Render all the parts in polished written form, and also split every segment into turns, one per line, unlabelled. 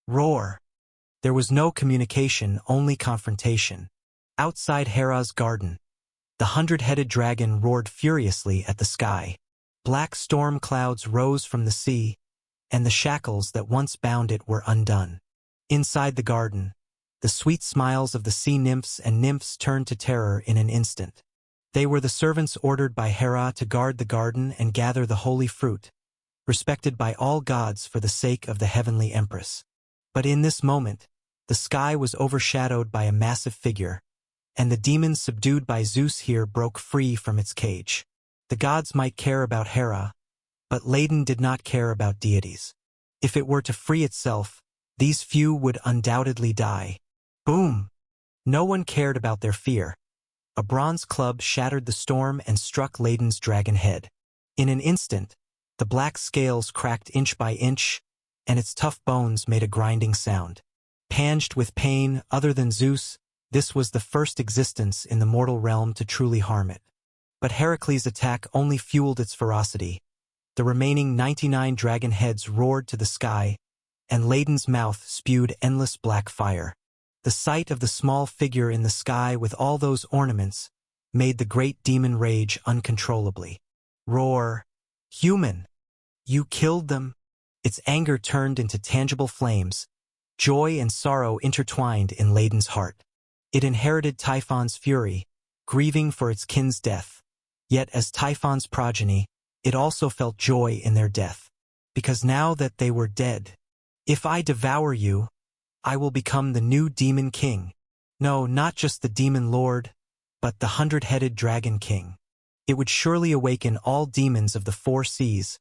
Roar! There was no communication, only confrontation. Outside Hera's garden, the 100-headed dragon roared furiously at the sky. Black storm clouds rose from the sea, and the shackles that once bound it were undone. Inside the garden, the sweet smiles of the sea nymphs and nymphs turned to terror in an instant. They were the servants ordered by Hera to guard the garden and gather the holy fruit, respected by all gods for the sake of the heavenly empress. But in this moment, the sky was overshadowed by a massive figure, and the demons subdued by Zeus here broke free from its cage. The gods might care about Hera, but Ladin did not care about deities. If it were to free itself, these few would undoubtedly die. Boom! No one cared about their fear. A bronze club shattered the storm and struck Ladin's dragon head. In an instant, the black scales cracked inch by inch, and its tough bones made a grinding sound. Panged with pain, other than Zeus, this was the first existence in the mortal realm to truly harm it. But Heracles' attack only fueled its ferocity. The remaining 99 dragon heads roared to the sky, and Ladin's mouth spewed endless black fire. The sight of the small figure in the sky with all those ornaments made the great demon rage uncontrollably. Roar! Human! You killed them! Its anger turned into tangible flames. Joy and sorrow intertwined in Ladin's heart. It inherited Typhon's fury, grieving for its kin's death. Yet as Typhon's progeny, it also felt joy in their death. Because now that they were dead, if I devour you, I will become the new demon king. No, not just the demon lord, but the 100-headed dragon king. It would surely awaken all demons of the 4 seas,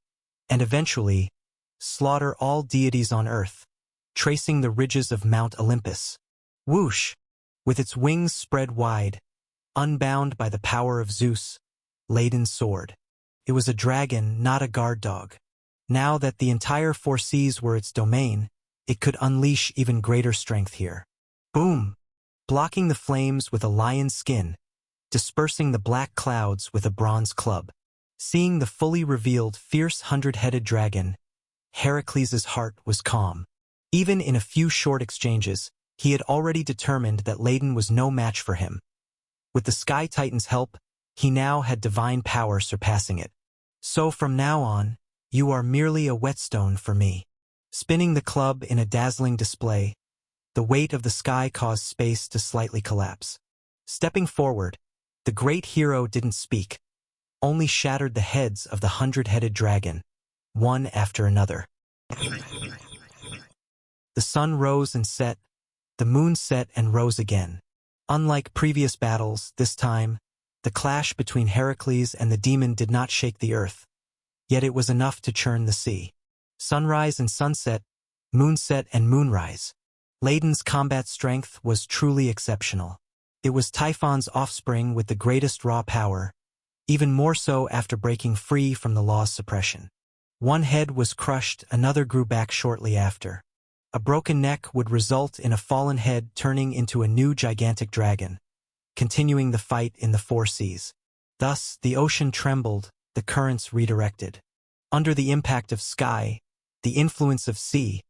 and eventually slaughter all deities on earth, tracing the ridges of Mount Olympus. Whoosh! With its wings spread wide, unbound by the power of Zeus, Ladin soared. It was a dragon, not a guard dog. Now that the entire 4 seas were its domain, it could unleash even greater strength here. Boom! Blocking the flames with a lion's skin, dispersing the black clouds with a bronze club. Seeing the fully revealed fierce 100-headed dragon, Heracles' heart was calm. Even in a few short exchanges, he had already determined that Ladin was no match for him. With the Sky Titan's help, he now had divine power surpassing it. So from now on, you are merely a whetstone for me. Spinning the club in a dazzling display, the weight of the sky caused space to slightly collapse. Stepping forward, the great hero didn't speak, only shattered the heads of the 100-headed dragon, one after another. The sun rose and set, the moon set and rose again. Unlike previous battles, this time, the clash between Heracles and the demon did not shake the earth, yet it was enough to churn the sea. Sunrise and sunset, moonset and moonrise. Ladin's combat strength was truly exceptional. It was Typhon's offspring with the greatest raw power, even more so after breaking free from the law's suppression. One head was crushed, another grew back shortly after. A broken neck would result in a fallen head turning into a new gigantic dragon, continuing the fight in the 4 seas. Thus, the ocean trembled, the currents redirected. Under the impact of sky, the influence of sea,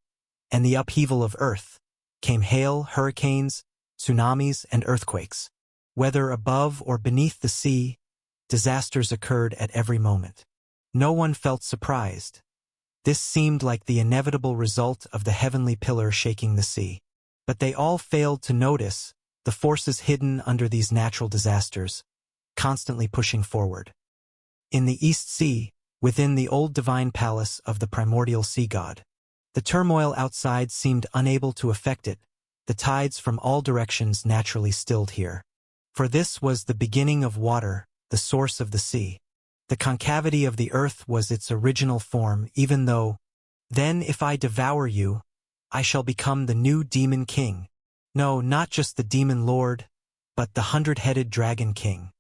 and the upheaval of earth, came hail, hurricanes, tsunamis, and earthquakes. Whether above or beneath the sea, disasters occurred at every moment. No one felt surprised. This seemed like the inevitable result of the heavenly pillar shaking the sea. But they all failed to notice the forces hidden under these natural disasters, constantly pushing forward. In the East Sea, within the old divine palace of the primordial sea god, the turmoil outside seemed unable to affect it, the tides from all directions naturally stilled here. For this was the beginning of water, the source of the sea. The concavity of the earth was its original form, even though, then if I devour you, I shall become the new demon king. No, not just the demon lord, but the 100-headed dragon king.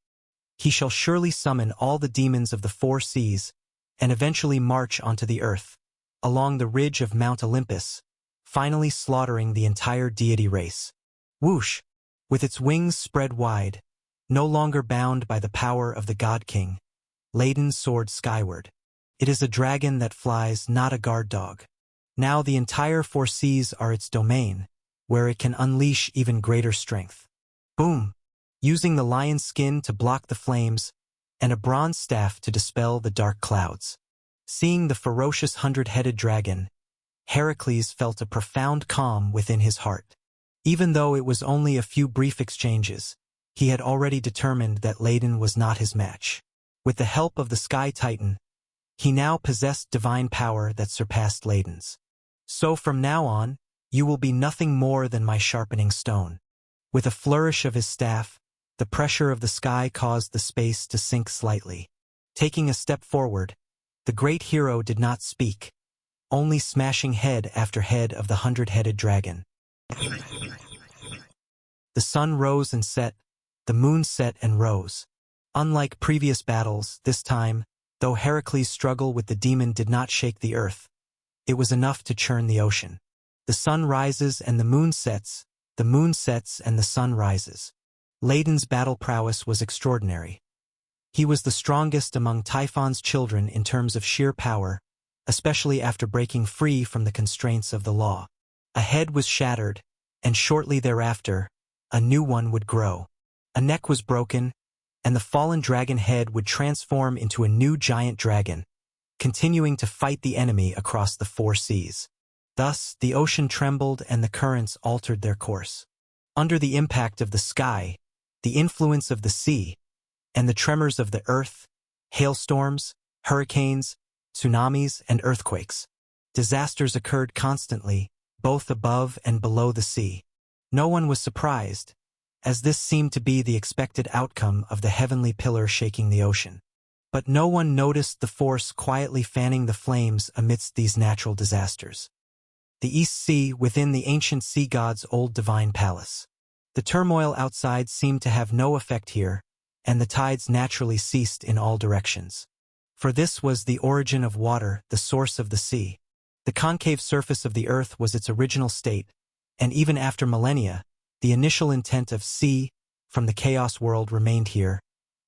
He shall surely summon all the demons of the 4 seas, and eventually march onto the earth, along the ridge of Mount Olympus, finally slaughtering the entire deity race. Whoosh! With its wings spread wide, no longer bound by the power of the God King, Ladin soared skyward. It is a dragon that flies, not a guard dog. Now the entire four seas are its domain, where it can unleash even greater strength. Boom! Using the lion's skin to block the flames, and a bronze staff to dispel the dark clouds. Seeing the ferocious 100-headed dragon, Heracles felt a profound calm within his heart. Even though it was only a few brief exchanges, he had already determined that Ladin was not his match. With the help of the Sky Titan, he now possessed divine power that surpassed Ladin's. So from now on, you will be nothing more than my sharpening stone. With a flourish of his staff, the pressure of the sky caused the space to sink slightly. Taking a step forward, the great hero did not speak, only smashing head after head of the 100-headed dragon. The sun rose and set, the moon set and rose. Unlike previous battles, this time, though Heracles' struggle with the demon did not shake the earth, it was enough to churn the ocean. The sun rises and the moon sets and the sun rises. Ladin's battle prowess was extraordinary. He was the strongest among Typhon's children in terms of sheer power, especially after breaking free from the constraints of the law. A head was shattered, and shortly thereafter, a new one would grow. A neck was broken, and the fallen dragon head would transform into a new giant dragon, continuing to fight the enemy across the four seas. Thus, the ocean trembled and the currents altered their course. Under the impact of the sky, the influence of the sea, and the tremors of the earth, hailstorms, hurricanes, tsunamis, and earthquakes, disasters occurred constantly, both above and below the sea. No one was surprised, as this seemed to be the expected outcome of the heavenly pillar shaking the ocean. But no one noticed the force quietly fanning the flames amidst these natural disasters. The East Sea within the ancient sea god's old divine palace. The turmoil outside seemed to have no effect here, and the tides naturally ceased in all directions. For this was the origin of water, the source of the sea. The concave surface of the earth was its original state, and even after millennia, the initial intent of sea from the chaos world remained here,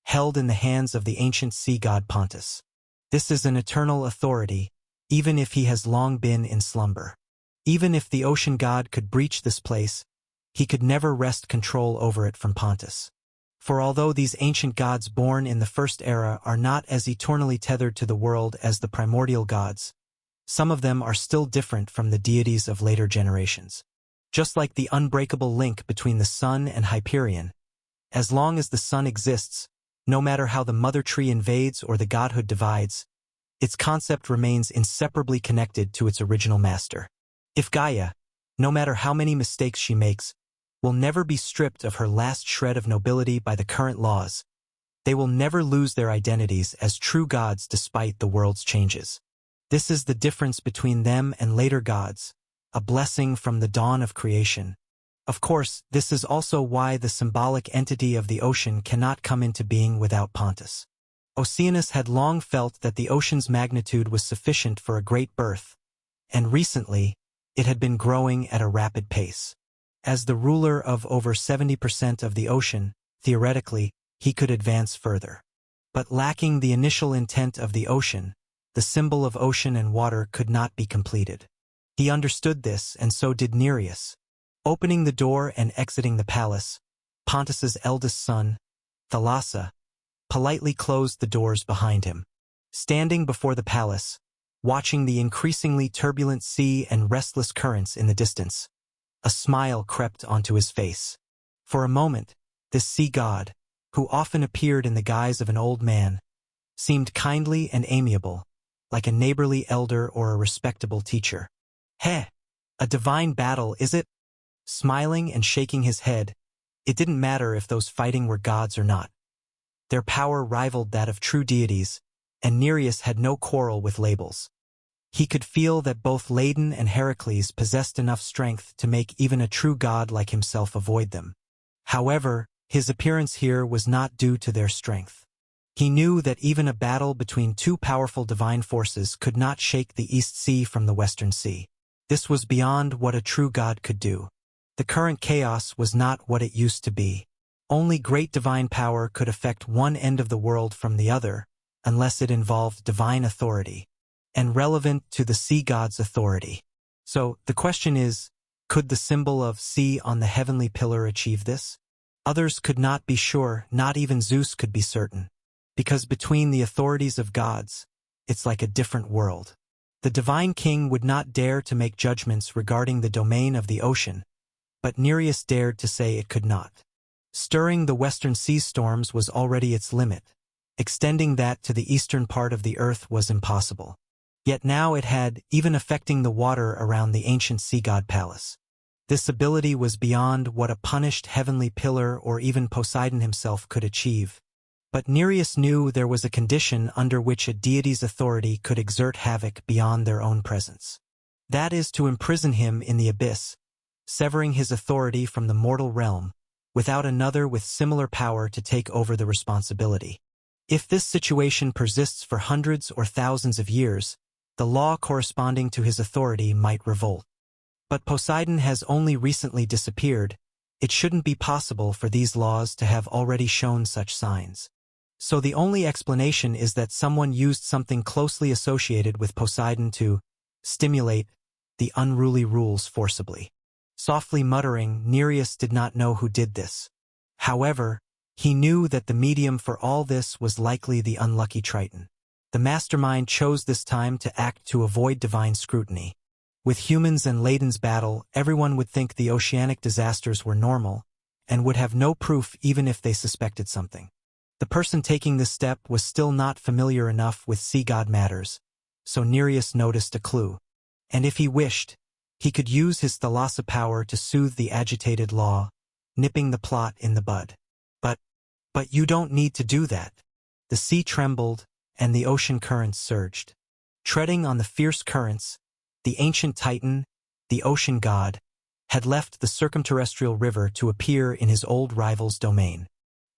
held in the hands of the ancient sea god Pontus. This is an eternal authority, even if he has long been in slumber. Even if the ocean god could breach this place, he could never wrest control over it from Pontus. For although these ancient gods born in the first era are not as eternally tethered to the world as the primordial gods, some of them are still different from the deities of later generations. Just like the unbreakable link between the sun and Hyperion, as long as the sun exists, no matter how the mother tree invades or the godhood divides, its concept remains inseparably connected to its original master. If Gaia, no matter how many mistakes she makes, will never be stripped of her last shred of nobility by the current laws, they will never lose their identities as true gods despite the world's changes. This is the difference between them and later gods, a blessing from the dawn of creation. Of course, this is also why the symbolic entity of the ocean cannot come into being without Pontus. Oceanus had long felt that the ocean's magnitude was sufficient for a great birth, and recently, it had been growing at a rapid pace. As the ruler of over 70% of the ocean, theoretically, he could advance further. But lacking the initial intent of the ocean, the symbol of ocean and water could not be completed. He understood this, and so did Nereus. Opening the door and exiting the palace, Pontus's eldest son, Thalassa, politely closed the doors behind him. Standing before the palace, watching the increasingly turbulent sea and restless currents in the distance, a smile crept onto his face. For a moment, this sea god, who often appeared in the guise of an old man, seemed kindly and amiable, like a neighborly elder or a respectable teacher. "Heh, a divine battle, is it?" Smiling and shaking his head, it didn't matter if those fighting were gods or not. Their power rivaled that of true deities, and Nereus had no quarrel with labels. He could feel that both Ladin and Heracles possessed enough strength to make even a true god like himself avoid them. However, his appearance here was not due to their strength. He knew that even a battle between two powerful divine forces could not shake the East Sea from the Western Sea. This was beyond what a true god could do. The current chaos was not what it used to be. Only great divine power could affect one end of the world from the other, unless it involved divine authority, and relevant to the sea god's authority. So, the question is, could the symbol of sea on the heavenly pillar achieve this? Others could not be sure, not even Zeus could be certain. Because between the authorities of gods, it's like a different world. The divine king would not dare to make judgments regarding the domain of the ocean, but Nereus dared to say it could not. Stirring the western sea storms was already its limit. Extending that to the eastern part of the earth was impossible. Yet now it had, even affecting the water around the ancient sea god palace. This ability was beyond what a punished heavenly pillar or even Poseidon himself could achieve. But Nereus knew there was a condition under which a deity's authority could exert havoc beyond their own presence. That is to imprison him in the abyss, severing his authority from the mortal realm, without another with similar power to take over the responsibility. If this situation persists for hundreds or thousands of years, the law corresponding to his authority might revolt. But Poseidon has only recently disappeared. It shouldn't be possible for these laws to have already shown such signs. So the only explanation is that someone used something closely associated with Poseidon to stimulate the unruly rules forcibly. Softly muttering, Nereus did not know who did this. However, he knew that the medium for all this was likely the unlucky Triton. The mastermind chose this time to act to avoid divine scrutiny. With humans and Ladon's battle, everyone would think the oceanic disasters were normal, and would have no proof even if they suspected something. The person taking this step was still not familiar enough with sea god matters, so Nereus noticed a clue. And if he wished, he could use his thalassa power to soothe the agitated law, nipping the plot in the bud. But you don't need to do that. The sea trembled, and the ocean currents surged. Treading on the fierce currents, the ancient Titan, the ocean god, had left the circumterrestrial river to appear in his old rival's domain.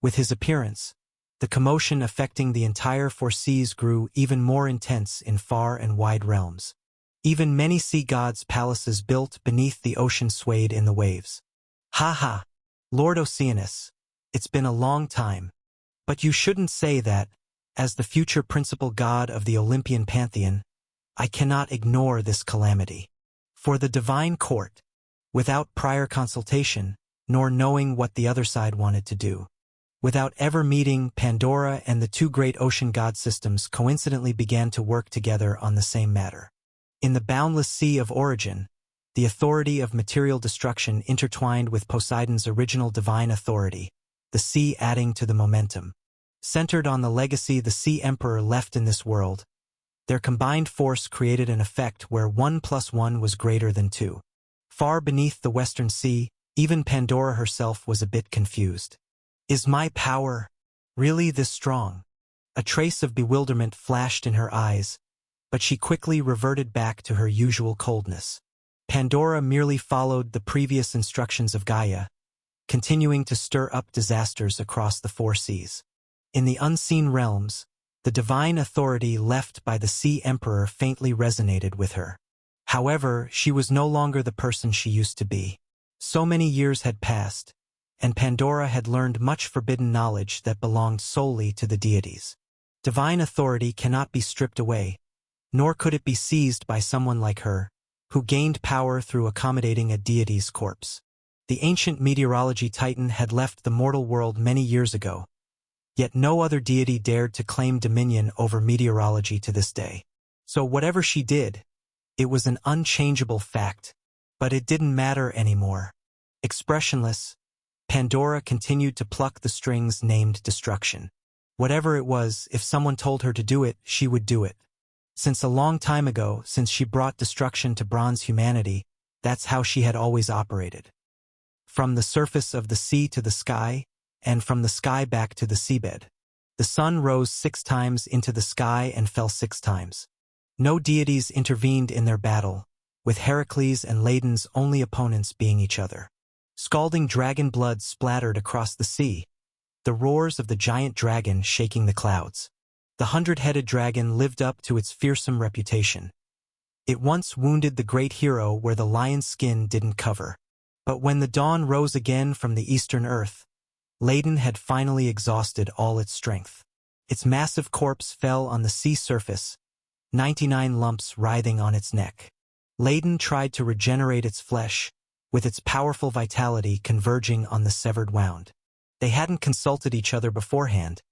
With his appearance, the commotion affecting the entire four seas grew even more intense in far and wide realms. Even many sea gods' palaces built beneath the ocean swayed in the waves. Ha ha! Lord Oceanus, it's been a long time. But you shouldn't say that. As the future principal god of the Olympian pantheon, I cannot ignore this calamity. For the divine court, without prior consultation, nor knowing what the other side wanted to do, without ever meeting, Pandora and the two great ocean god systems coincidentally began to work together on the same matter. In the boundless sea of origin, the authority of material destruction intertwined with Poseidon's original divine authority, the sea adding to the momentum. Centered on the legacy the Sea Emperor left in this world, their combined force created an effect where 1 + 1 was greater than 2. Far beneath the Western Sea, even Pandora herself was a bit confused. Is my power really this strong? A trace of bewilderment flashed in her eyes, but she quickly reverted back to her usual coldness. Pandora merely followed the previous instructions of Gaia, continuing to stir up disasters across the four seas. In the unseen realms, the divine authority left by the Sea Emperor faintly resonated with her. However, she was no longer the person she used to be. So many years had passed, and Pandora had learned much forbidden knowledge that belonged solely to the deities. Divine authority cannot be stripped away, nor could it be seized by someone like her, who gained power through accommodating a deity's corpse. The ancient meteorology titan had left the mortal world many years ago, yet no other deity dared to claim dominion over meteorology to this day. So whatever she did, it was an unchangeable fact, but it didn't matter anymore. Expressionless, Pandora continued to pluck the strings named destruction. Whatever it was, if someone told her to do it, she would do it. Since a long time ago, since she brought destruction to bronze humanity, that's how she had always operated. From the surface of the sea to the sky, and from the sky back to the seabed. The sun rose 6 times into the sky and fell 6 times. No deities intervened in their battle, with Heracles and Ladon's only opponents being each other. Scalding dragon blood splattered across the sea, the roars of the giant dragon shaking the clouds. The 100-headed dragon lived up to its fearsome reputation. It once wounded the great hero where the lion's skin didn't cover. But when the dawn rose again from the eastern earth, Ladon had finally exhausted all its strength. Its massive corpse fell on the sea surface, 99 lumps writhing on its neck. Ladin tried to regenerate its flesh, with its powerful vitality converging on the severed wound. They hadn't consulted each other beforehand,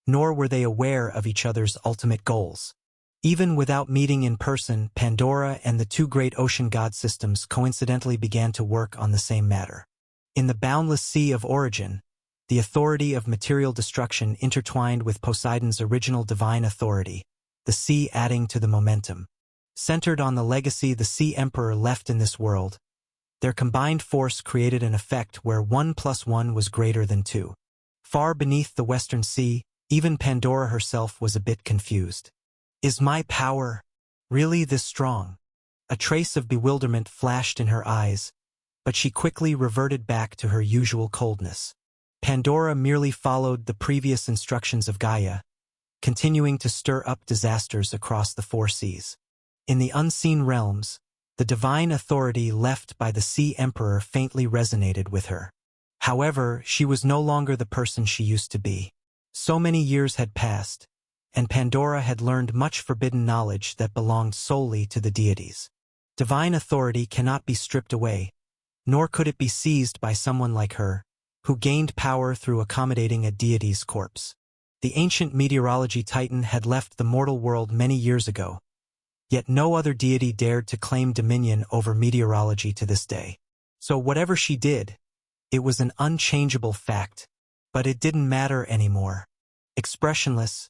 nor were they aware of each other's ultimate goals. Even without meeting in person, Pandora and the two great ocean god systems coincidentally began to work on the same matter. In the boundless sea of origin, the authority of material destruction intertwined with Poseidon's original divine authority, the sea adding to the momentum. Centered on the legacy the Sea Emperor left in this world, their combined force created an effect where 1 + 1 was greater than 2. Far beneath the Western Sea, even Pandora herself was a bit confused. Is my power really this strong? A trace of bewilderment flashed in her eyes, but she quickly reverted back to her usual coldness. Pandora merely followed the previous instructions of Gaia, continuing to stir up disasters across the 4 seas. In the unseen realms, the divine authority left by the Sea Emperor faintly resonated with her. However, she was no longer the person she used to be. So many years had passed, and Pandora had learned much forbidden knowledge that belonged solely to the deities. Divine authority cannot be stripped away, nor could it be seized by someone like her, who gained power through accommodating a deity's corpse. The ancient meteorology titan had left the mortal world many years ago, yet no other deity dared to claim dominion over meteorology to this day. So whatever she did, it was an unchangeable fact, but it didn't matter anymore. Expressionless,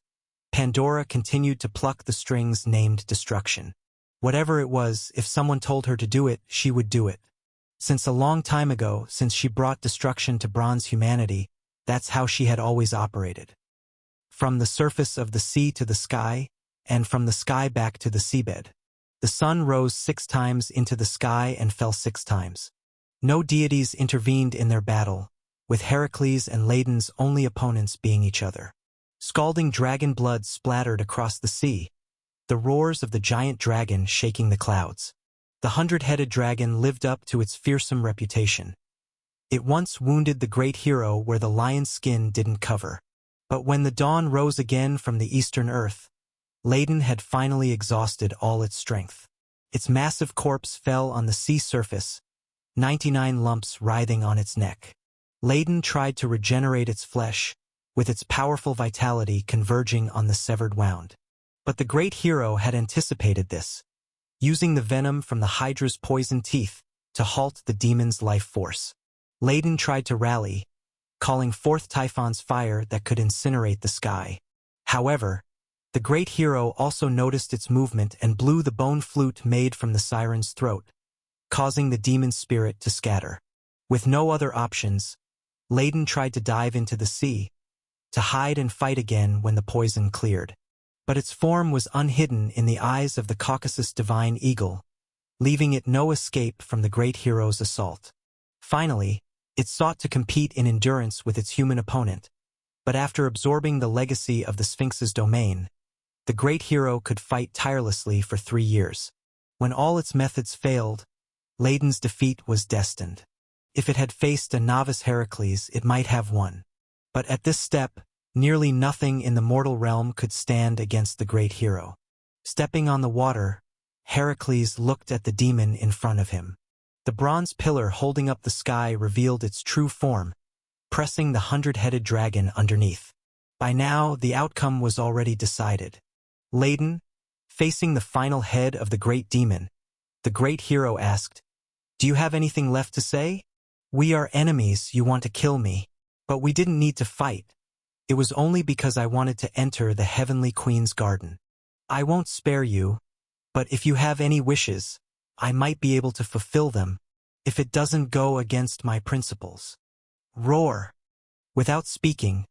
Pandora continued to pluck the strings named destruction. Whatever it was, if someone told her to do it, she would do it. Since a long time ago, since she brought destruction to bronze humanity, that's how she had always operated. From the surface of the sea to the sky, and from the sky back to the seabed. The sun rose 6 times into the sky and fell 6 times. No deities intervened in their battle, with Heracles and Ladin's only opponents being each other. Scalding dragon blood splattered across the sea, the roars of the giant dragon shaking the clouds. The 100-headed dragon lived up to its fearsome reputation. It once wounded the great hero where the lion's skin didn't cover. But when the dawn rose again from the eastern earth, Ladin had finally exhausted all its strength. Its massive corpse fell on the sea surface, 99 lumps writhing on its neck. Ladin tried to regenerate its flesh, with its powerful vitality converging on the severed wound. But the great hero had anticipated this, using the venom from the Hydra's poison teeth to halt the demon's life force. Ladin tried to rally, calling forth Typhon's fire that could incinerate the sky. However, the great hero also noticed its movement and blew the bone flute made from the siren's throat, causing the demon's spirit to scatter. With no other options, Ladin tried to dive into the sea, to hide and fight again when the poison cleared. But its form was unhidden in the eyes of the Caucasus divine eagle, leaving it no escape from the great hero's assault. Finally, it sought to compete in endurance with its human opponent, but after absorbing the legacy of the Sphinx's domain, the great hero could fight tirelessly for 3 years. When all its methods failed, Ladin's defeat was destined. If it had faced a novice Heracles, it might have won. But at this step, nearly nothing in the mortal realm could stand against the great hero. Stepping on the water, Heracles looked at the demon in front of him. The bronze pillar holding up the sky revealed its true form, pressing the 100-headed dragon underneath. By now, the outcome was already decided. Ladin, facing the final head of the great demon, the great hero asked, "Do you have anything left to say? We are enemies, you want to kill me. But we didn't need to fight. It was only because I wanted to enter the Heavenly Queen's garden. I won't spare you, but if you have any wishes, I might be able to fulfill them, if it doesn't go against my principles." Roar! Without speaking,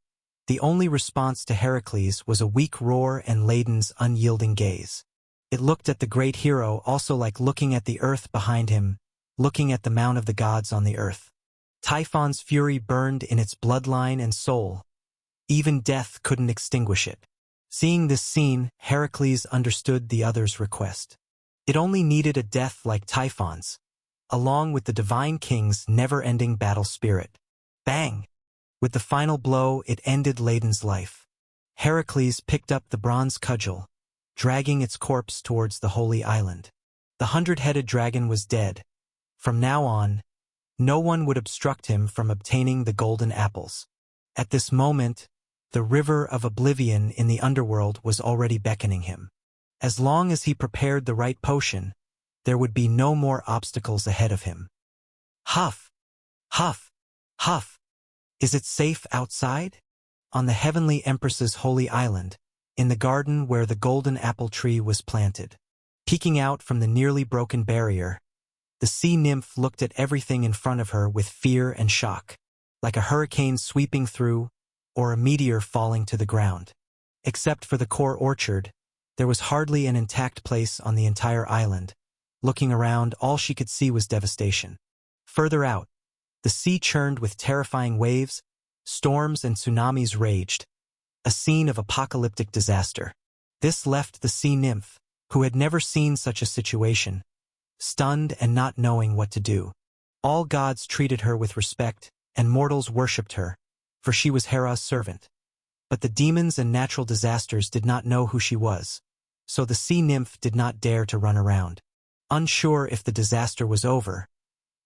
the only response to Heracles was a weak roar and Ladin's unyielding gaze. It looked at the great hero also like looking at the earth behind him, looking at the mount of the gods on the earth. Typhon's fury burned in its bloodline and soul. Even death couldn't extinguish it. Seeing this scene, Heracles understood the other's request. It only needed a death like Typhon's, along with the divine king's never-ending battle spirit. Bang! With the final blow, it ended Ladin's life. Heracles picked up the bronze cudgel, dragging its corpse towards the holy island. The 100-headed dragon was dead. From now on, no one would obstruct him from obtaining the golden apples. At this moment, the river of oblivion in the underworld was already beckoning him. As long as he prepared the right potion, there would be no more obstacles ahead of him. Huff! Huff! Huff! Is it safe outside? On the Heavenly Empress's holy island, in the garden where the golden apple tree was planted. Peeking out from the nearly broken barrier, the sea nymph looked at everything in front of her with fear and shock, like a hurricane sweeping through or a meteor falling to the ground. Except for the core orchard, there was hardly an intact place on the entire island. Looking around, all she could see was devastation. Further out, the sea churned with terrifying waves, storms and tsunamis raged, a scene of apocalyptic disaster. This left the sea nymph, who had never seen such a situation, stunned and not knowing what to do. All gods treated her with respect, and mortals worshipped her, for she was Hera's servant. But the demons and natural disasters did not know who she was, so the sea nymph did not dare to run around. Unsure if the disaster was over,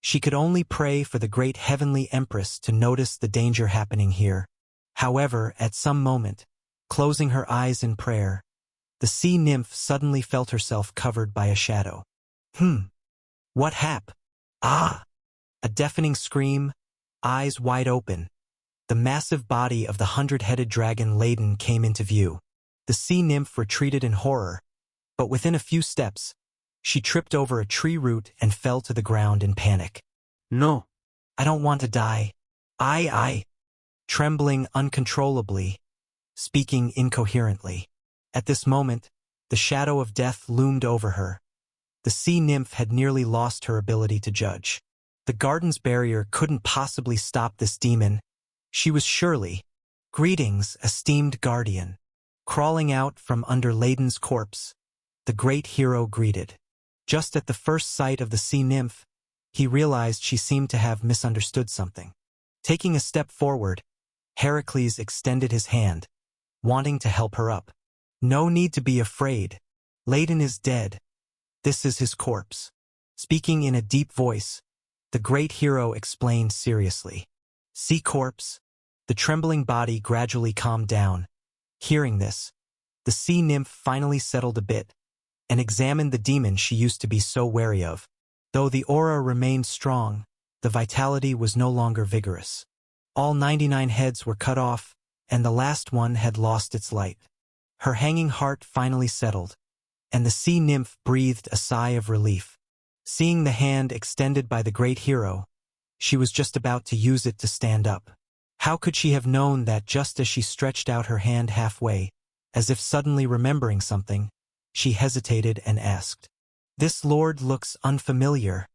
she could only pray for the great heavenly empress to notice the danger happening here. However, at some moment, closing her eyes in prayer, the sea nymph suddenly felt herself covered by a shadow. What hap? Ah! A deafening scream, eyes wide open. The massive body of the 100-headed dragon Ladin came into view. The sea nymph retreated in horror, but within a few steps, she tripped over a tree root and fell to the ground in panic.
No.
I don't want to die. I. Trembling uncontrollably, speaking incoherently. At this moment, the shadow of death loomed over her. The sea nymph had nearly lost her ability to judge. The garden's barrier couldn't possibly stop this demon. She was surely, greetings, esteemed guardian. Crawling out from under Ladin's corpse, the great hero greeted. Just at the first sight of the sea nymph, he realized she seemed to have misunderstood something. Taking a step forward, Heracles extended his hand, wanting to help her up. No need to be afraid. Ladin is dead. This is his corpse. Speaking in a deep voice, the great hero explained seriously. Sea corpse. The trembling body gradually calmed down. Hearing this, the sea nymph finally settled a bit and examined the demon she used to be so wary of. Though the aura remained strong, the vitality was no longer vigorous. All 99 heads were cut off, and the last one had lost its light. Her hanging heart finally settled, and the sea nymph breathed a sigh of relief. Seeing the hand extended by the great hero, she was just about to use it to stand up. How could she have known that just as she stretched out her hand halfway, as if suddenly remembering something, she hesitated and asked, "This lord looks unfamiliar.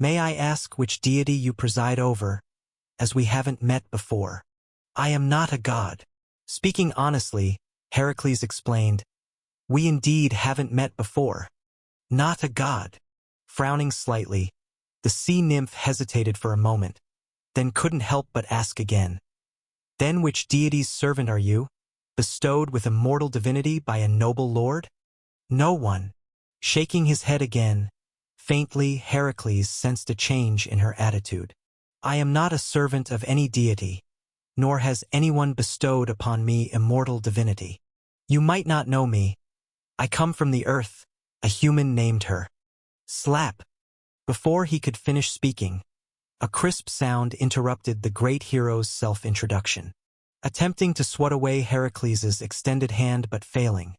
May I ask which deity you preside over, as we haven't met before?" "I am not a god." Speaking honestly, Heracles explained, "We indeed haven't met before." "Not a god." Frowning slightly, the sea nymph hesitated for a moment, then couldn't help but ask again. "Then which deity's servant are you, bestowed with immortal divinity by a noble lord?" "No one." Shaking his head again, faintly Heracles sensed a change in her attitude. "I am not a servant of any deity, nor has anyone bestowed upon me immortal divinity. You might not know me. I come from the earth," a human named her. Slap! Before he could finish speaking, a crisp sound interrupted the great hero's self-introduction. Attempting to swat away Heracles' extended hand but failing,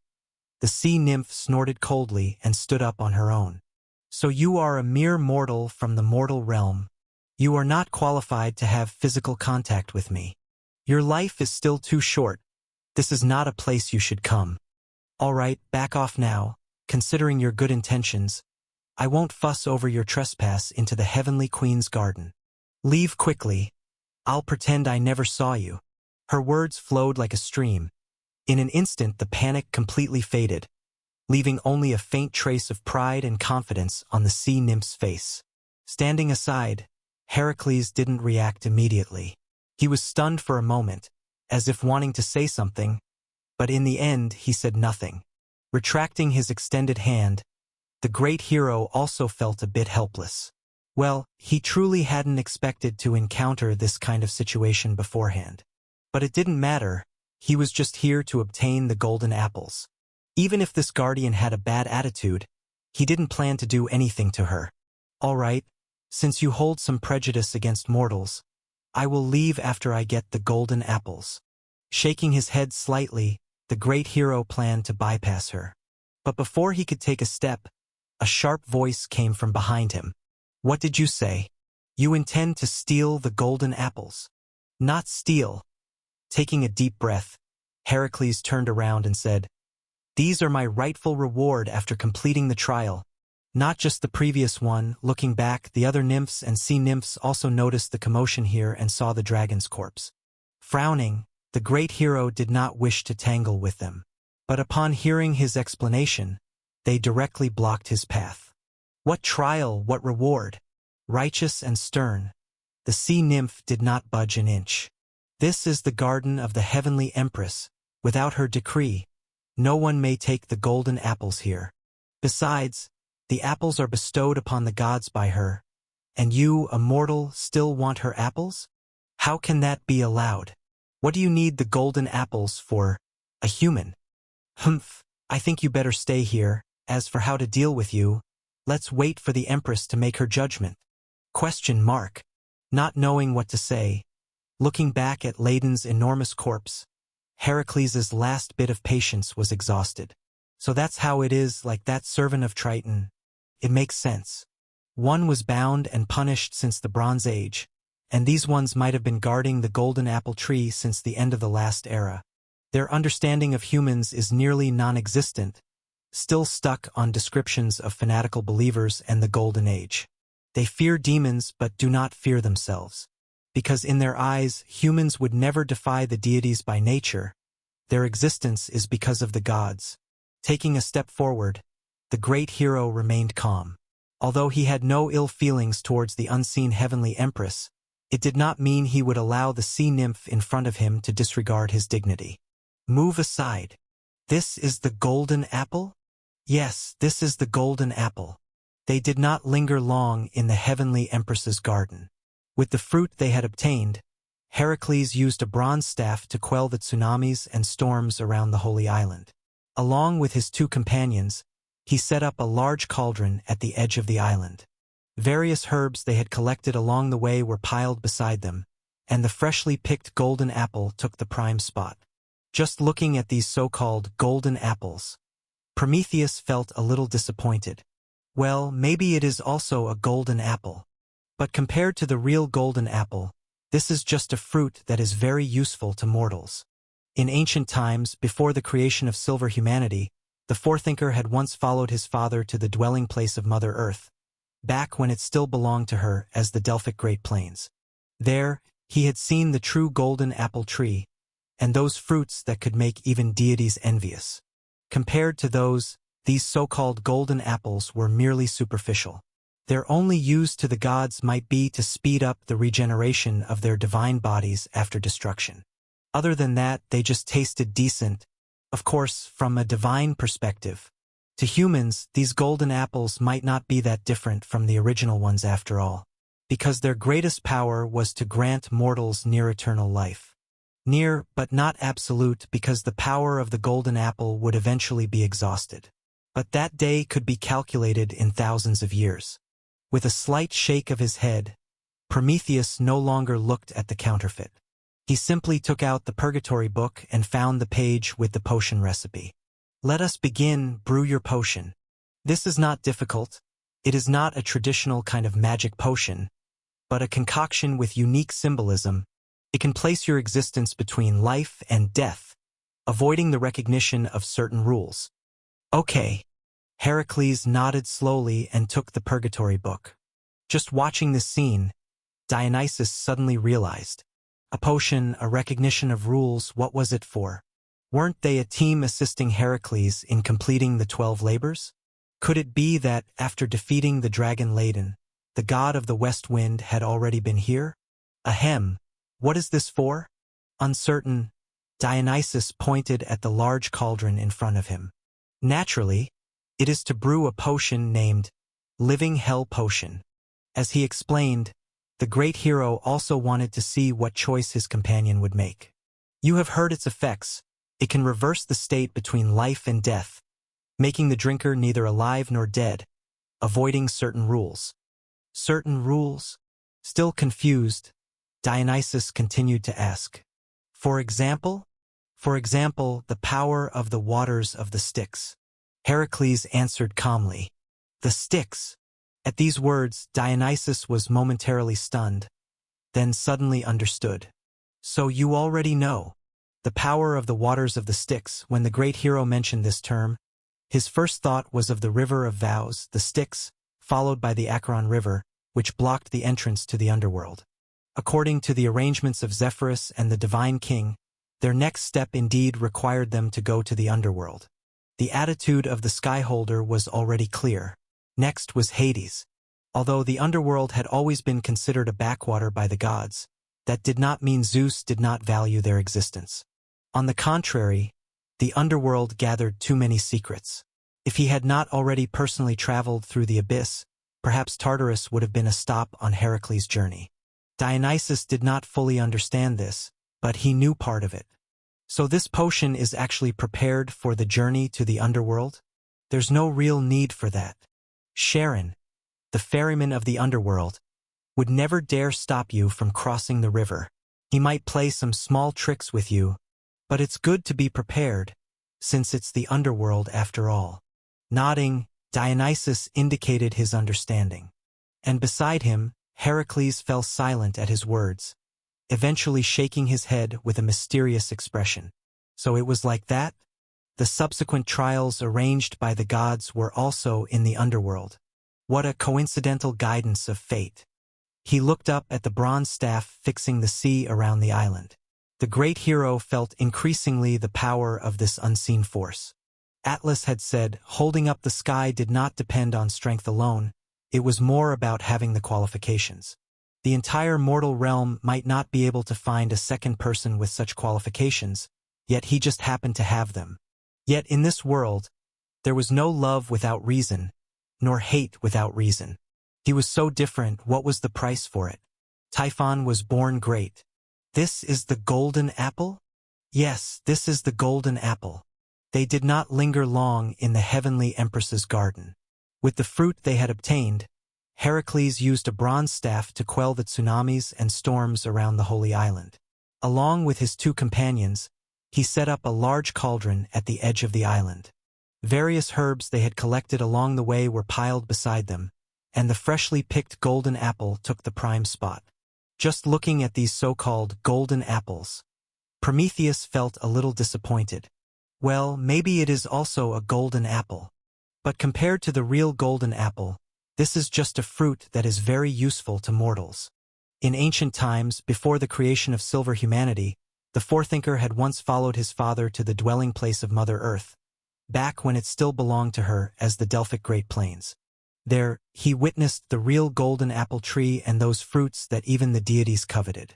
the sea nymph snorted coldly and stood up on her own. "So you are a mere mortal from the mortal realm. You are not qualified to have physical contact with me. Your life is still too short. This is not a place you should come. All right, back off now. Considering your good intentions, I won't fuss over your trespass into the Heavenly Queen's garden. Leave quickly. I'll pretend I never saw you." Her words flowed like a stream. In an instant, the panic completely faded, leaving only a faint trace of pride and confidence on the sea nymph's face. Standing aside, Heracles didn't react immediately. He was stunned for a moment, as if wanting to say something, but in the end he said nothing. Retracting his extended hand, The great hero also felt a bit helpless. Well, he truly hadn't expected to encounter this kind of situation beforehand. But it didn't matter, he was just here to obtain the golden apples. Even if this guardian had a bad attitude, he didn't plan to do anything to her. All right, since you hold some prejudice against mortals, I will leave after I get the golden apples. Shaking his head slightly, the great hero planned to bypass her. But before he could take a step, a sharp voice came from behind him. What did you say? You intend to steal the golden apples? Not steal. Taking a deep breath, Heracles turned around and said, These are my rightful reward after completing the trial. Not just the previous one. Looking back, the other nymphs and sea nymphs also noticed the commotion here and saw the dragon's corpse. Frowning, the great hero did not wish to tangle with them. But upon hearing his explanation, they directly blocked his path. What trial, what reward? Righteous and stern, the sea nymph did not budge an inch. This is the garden of the heavenly empress. Without her decree, no one may take the golden apples here. Besides, the apples are bestowed upon the gods by her, and you, a mortal, still want her apples? How can that be allowed? What do you need the golden apples for, a human? Humph, I think you better stay here. As for how to deal with you, let's wait for the empress to make her judgment. Question mark. Not knowing what to say, looking back at Ladon's enormous corpse, Heracles' last bit of patience was exhausted. So that's how it is, like that servant of Triton. It makes sense. One was bound and punished since the Bronze Age, and these ones might have been guarding the golden apple tree since the end of the last era. Their understanding of humans is nearly non-existent, still stuck on descriptions of fanatical believers and the Golden Age. They fear demons but do not fear themselves. Because in their eyes, humans would never defy the deities by nature. Their existence is because of the gods. Taking a step forward, the great hero remained calm. Although he had no ill feelings towards the unseen heavenly empress, it did not mean he would allow the sea nymph in front of him to disregard his dignity. Move aside. This is the golden apple? Yes, this is the golden apple. They did not linger long in the heavenly empress's garden. With the fruit they had obtained, Heracles used a bronze staff to quell the tsunamis and storms around the Holy Island. Along with his two companions, he set up a large cauldron at the edge of the island. Various herbs they had collected along the way were piled beside them, and the freshly picked golden apple took the prime spot. Just looking at these so-called golden apples, Prometheus felt a little disappointed. Well, maybe it is also a golden apple. But compared to the real golden apple, this is just a fruit that is very useful to mortals. In ancient times, before the creation of silver humanity, the forethinker had once followed his father to the dwelling place of Mother Earth, back when it still belonged to her as the Delphic Great Plains. There, he had seen the true golden apple tree, and those fruits that could make even deities envious. Compared to those, these so-called golden apples were merely superficial. Their only use to the gods might be to speed up the regeneration of their divine bodies after destruction. Other than that, they just tasted decent, of course, from a divine perspective. To humans, these golden apples might not be that different from the original ones after all, because their greatest power was to grant mortals near-eternal life. Near, but not absolute, because the power of the golden apple would eventually be exhausted. But that day could be calculated in thousands of years. With a slight shake of his head, Prometheus no longer looked at the counterfeit. He simply took out the Purgatory book and found the page with the potion recipe. Let us begin, brew your potion. This is not difficult. It is not a traditional kind of magic potion, but a concoction with unique symbolism. It can place your existence between life and death, avoiding the recognition of certain rules. Okay. Heracles nodded slowly and took the Purgatory book. Just watching this scene, Dionysus suddenly realized. A potion, a recognition of rules, what was it for? Weren't they a team assisting Heracles in completing the 12 labors? Could it be that, after defeating the dragon Ladon, the god of the west wind had already been here? Ahem, what is this for? Uncertain, Dionysus pointed at the large cauldron in front of him. Naturally, It is to brew a potion named Living Hell Potion. As he explained, the great hero also wanted to see what choice his companion would make. You have heard its effects. It can reverse the state between life and death, making the drinker neither alive nor dead, avoiding certain rules. Certain rules? Still confused, Dionysus continued to ask. For example? For example, the power of the waters of the Styx. Heracles answered calmly. The Styx. At these words, Dionysus was momentarily stunned, then suddenly understood. So you already know. The power of the waters of the Styx. When the great hero mentioned this term, his first thought was of the river of vows, the Styx, followed by the Acheron River, which blocked the entrance to the underworld. According to the arrangements of Zephyrus and the divine king, their next step indeed required them to go to the underworld. The attitude of the Skyholder was already clear. Next was Hades. Although the underworld had always been considered a backwater by the gods, that did not mean Zeus did not value their existence. On the contrary, the underworld gathered too many secrets. If he had not already personally traveled through the abyss, perhaps Tartarus would have been a stop on Heracles' journey. Dionysus did not fully understand this, but he knew part of it. So this potion is actually prepared for the journey to the underworld? There's no real need for that. Charon, the ferryman of the underworld, would never dare stop you from crossing the river. He might play some small tricks with you, but it's good to be prepared, since it's the underworld after all. Nodding, Dionysus indicated his understanding. And beside him, Heracles fell silent at his words, eventually shaking his head with a mysterious expression. So it was like that? The subsequent trials arranged by the gods were also in the underworld. What a coincidental guidance of fate. He looked up at the bronze staff fixing the sea around the island. The great hero felt increasingly the power of this unseen force. Atlas had said, holding up the sky did not depend on strength alone, it was more about having the qualifications. The entire mortal realm might not be able to find a second person with such qualifications, yet he just happened to have them. Yet in this world, there was no love without reason, nor hate without reason. He was so different, what was the price for it? Typhon was born great. This is the golden apple? Yes, this is the golden apple. They did not linger long in the heavenly empress's garden. With the fruit they had obtained, Heracles used a bronze staff to quell the tsunamis and storms around the Holy Island. Along with his two companions, he set up a large cauldron at the edge of the island. Various herbs they had collected along the way were piled beside them, and the freshly picked golden apple took the prime spot. Just looking at these so-called golden apples, Prometheus felt a little disappointed. Well, maybe it is also a golden apple. But compared to the real golden apple, this is just a fruit that is very useful to mortals. In ancient times, before the creation of silver humanity, the forethinker had once followed his father to the dwelling place of Mother Earth, back when it still belonged to her as the Delphic Great Plains. There, he witnessed the real golden apple tree and those fruits that even the deities coveted.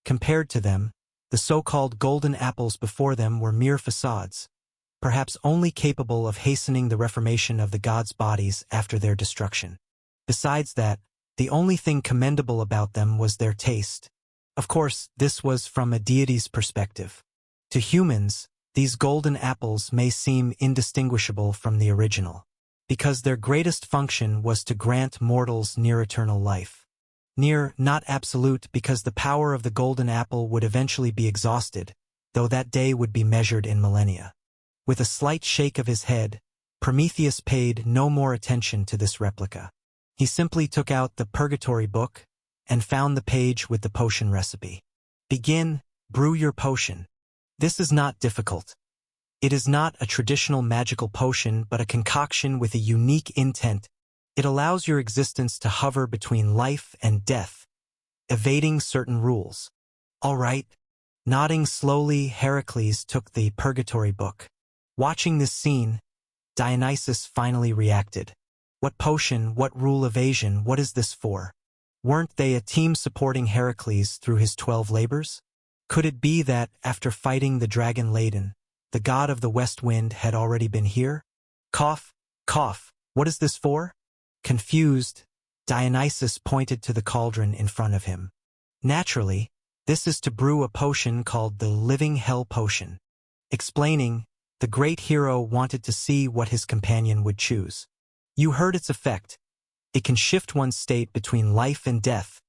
Compared to them, the so-called golden apples before them were mere facades, perhaps only capable of hastening the reformation of the gods' bodies after their destruction. Besides that, the only thing commendable about them was their taste. Of course, this was from a deity's perspective. To humans, these golden apples may seem indistinguishable from the original, because their greatest function was to grant mortals near-eternal life. Near, not absolute, because the power of the golden apple would eventually be exhausted, though that day would be measured in millennia. With a slight shake of his head, Prometheus paid no more attention to this replica. He simply took out the Purgatory book and found the page with the potion recipe. Begin, brew your potion. This is not difficult. It is not a traditional magical potion but a concoction with a unique intent. It allows your existence to hover between life and death, evading certain rules. All right. Nodding slowly, Heracles took the Purgatory book. Watching this scene, Dionysus finally reacted. What potion, what rule evasion, what is this for? Weren't they a team supporting Heracles through his 12 labors? Could it be that, after fighting the dragon Ladon, the god of the west wind had already been here? Cough, Cough, what is this for? Confused, Dionysus pointed to the cauldron in front of him. Naturally, this is to brew a potion called the Living Hell Potion. Explaining, the great hero wanted to see what his companion would choose. You heard its effect. It can shift one's state between life and death,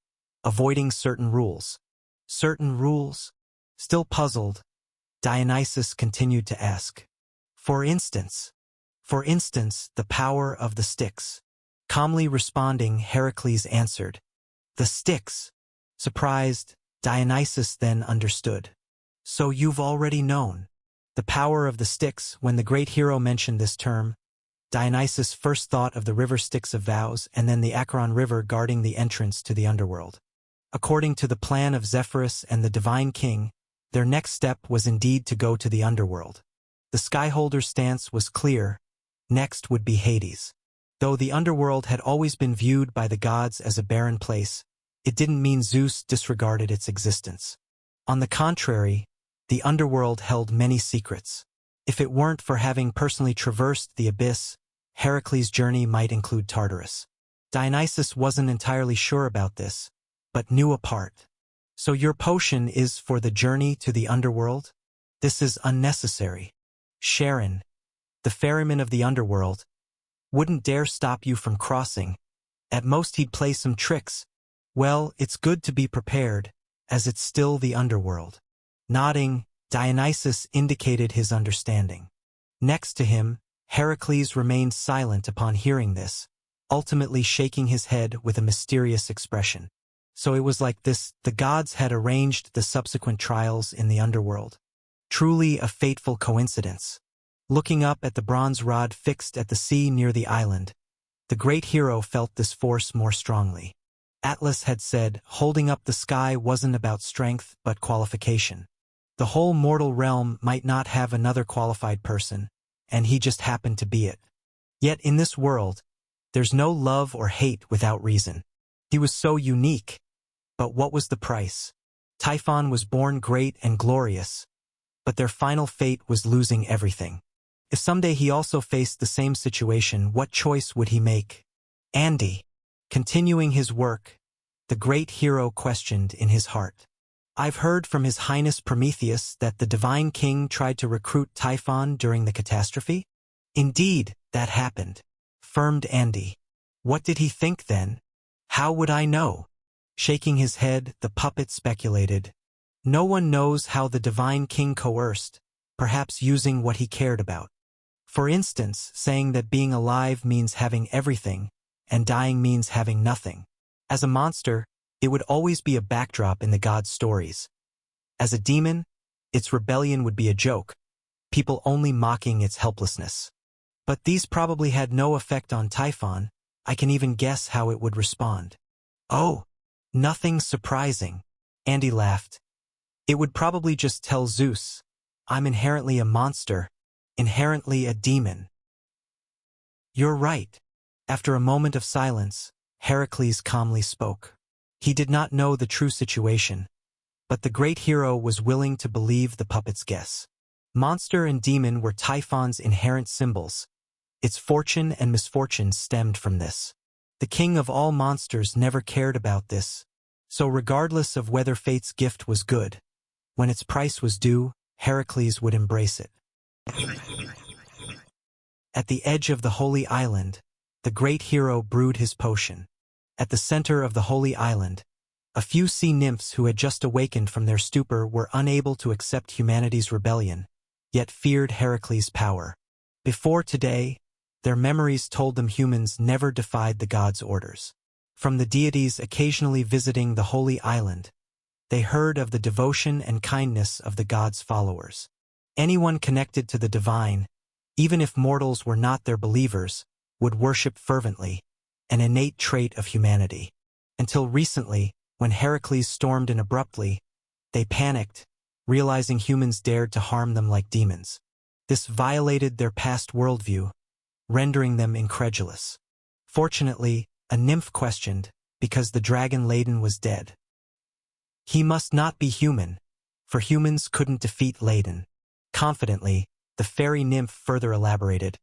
avoiding certain rules. Certain rules? Still puzzled, Dionysus continued to ask. For instance, the power of the Styx. Calmly responding, Heracles answered. The Styx. Surprised, Dionysus then understood. So you've already known. The power of the Styx. When the great hero mentioned this term, Dionysus first thought of the river Styx of Vows and then the Acheron River guarding the entrance to the underworld. According to the plan of Zephyrus and the divine king, their next step was indeed to go to the underworld. The Skyholder's stance was clear. Next would be Hades. Though the underworld had always been viewed by the gods as a barren place, it didn't mean Zeus disregarded its existence. On the contrary, the underworld held many secrets. If it weren't for having personally traversed the abyss, Heracles' journey might include Tartarus. Dionysus wasn't entirely sure about this, but knew a part. So your potion is for the journey to the underworld? This is unnecessary. Charon, the ferryman of the underworld, wouldn't dare stop you from crossing. At most he'd play some tricks. Well, it's good to be prepared, as it's still the underworld. Nodding, Dionysus indicated his understanding. Next to him, Heracles remained silent upon hearing this, ultimately shaking his head with a mysterious expression. So it was like this, the gods had arranged the subsequent trials in the underworld. Truly a fateful coincidence. Looking up at the bronze rod fixed at the sea near the island, the great hero felt this force more strongly. Atlas had said, holding up the sky wasn't about strength but qualification. The whole mortal realm might not have another qualified person, and he just happened to be it. Yet in this world, there's no love or hate without reason. He was so unique. But what was the price? Typhon was born great and glorious, but their final fate was losing everything. If someday he also faced the same situation, what choice would he make? Andy. Continuing his work, the great hero questioned in his heart. I've heard from His Highness Prometheus that the divine king tried to recruit Typhon during the catastrophe? Indeed, that happened, affirmed Andy. What did he think then? How would I know? Shaking his head, the puppet speculated. No one knows how the divine king coerced, perhaps using what he cared about. For instance, saying that being alive means having everything, and dying means having nothing. As a monster, it would always be a backdrop in the gods' stories. As a demon, its rebellion would be a joke, people only mocking its helplessness. But these probably had no effect on Typhon. I can even guess how it would respond. Oh, nothing surprising, Andy laughed. It would probably just tell Zeus, I'm inherently a monster, inherently a demon. You're right. After a moment of silence, Heracles calmly spoke. He did not know the true situation, but the great hero was willing to believe the puppet's guess. Monster and demon were Typhon's inherent symbols. Its fortune and misfortune stemmed from this. The king of all monsters never cared about this, so regardless of whether fate's gift was good, when its price was due, Heracles would embrace it. At the edge of the holy island, the great hero brewed his potion. At the center of the holy island, a few sea nymphs who had just awakened from their stupor were unable to accept humanity's rebellion, yet feared Heracles' power. Before today, their memories told them humans never defied the gods' orders. From the deities occasionally visiting the holy island, they heard of the devotion and kindness of the gods' followers. Anyone connected to the divine, even if mortals were not their believers, would worship fervently, an innate trait of humanity. Until recently, when Heracles stormed in abruptly, they panicked, realizing humans dared to harm them like demons. This violated their past worldview, rendering them incredulous. Fortunately, a nymph questioned, because the dragon Ladon was dead. He must not be human, for humans couldn't defeat Ladon. Confidently, the fairy nymph further elaborated.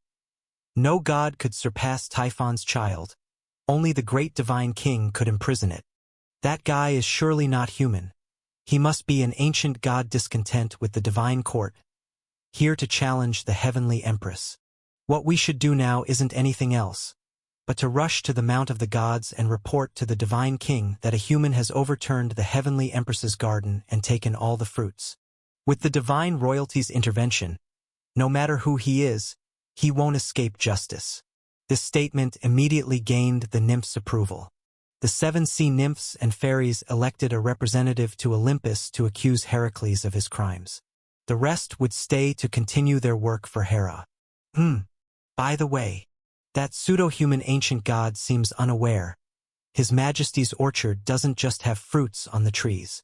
No god could surpass Typhon's child. Only the great divine king could imprison it. That guy is surely not human. He must be an ancient god discontent with the divine court, here to challenge the heavenly empress. What we should do now isn't anything else, but to rush to the Mount of the Gods and report to the divine king that a human has overturned the heavenly empress's garden and taken all the fruits. With the divine royalty's intervention, no matter who he is, he won't escape justice. This statement immediately gained the nymphs' approval. The 7 sea nymphs and fairies elected a representative to Olympus to accuse Heracles of his crimes. The rest would stay to continue their work for Hera. By the way, that pseudo-human ancient god seems unaware. His Majesty's orchard doesn't just have fruits on the trees.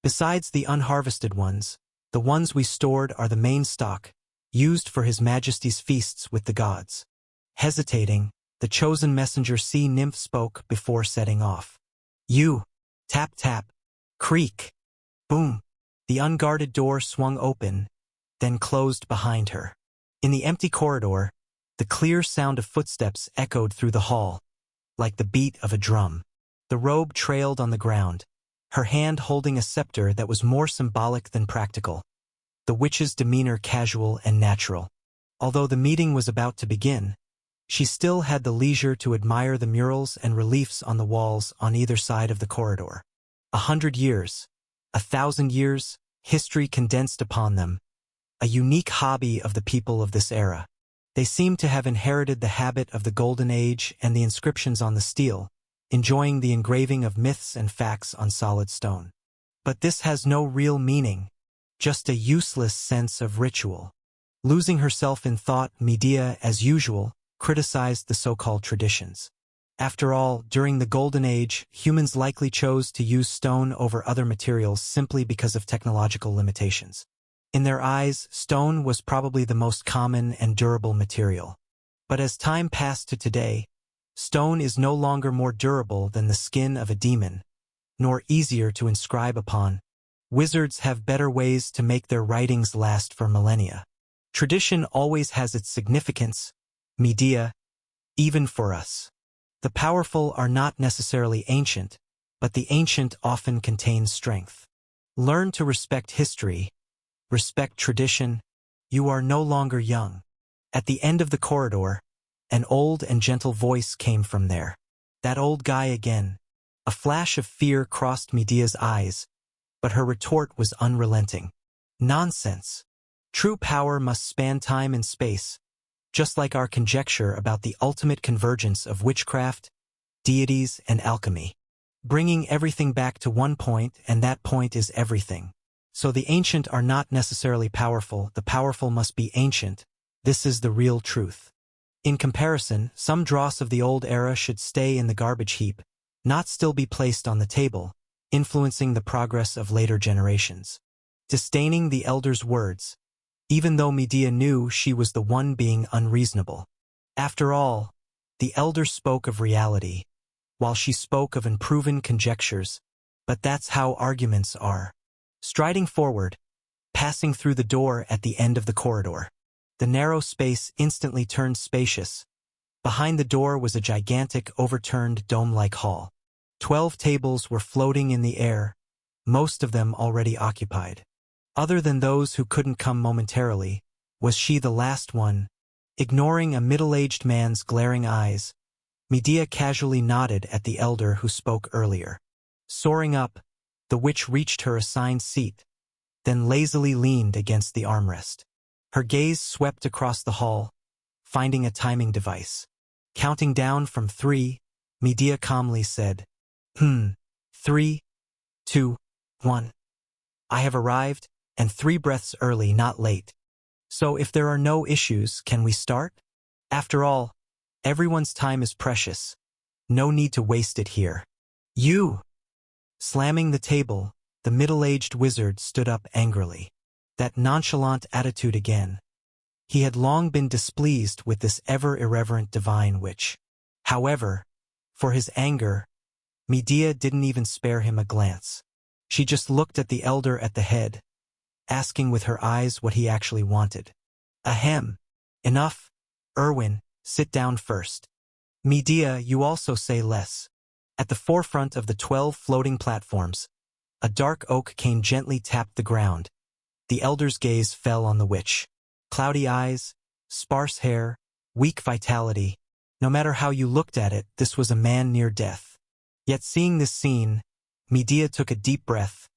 Besides the unharvested ones, the ones we stored are the main stock, used for His Majesty's feasts with the gods. Hesitating, the chosen messenger sea nymph spoke before setting off. You! Tap tap! Creak! Boom! The unguarded door swung open, then closed behind her. In the empty corridor, the clear sound of footsteps echoed through the hall, like the beat of a drum. The robe trailed on the ground, her hand holding a scepter that was more symbolic than practical. The witch's demeanor casual and natural. Although the meeting was about to begin, she still had the leisure to admire the murals and reliefs on the walls on either side of the corridor. 100 years, 1,000 years, history condensed upon them, a unique hobby of the people of this era. They seemed to have inherited the habit of the Golden Age and the inscriptions on the steel, enjoying the engraving of myths and facts on solid stone. But this has no real meaning, just a useless sense of ritual. Losing herself in thought, Medea, as usual, criticized the so-called traditions. After all, during the Golden Age, humans likely chose to use stone over other materials simply because of technological limitations. In their eyes, stone was probably the most common and durable material. But as time passed to today, stone is no longer more durable than the skin of a demon, nor easier to inscribe upon. Wizards have better ways to make their writings last for millennia. Tradition always has its significance, Medea, even for us. The powerful are not necessarily ancient, but the ancient often contains strength. Learn to respect history, respect tradition. You are no longer young. At the end of the corridor, an old and gentle voice came from there. That old guy again. A flash of fear crossed Medea's eyes, but her retort was unrelenting. Nonsense. True power must span time and space, just like our conjecture about the ultimate convergence of witchcraft, deities, and alchemy. Bringing everything back to one point, and that point is everything. So the ancient are not necessarily powerful, the powerful must be ancient. This is the real truth. In comparison, some dross of the old era should stay in the garbage heap, not still be placed on the table, influencing the progress of later generations. Disdaining the elder's words, even though Medea knew she was the one being unreasonable. After all, the elder spoke of reality, while she spoke of unproven conjectures, but that's how arguments are. Striding forward, passing through the door at the end of the corridor, the narrow space instantly turned spacious. Behind the door was a gigantic, overturned dome-like hall. 12 tables were floating in the air, most of them already occupied. Other than those who couldn't come momentarily, was she the last one? Ignoring a middle-aged man's glaring eyes, Medea casually nodded at the elder who spoke earlier. Soaring up, the witch reached her assigned seat, then lazily leaned against the armrest. Her gaze swept across the hall, finding a timing device. Counting down from 3, Medea calmly said, 3, 2, 1. I have arrived, and 3 breaths early, not late. So if there are no issues, can we start? After all, everyone's time is precious. No need to waste it here. You! Slamming the table, the middle-aged wizard stood up angrily. That nonchalant attitude again. He had long been displeased with this ever-irreverent divine witch. However, for his anger, Medea didn't even spare him a glance. She just looked at the elder at the head, asking with her eyes what he actually wanted. Ahem. Enough, Erwin, sit down first. Medea, you also say less. At the forefront of the 12 floating platforms, a dark oak cane gently tapped the ground. The elder's gaze fell on the witch. Cloudy eyes, sparse hair, weak vitality. No matter how you looked at it, this was a man near death. Yet seeing this scene, Medea took a deep breath,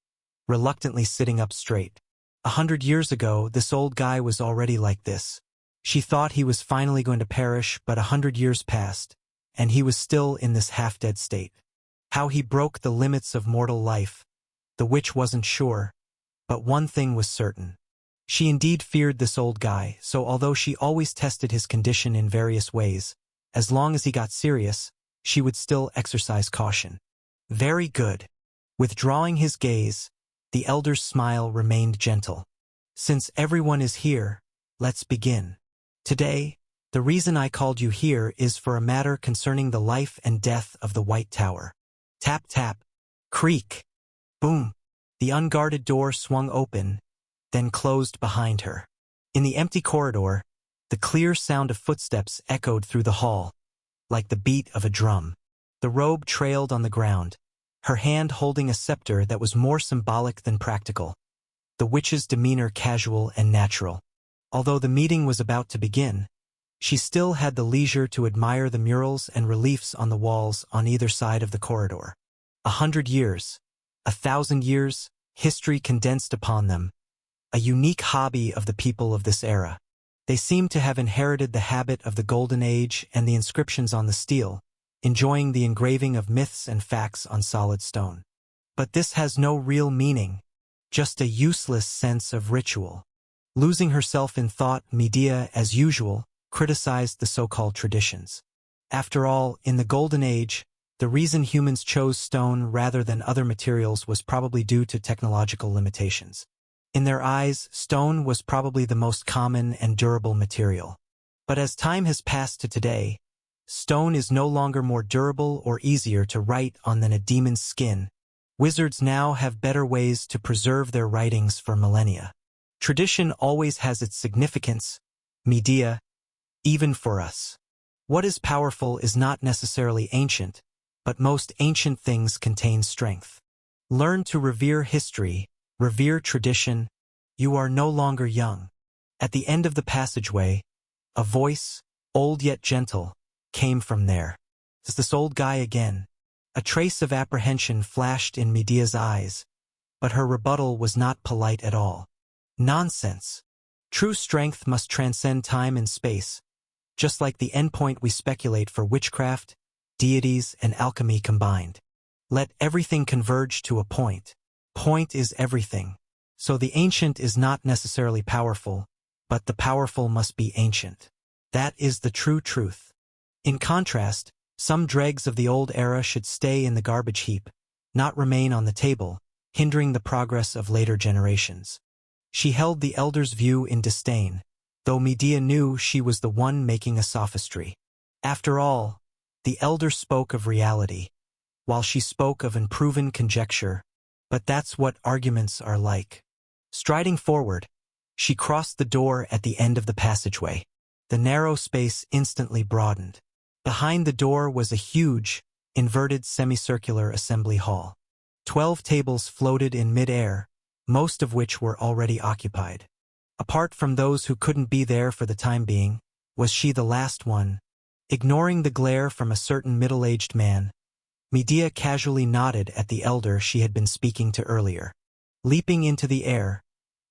reluctantly sitting up straight. 100 years ago, this old guy was already like this. She thought he was finally going to perish, but 100 years passed, and he was still in this half-dead state. How he broke the limits of mortal life, the witch wasn't sure, but one thing was certain. She indeed feared this old guy, so although she always tested his condition in various ways, as long as he got serious, she would still exercise caution. Very good. Withdrawing his gaze, the elder's smile remained gentle. Since everyone is here, let's begin. Today, the reason I called you here is for a matter concerning the life and death of the White Tower. Tap tap. Creak. Boom. The unguarded door swung open, then closed behind her. In the empty corridor, the clear sound of footsteps echoed through the hall, like the beat of a drum. The robe trailed on the ground, her hand holding a scepter that was more symbolic than practical. The witch's demeanor casual and natural. Although the meeting was about to begin, she still had the leisure to admire the murals and reliefs on the walls on either side of the corridor. 100 years, 1,000 years, history condensed upon them. A unique hobby of the people of this era. They seemed to have inherited the habit of the Golden Age and the inscriptions on the steel, enjoying the engraving of myths and facts on solid stone. But this has no real meaning, just a useless sense of ritual. Losing herself in thought, Medea, as usual, criticized the so-called traditions. After all, in the Golden Age, the reason humans chose stone rather than other materials was probably due to technological limitations. In their eyes, stone was probably the most common and durable material. But as time has passed to today, stone is no longer more durable or easier to write on than a demon's skin. Wizards now have better ways to preserve their writings for millennia. Tradition always has its significance, Medea, even for us. What is powerful is not necessarily ancient, but most ancient things contain strength. Learn to revere history, revere tradition. You are no longer young. At the end of the passageway, a voice, old yet gentle, came from there. It's this old guy again. A trace of apprehension flashed in Medea's eyes, but her rebuttal was not polite at all. Nonsense. True strength must transcend time and space, just like the endpoint we speculate for witchcraft, deities, and alchemy combined. Let everything converge to a point. Point is everything. So the ancient is not necessarily powerful, but the powerful must be ancient. That is the true truth. In contrast, some dregs of the old era should stay in the garbage heap, not remain on the table, hindering the progress of later generations. She held the elder's view in disdain, though Medea knew she was the one making a sophistry. After all, the elder spoke of reality, while she spoke of unproven conjecture, but that's what arguments are like. Striding forward, she crossed the door at the end of the passageway. The narrow space instantly broadened. Behind the door was a huge, inverted semicircular assembly hall. 12 tables floated in mid-air, most of which were already occupied. Apart from those who couldn't be there for the time being, was she the last one? Ignoring the glare from a certain middle-aged man, Medea casually nodded at the elder she had been speaking to earlier. Leaping into the air,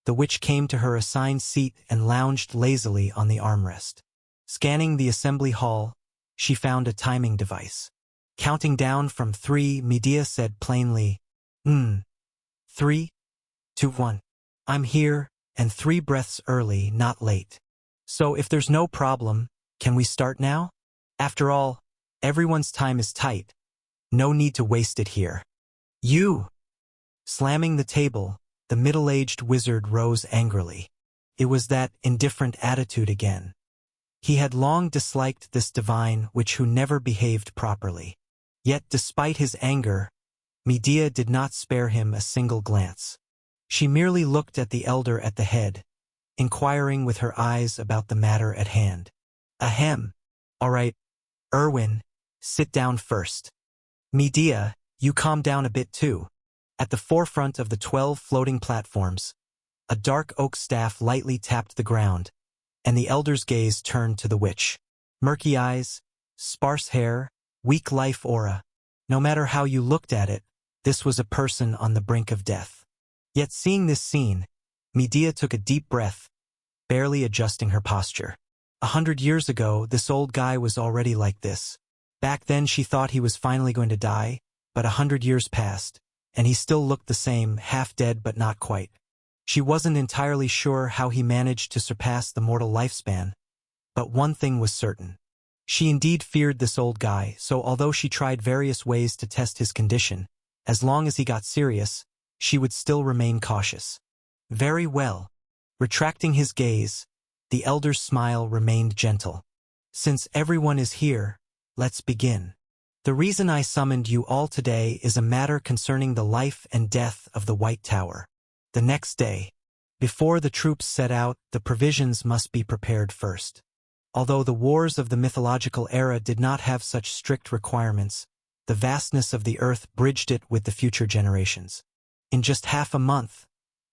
the witch came to her assigned seat and lounged lazily on the armrest. Scanning the assembly hall, she found a timing device. Counting down from 3, Medea said plainly, 3, 2, 1. I'm here, and 3 breaths early, not late. So if there's no problem, can we start now? After all, everyone's time is tight. No need to waste it here. You! Slamming the table, the middle-aged wizard rose angrily. It was that indifferent attitude again. He had long disliked this divine witch who never behaved properly. Yet despite his anger, Medea did not spare him a single glance. She merely looked at the elder at the head, inquiring with her eyes about the matter at hand. Ahem. All right, Erwin, sit down first. Medea, you calm down a bit too. At the forefront of the 12 floating platforms, a dark oak staff lightly tapped the ground, and the elder's gaze turned to the witch. Murky eyes, sparse hair, weak life aura. No matter how you looked at it, this was a person on the brink of death. Yet seeing this scene, Medea took a deep breath, barely adjusting her posture. 100 years ago, this old guy was already like this. Back then she thought he was finally going to die, but 100 years passed, and he still looked the same, half dead but not quite. She wasn't entirely sure how he managed to surpass the mortal lifespan, but one thing was certain. She indeed feared this old guy, so although she tried various ways to test his condition, as long as he got serious, she would still remain cautious. Very well. Retracting his gaze, the elder's smile remained gentle. Since everyone is here, let's begin. The reason I summoned you all today is a matter concerning the life and death of the White Tower. The next day, before the troops set out, the provisions must be prepared first. Although the wars of the mythological era did not have such strict requirements, the vastness of the earth bridged it with the future generations. In just half a month,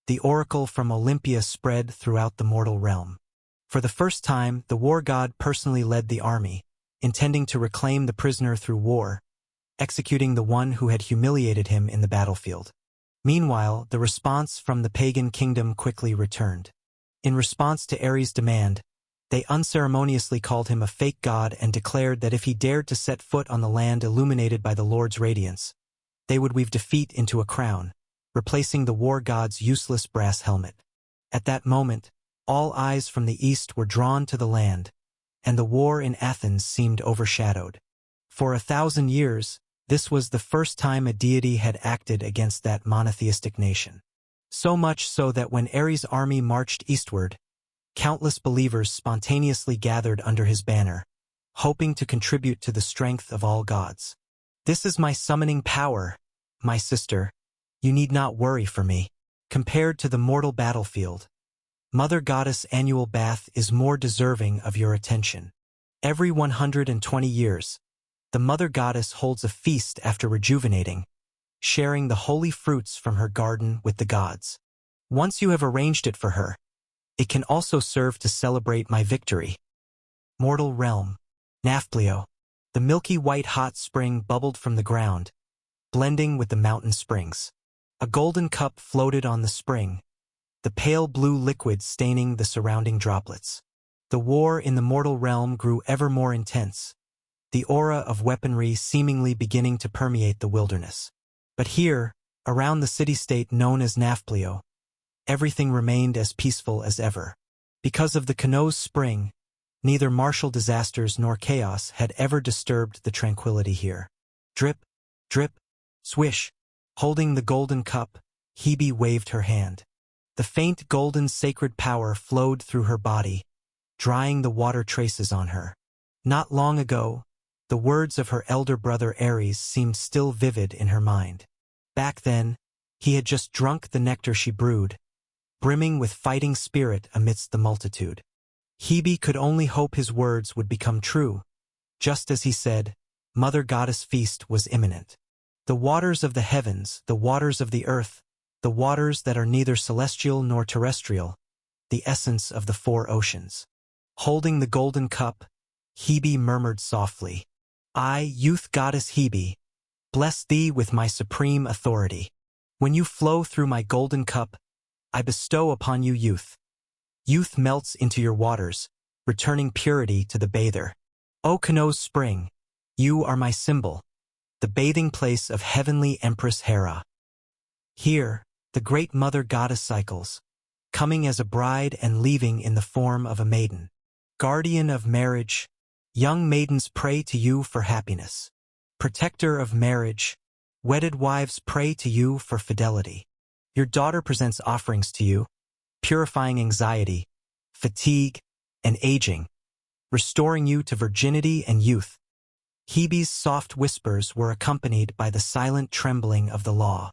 the oracle from Olympia spread throughout the mortal realm. For the first time, the war god personally led the army, intending to reclaim the prisoner through war, executing the one who had humiliated him in the battlefield. Meanwhile, the response from the pagan kingdom quickly returned. In response to Ares' demand, they unceremoniously called him a fake god and declared that if he dared to set foot on the land illuminated by the Lord's radiance, they would weave defeat into a crown, replacing the war god's useless brass helmet. At that moment, all eyes from the east were drawn to the land, and the war in Athens seemed overshadowed. For 1,000 years, this was the first time a deity had acted against that monotheistic nation. So much so that when Ares' army marched eastward, countless believers spontaneously gathered under his banner, hoping to contribute to the strength of all gods. This is my summoning power, my sister. You need not worry for me. Compared to the mortal battlefield, Mother Goddess' annual bath is more deserving of your attention. Every 120 years, the Mother Goddess holds a feast after rejuvenating, sharing the holy fruits from her garden with the gods. Once you have arranged it for her, it can also serve to celebrate my victory. Mortal realm. Nafplio. The milky white hot spring bubbled from the ground, blending with the mountain springs. A golden cup floated on the spring, the pale blue liquid staining the surrounding droplets. The war in the mortal realm grew ever more intense, the aura of weaponry seemingly beginning to permeate the wilderness. But here, around the city-state known as Nafplio, everything remained as peaceful as ever. Because of the Knos spring, neither martial disasters nor chaos had ever disturbed the tranquility here. Drip, drip, swish. Holding the golden cup, Hebe waved her hand. The faint golden sacred power flowed through her body, drying the water traces on her. Not long ago, the words of her elder brother Ares seemed still vivid in her mind. Back then, he had just drunk the nectar she brewed, brimming with fighting spirit amidst the multitude. Hebe could only hope his words would become true. Just as he said, Mother Goddess' feast was imminent. The waters of the heavens, the waters of the earth, the waters that are neither celestial nor terrestrial, the essence of the 4 oceans. Holding the golden cup, Hebe murmured softly, I, youth goddess Hebe, bless thee with my supreme authority. When you flow through my golden cup, I bestow upon you youth. Youth melts into your waters, returning purity to the bather. O Knos spring, you are my symbol, the bathing place of heavenly Empress Hera. Here, the great mother goddess cycles, coming as a bride and leaving in the form of a maiden. Guardian of marriage, young maidens pray to you for happiness. Protector of marriage, wedded wives pray to you for fidelity. Your daughter presents offerings to you, purifying anxiety, fatigue, and aging, restoring you to virginity and youth. Hebe's soft whispers were accompanied by the silent trembling of the law.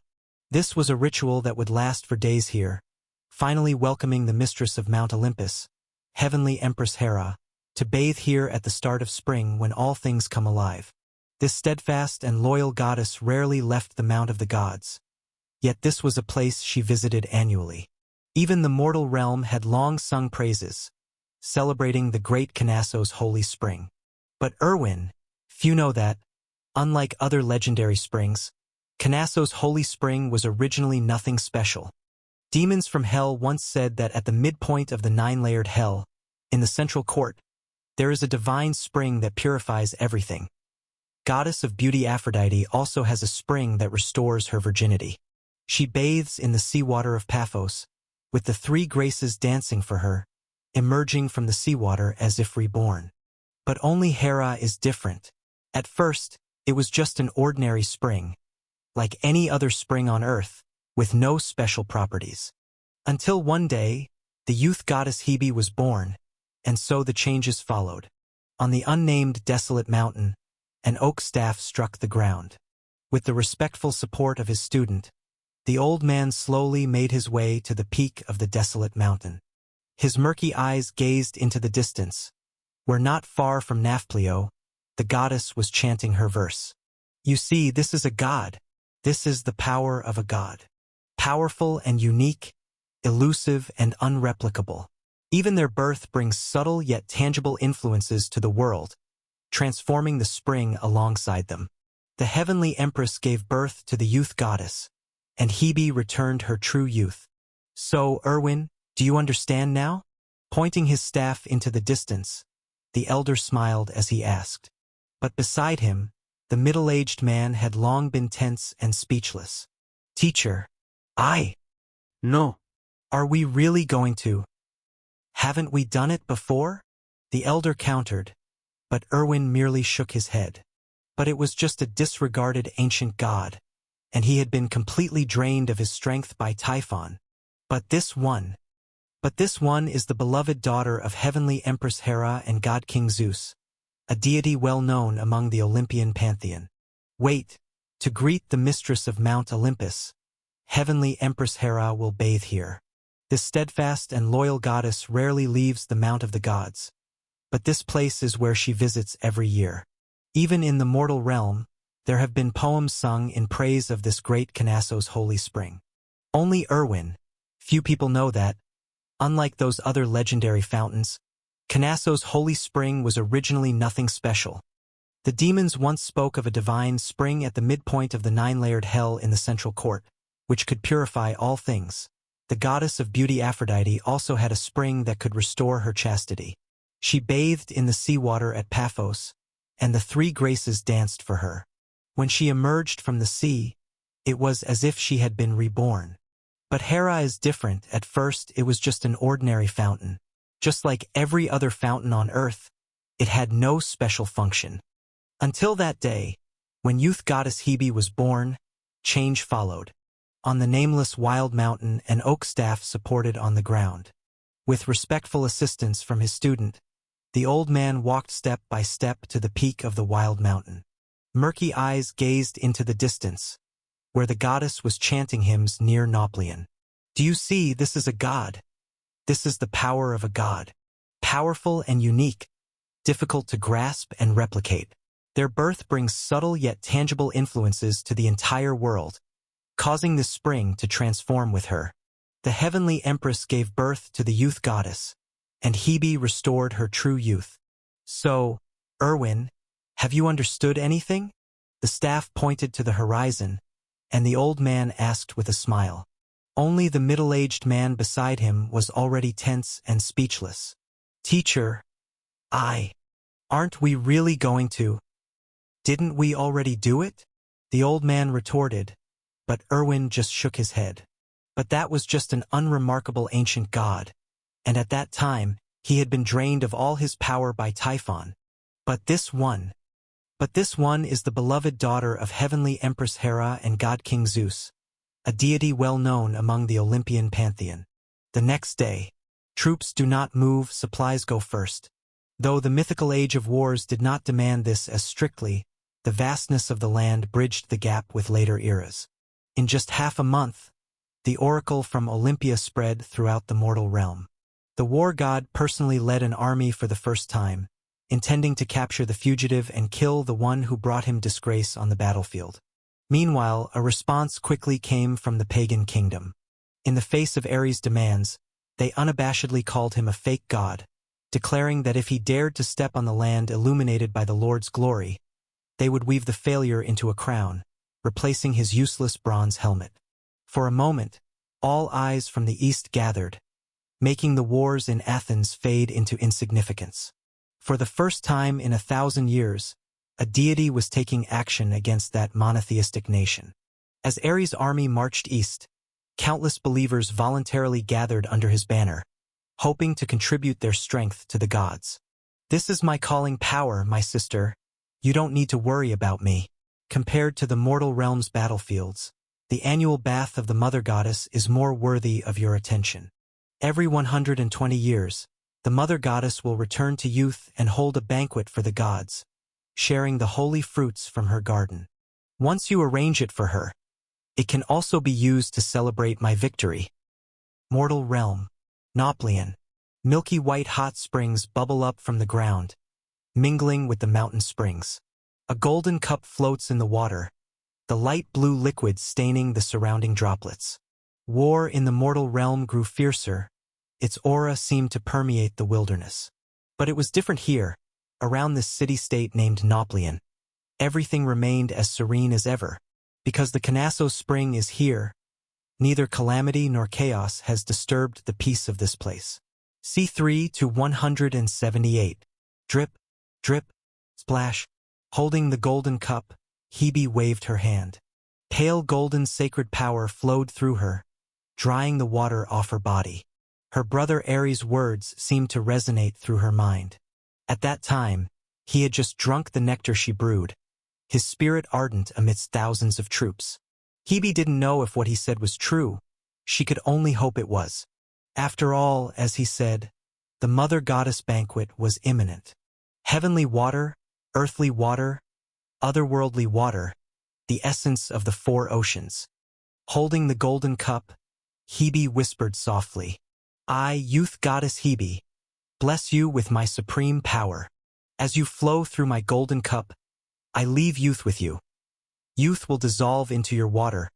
This was a ritual that would last for days here, finally welcoming the mistress of Mount Olympus, heavenly Empress Hera, to bathe here at the start of spring when all things come alive. This steadfast and loyal goddess rarely left the Mount of the Gods. Yet this was a place she visited annually. Even the mortal realm had long sung praises, celebrating the great Knossos' holy spring. But Erwin, few know that, unlike other legendary springs, Knossos' holy spring was originally nothing special. Demons from hell once said that at the midpoint of the nine-layered hell, in the central court, there is a divine spring that purifies everything. Goddess of beauty Aphrodite also has a spring that restores her virginity. She bathes in the seawater of Paphos, with the three graces dancing for her, emerging from the seawater as if reborn. But only Hera is different. At first, it was just an ordinary spring, like any other spring on Earth, with no special properties. Until one day, the youth goddess Hebe was born, and so the changes followed. On the unnamed desolate mountain, an oak staff struck the ground. With the respectful support of his student, the old man slowly made his way to the peak of the desolate mountain. His murky eyes gazed into the distance, where not far from Nafplio, the goddess was chanting her verse. You see, this is a god. This is the power of a god. Powerful and unique, elusive and unreplicable. Even their birth brings subtle yet tangible influences to the world, transforming the spring alongside them. The heavenly empress gave birth to the youth goddess, and Hebe returned her true youth. So, Erwin, do you understand now? Pointing his staff into the distance, the elder smiled as he asked. But beside him, the middle-aged man had long been tense and speechless. Teacher,
No.
Are we really going to? Haven't we done it before? The elder countered, but Erwin merely shook his head. But it was just a disregarded ancient god, and he had been completely drained of his strength by Typhon. But this one is the beloved daughter of heavenly Empress Hera and god King Zeus, a deity well known among the Olympian pantheon. Wait, to greet the mistress of Mount Olympus, heavenly Empress Hera will bathe here. This steadfast and loyal goddess rarely leaves the Mount of the Gods, but this place is where she visits every year. Even in the mortal realm, there have been poems sung in praise of this great Knossos' holy spring. Only Erwin, few people know that, unlike those other legendary fountains, Knossos' holy spring was originally nothing special. The demons once spoke of a divine spring at the midpoint of the nine-layered hell in the central court, which could purify all things. The goddess of beauty Aphrodite also had a spring that could restore her chastity. She bathed in the seawater at Paphos, and the three graces danced for her. When she emerged from the sea, it was as if she had been reborn. But Hera is different. At first, it was just an ordinary fountain. Just like every other fountain on Earth, it had no special function. Until that day, when youth goddess Hebe was born, change followed. On the nameless wild mountain, an oak staff supported on the ground. With respectful assistance from his student, the old man walked step by step to the peak of the wild mountain. Murky eyes gazed into the distance, where the goddess was chanting hymns near Nauplion. Do you see, this is a god? This is the power of a god. Powerful and unique, difficult to grasp and replicate. Their birth brings subtle yet tangible influences to the entire world, causing the spring to transform with her. The heavenly empress gave birth to the youth goddess, and Hebe restored her true youth. So, Erwin, have you understood anything? The staff pointed to the horizon, and the old man asked with a smile. Only the middle-aged man beside him was already tense and speechless. Teacher, aren't we really going to? Didn't we already do it? The old man retorted, but Erwin just shook his head. But that was just an unremarkable ancient god, and at that time, he had been drained of all his power by Typhon. But this one is the beloved daughter of heavenly Empress Hera and god King Zeus, a deity well known among the Olympian pantheon. The next day, troops do not move, supplies go first. Though the mythical age of wars did not demand this as strictly, the vastness of the land bridged the gap with later eras. In just half a month, the oracle from Olympia spread throughout the mortal realm. The war god personally led an army for the first time, intending to capture the fugitive and kill the one who brought him disgrace on the battlefield. Meanwhile, a response quickly came from the pagan kingdom. In the face of Ares' demands, they unabashedly called him a fake god, declaring that if he dared to step on the land illuminated by the Lord's glory, they would weave the failure into a crown, replacing his useless bronze helmet. For a moment, all eyes from the east gathered, making the wars in Athens fade into insignificance. For the first time in 1,000 years, a deity was taking action against that monotheistic nation. As Ares' army marched east, countless believers voluntarily gathered under his banner, hoping to contribute their strength to the gods. "This is my calling power, my sister. You don't need to worry about me." Compared to the mortal realm's battlefields, the annual bath of the Mother Goddess is more worthy of your attention. Every 120 years, the Mother Goddess will return to youth and hold a banquet for the gods, sharing the holy fruits from her garden. Once you arrange it for her, it can also be used to celebrate my victory. Mortal realm, Nauplian. Milky white hot springs bubble up from the ground, mingling with the mountain springs. A golden cup floats in the water, the light blue liquid staining the surrounding droplets. War in the mortal realm grew fiercer. Its aura seemed to permeate the wilderness. But it was different here, around this city-state named Nauplian. Everything remained as serene as ever. Because the Knossos spring is here, neither calamity nor chaos has disturbed the peace of this place. C3 to 178. Drip, drip, splash. Holding the golden cup, Hebe waved her hand. Pale golden sacred power flowed through her, drying the water off her body. Her brother Ares' words seemed to resonate through her mind. At that time, he had just drunk the nectar she brewed, his spirit ardent amidst thousands of troops. Hebe didn't know if what he said was true. She could only hope it was. After all, as he said, the Mother Goddess banquet was imminent. Heavenly water, earthly water, otherworldly water, the essence of the four oceans. Holding the golden cup, Hebe whispered softly, "I, youth goddess Hebe, bless you with my supreme power. As you flow through my golden cup, I leave youth with you. Youth will dissolve into your water,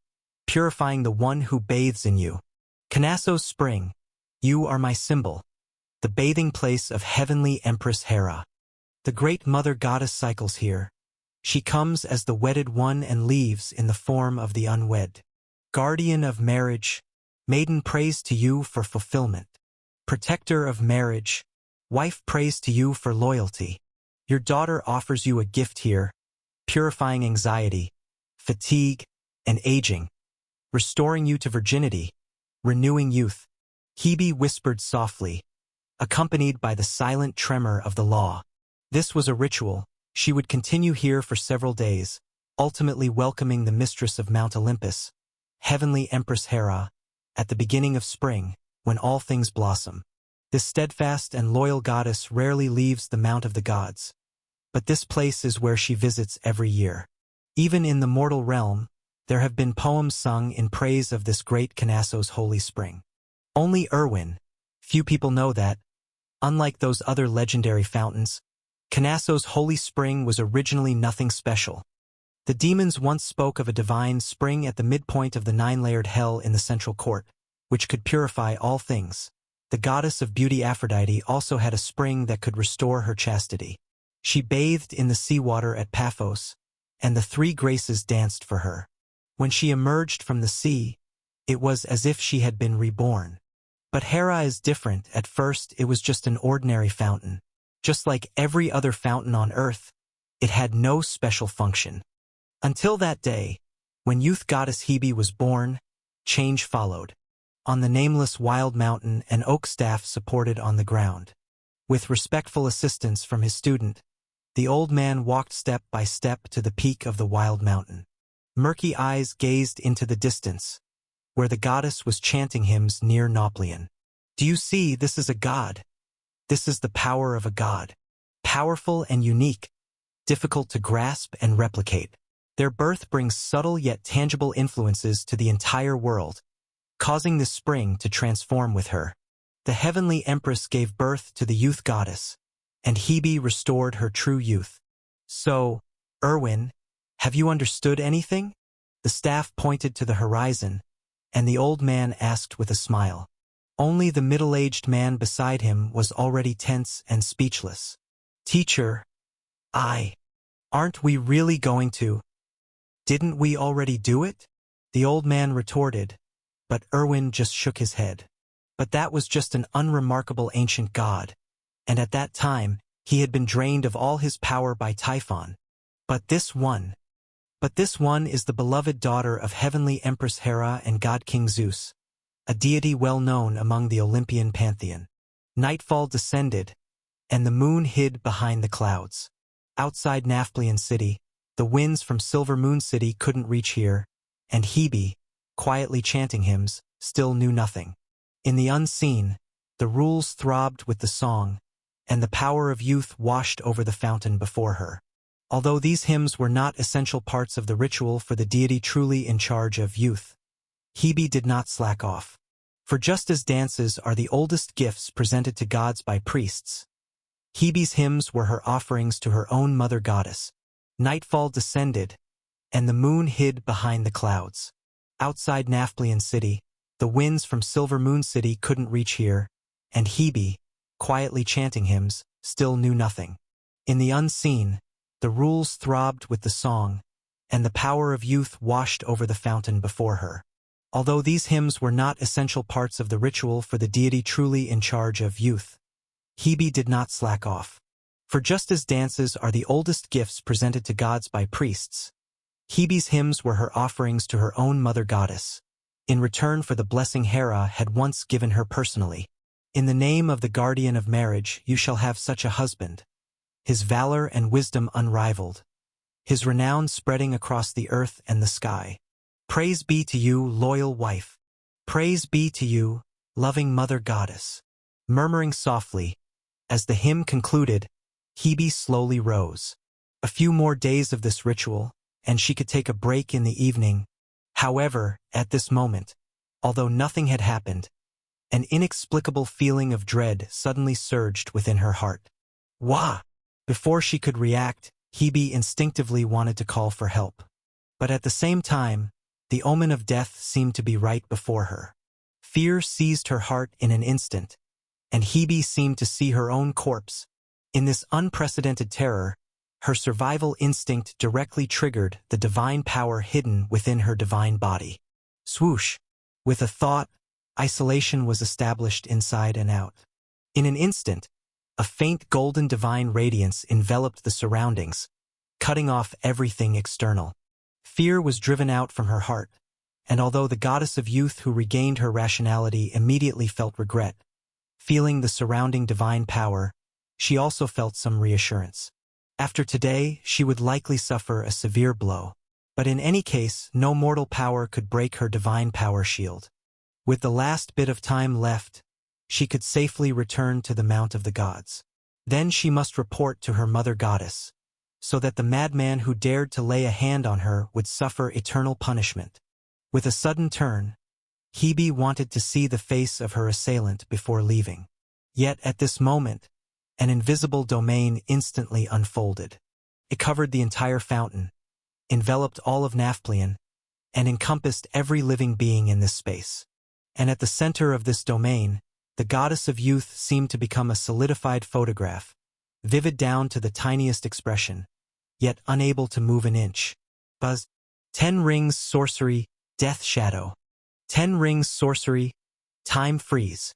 purifying the one who bathes in you. Knossos spring, you are my symbol, the bathing place of heavenly Empress Hera. The great Mother Goddess cycles here. She comes as the wedded one and leaves in the form of the unwed. Guardian of marriage, maiden prays to you for fulfillment. Protector of marriage, wife prays to you for loyalty. Your daughter offers you a gift here, purifying anxiety, fatigue, and aging, restoring you to virginity, renewing youth." Hebe whispered softly, accompanied by the silent tremor of the law. This was a ritual. She would continue here for several days, ultimately welcoming the mistress of Mount Olympus, heavenly Empress Hera, at the beginning of spring, when all things blossom. This steadfast and loyal goddess rarely leaves the Mount of the Gods, but this place is where she visits every year. Even in the mortal realm, there have been poems sung in praise of this great Knossos holy spring. Only Irwin, few people know that, unlike those other legendary fountains, Knossos holy spring was originally nothing special. The demons once spoke of a divine spring at the midpoint of the nine-layered hell in the central court, which could purify all things. The goddess of beauty Aphrodite also had a spring that could restore her chastity. She bathed in the seawater at Paphos, and the three graces danced for her. When she emerged from the sea, it was as if she had been reborn. But Hera is different. At first, it was just an ordinary fountain. Just like every other fountain on Earth, it had no special function. Until that day, when youth goddess Hebe was born, change followed. On the nameless wild mountain, an oak staff supported on the ground. With respectful assistance from his student, the old man walked step by step to the peak of the wild mountain. Murky eyes gazed into the distance, where the goddess was chanting hymns near Nauplian. "Do you see, this is a god? This is the power of a god. Powerful and unique, difficult to grasp and replicate. Their birth brings subtle yet tangible influences to the entire world, causing this spring to transform with her. The heavenly empress gave birth to the youth goddess, and Hebe restored her true youth. So, Erwin, have you understood anything? The staff pointed to the horizon, and the old man asked with a smile. Only the middle-aged man beside him was already tense and speechless. Teacher, aren't we really going to? Didn't we already do it? The old man retorted, but Erwin just shook his head. But that was just an unremarkable ancient god, and at that time, he had been drained of all his power by Typhon. But this one is the beloved daughter of heavenly Empress Hera and god King Zeus, a deity well known among the Olympian pantheon. Nightfall descended, and the moon hid behind the clouds. Outside Nafplion City, the winds from Silver Moon City couldn't reach here, and Hebe, quietly chanting hymns, still knew nothing. In the unseen, the rules throbbed with the song, and the power of youth washed over the fountain before her. Although these hymns were not essential parts of the ritual for the deity truly in charge of youth, Hebe did not slack off. For just as dances are the oldest gifts presented to gods by priests, Hebe's hymns were her offerings to her own mother goddess. Nightfall descended, and the moon hid behind the clouds. Outside Nafplion City, the winds from Silver Moon City couldn't reach here, and Hebe, quietly chanting hymns, still knew nothing. In the unseen, the rules throbbed with the song, and the power of youth washed over the fountain before her. Although these hymns were not essential parts of the ritual for the deity truly in charge of youth, Hebe did not slack off. For just as dances are the oldest gifts presented to gods by priests, Hebe's hymns were her offerings to her own mother goddess, in return for the blessing Hera had once given her personally. In the name of the guardian of marriage you shall have such a husband, his valor and wisdom unrivaled, his renown spreading across the earth and the sky. Praise be to you, loyal wife. Praise be to you, loving mother goddess. Murmuring softly, as the hymn concluded, Hebe slowly rose. A few more days of this ritual, and she could take a break in the evening. However, at this moment, although nothing had happened, an inexplicable feeling of dread suddenly surged within her heart. Wah! Before she could react, Hebe instinctively wanted to call for help. But at the same time, the omen of death seemed to be right before her. Fear seized her heart in an instant, and Hebe seemed to see her own corpse. In this unprecedented terror, her survival instinct directly triggered the divine power hidden within her divine body. Swoosh! With a thought, isolation was established inside and out. In an instant, a faint golden divine radiance enveloped the surroundings, cutting off everything external. Fear was driven out from her heart, and although the goddess of youth who regained her rationality immediately felt regret, feeling the surrounding divine power, she also felt some reassurance. After today, she would likely suffer a severe blow, but in any case, no mortal power could break her divine power shield. With the last bit of time left, she could safely return to the Mount of the Gods. Then she must report to her mother goddess, so that the madman who dared to lay a hand on her would suffer eternal punishment. With a sudden turn, Hebe wanted to see the face of her assailant before leaving. Yet at this moment, an invisible domain instantly unfolded. It covered the entire fountain, enveloped all of Nafplion, and encompassed every living being in this space. And at the center of this domain, the goddess of youth seemed to become a solidified photograph, vivid down to the tiniest expression, yet unable to move an inch. Buzz. 10 rings sorcery, death shadow. 10 rings sorcery, time freeze.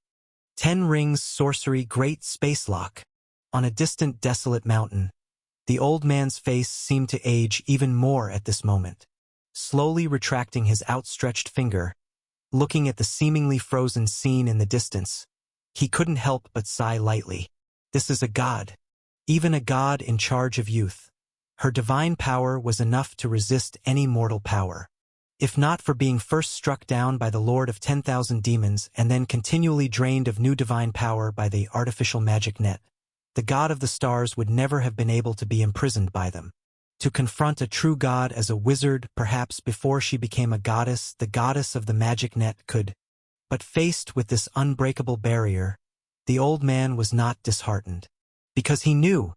10 rings sorcery, great space lock. On a distant desolate mountain, the old man's face seemed to age even more at this moment. Slowly retracting his outstretched finger, looking at the seemingly frozen scene in the distance, he couldn't help but sigh lightly. This is a god. Even a god in charge of youth. Her divine power was enough to resist any mortal power. If not for being first struck down by the Lord of 10,000 demons and then continually drained of new divine power by the artificial magic net, the god of the stars would never have been able to be imprisoned by them. To confront a true god as a wizard, perhaps before she became a goddess, the goddess of the magic net could But faced with this unbreakable barrier, the old man was not disheartened. Because he knew,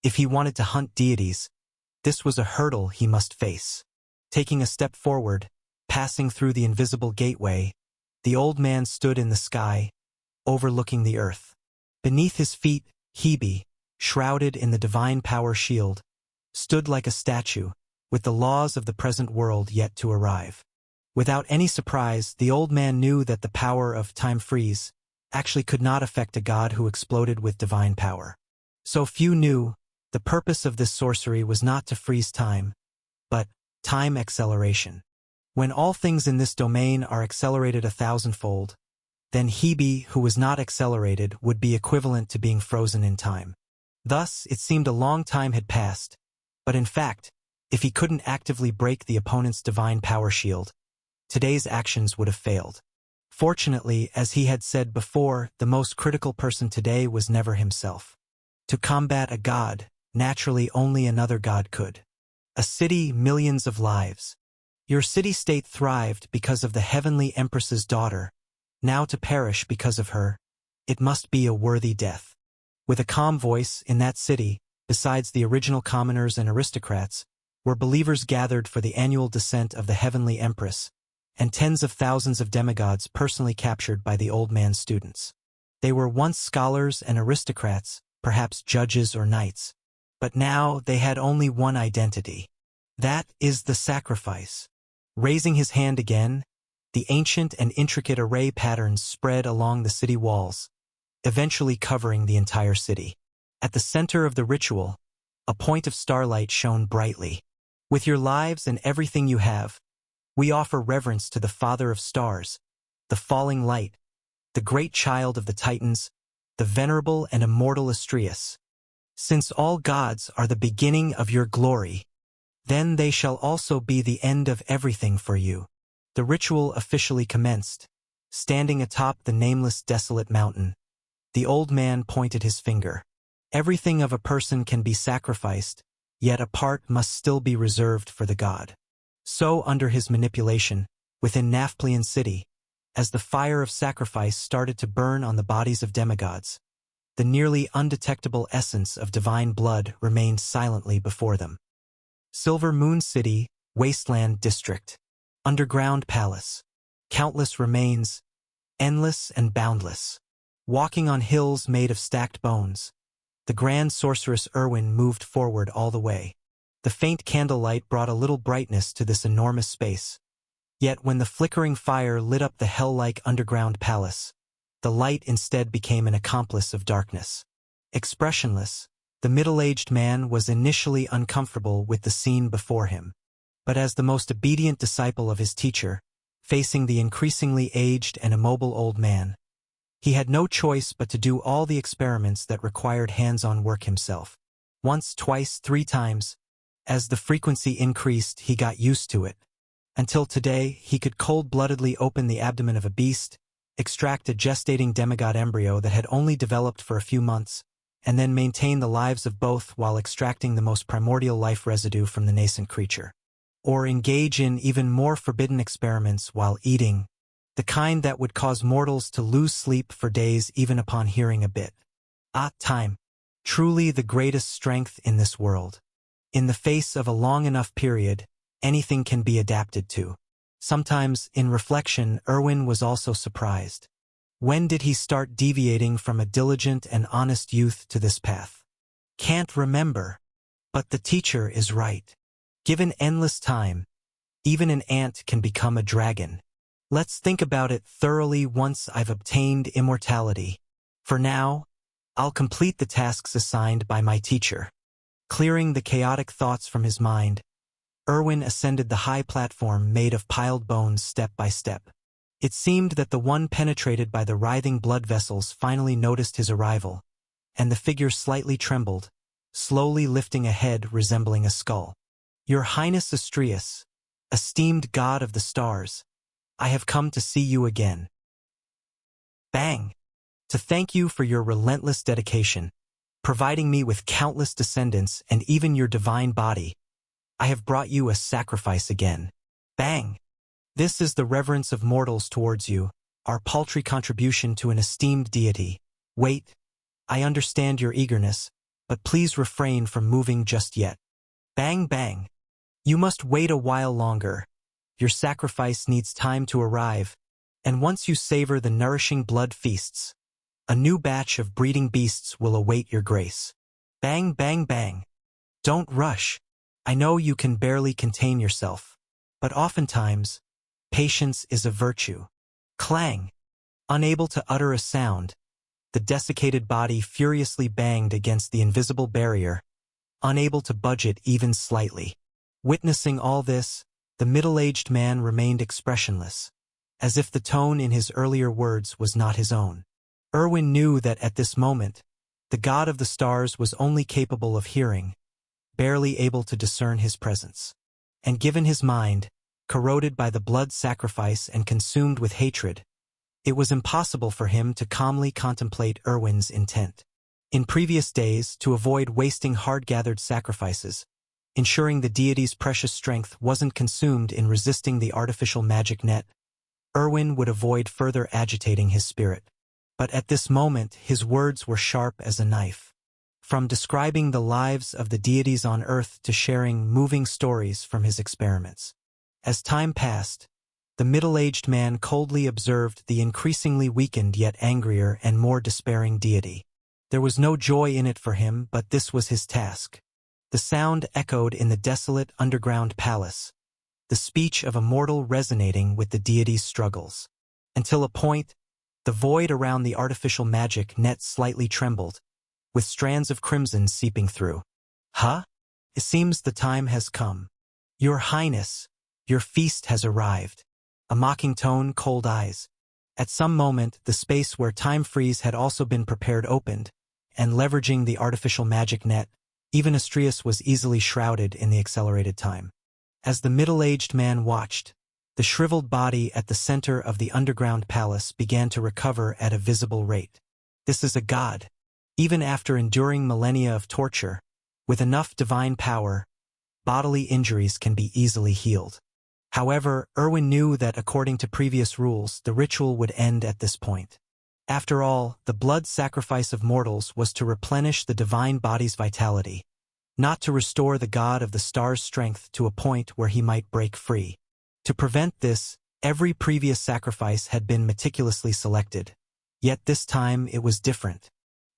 if he wanted to hunt deities, this was a hurdle he must face. Taking a step forward, passing through the invisible gateway, the old man stood in the sky, overlooking the earth. Beneath his feet, Hebe, shrouded in the divine power shield, stood like a statue, with the laws of the present world yet to arrive. Without any surprise, the old man knew that the power of time freeze actually could not affect a god who exploded with divine power. So few knew, the purpose of this sorcery was not to freeze time, but time acceleration. When all things in this domain are accelerated 1,000-fold, then Hebe, who was not accelerated, would be equivalent to being frozen in time. Thus, it seemed a long time had passed, but in fact, if he couldn't actively break the opponent's divine power shield, today's actions would have failed. Fortunately, as he had said before, the most critical person today was never himself. To combat a god, naturally only another god could. A city, millions of lives. Your city-state thrived because of the heavenly empress's daughter. Now to perish because of her, it must be a worthy death. With a calm voice, in that city, besides the original commoners and aristocrats, were believers gathered for the annual descent of the heavenly empress, and tens of thousands of demigods personally captured by the old man's students. They were once scholars and aristocrats, perhaps judges or knights, but now they had only one identity. That is the sacrifice. Raising his hand again, the ancient and intricate array patterns spread along the city walls, eventually covering the entire city. At the center of the ritual, a point of starlight shone brightly. With your lives and everything you have, we offer reverence to the Father of Stars, the falling light, the great child of the Titans, the venerable and immortal Astrius. Since all gods are the beginning of your glory, then they shall also be the end of everything for you. The ritual officially commenced. Standing atop the nameless desolate mountain, the old man pointed his finger. Everything of a person can be sacrificed, yet a part must still be reserved for the god. So under his manipulation, within Nafplion city, as the fire of sacrifice started to burn on the bodies of demigods, the nearly undetectable essence of divine blood remained silently before them. Silver Moon City, Wasteland District. Underground palace. Countless remains, endless and boundless. Walking on hills made of stacked bones, the grand sorceress Erwin moved forward all the way. The faint candlelight brought a little brightness to this enormous space. Yet when the flickering fire lit up the hell-like underground palace, the light instead became an accomplice of darkness. Expressionless, the middle-aged man was initially uncomfortable with the scene before him. But as the most obedient disciple of his teacher, facing the increasingly aged and immobile old man, he had no choice but to do all the experiments that required hands-on work himself. Once, twice, 3 times. As the frequency increased, he got used to it. Until today, he could cold-bloodedly open the abdomen of a beast, extract a gestating demigod embryo that had only developed for a few months, and then maintain the lives of both while extracting the most primordial life residue from the nascent creature. Or engage in even more forbidden experiments while eating, the kind that would cause mortals to lose sleep for days even upon hearing a bit. Time. Truly the greatest strength in this world. In the face of a long enough period, anything can be adapted to. Sometimes, in reflection, Erwin was also surprised. When did he start deviating from a diligent and honest youth to this path? Can't remember. But the teacher is right. Given endless time, even an ant can become a dragon. Let's think about it thoroughly once I've obtained immortality. For now, I'll complete the tasks assigned by my teacher. Clearing the chaotic thoughts from his mind, Erwin ascended the high platform made of piled bones step by step. It seemed that the one penetrated by the writhing blood vessels finally noticed his arrival, and the figure slightly trembled, slowly lifting a head resembling a skull. Your Highness Astrius, esteemed god of the stars, I have come to see you again. Bang! To thank you for your relentless dedication, providing me with countless descendants and even your divine body. I have brought you a sacrifice again. Bang! This is the reverence of mortals towards you, our paltry contribution to an esteemed deity. Wait, I understand your eagerness, but please refrain from moving just yet. Bang bang. You must wait a while longer. Your sacrifice needs time to arrive, and once you savor the nourishing blood feasts, a new batch of breeding beasts will await your grace. Bang bang bang. Don't rush. I know you can barely contain yourself, but oftentimes, patience is a virtue. Clang. Unable to utter a sound, the desiccated body furiously banged against the invisible barrier, unable to budge it even slightly. Witnessing all this, the middle-aged man remained expressionless, as if the tone in his earlier words was not his own. Erwin knew that at this moment, the god of the stars was only capable of hearing, barely able to discern his presence. And given his mind, corroded by the blood sacrifice and consumed with hatred, it was impossible for him to calmly contemplate Erwin's intent. In previous days, to avoid wasting hard-gathered sacrifices, ensuring the deity's precious strength wasn't consumed in resisting the artificial magic net, Erwin would avoid further agitating his spirit. But at this moment, his words were sharp as a knife. From describing the lives of the deities on Earth to sharing moving stories from his experiments. As time passed, the middle-aged man coldly observed the increasingly weakened yet angrier and more despairing deity. There was no joy in it for him, but this was his task. The sound echoed in the desolate underground palace, the speech of a mortal resonating with the deity's struggles. Until a point, the void around the artificial magic net slightly trembled, with strands of crimson seeping through. Huh? It seems the time has come. Your Highness, your feast has arrived. A mocking tone, cold eyes. At some moment, the space where time freeze had also been prepared opened, and leveraging the artificial magic net, even Astrius was easily shrouded in the accelerated time. As the middle-aged man watched, the shriveled body at the center of the underground palace began to recover at a visible rate. This is a god. Even after enduring millennia of torture, with enough divine power, bodily injuries can be easily healed. However, Erwin knew that according to previous rules, the ritual would end at this point. After all, the blood sacrifice of mortals was to replenish the divine body's vitality, not to restore the god of the stars' strength to a point where he might break free. To prevent this, every previous sacrifice had been meticulously selected. Yet this time it was different.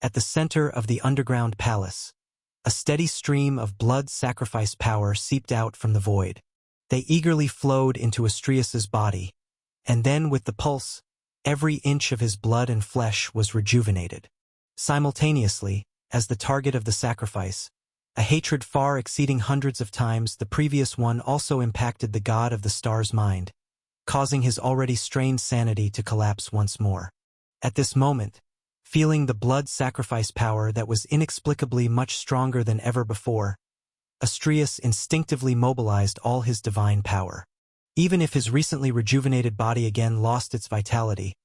At the center of the underground palace, a steady stream of blood sacrifice power seeped out from the void. They eagerly flowed into Astrius's body, and then with the pulse, every inch of his blood and flesh was rejuvenated. Simultaneously, as the target of the sacrifice, a hatred far exceeding hundreds of times the previous one also impacted the god of the stars' mind, causing his already strained sanity to collapse once more. At this moment, feeling the blood sacrifice power that was inexplicably much stronger than ever before, Astrius instinctively mobilized all his divine power. Even if his recently rejuvenated body again lost its vitality,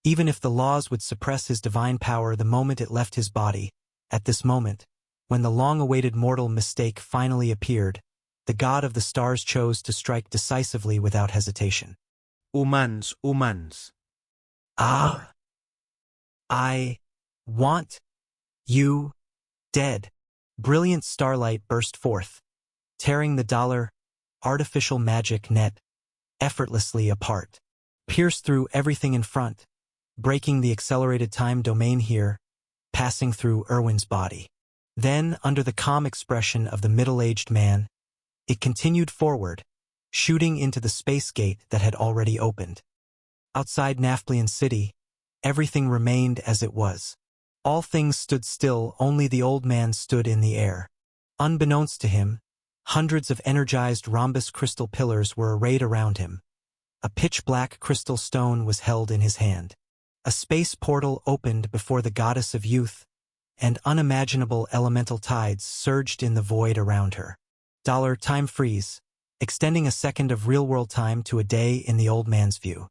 even if the laws would suppress his divine power the moment it left his body, at this moment, when the long-awaited mortal mistake finally appeared, the god of the stars chose to strike decisively without hesitation.
Humans, humans.
Ah! I want you dead. Brilliant starlight burst forth, tearing the artificial magic net effortlessly apart. Pierced through everything in front, breaking the accelerated time domain here, passing through Erwin's body. Then, under the calm expression of the middle-aged man, it continued forward, shooting into the space gate that had already opened. Outside Nafplion City, everything remained as it was. All things stood still, only the old man stood in the air. Unbeknownst to him, hundreds of energized rhombus crystal pillars were arrayed around him. A pitch-black crystal stone was held in his hand. A space portal opened before the goddess of youth, and unimaginable elemental tides surged in the void around her. Time freeze, extending a second of real-world time to a day in the old man's view.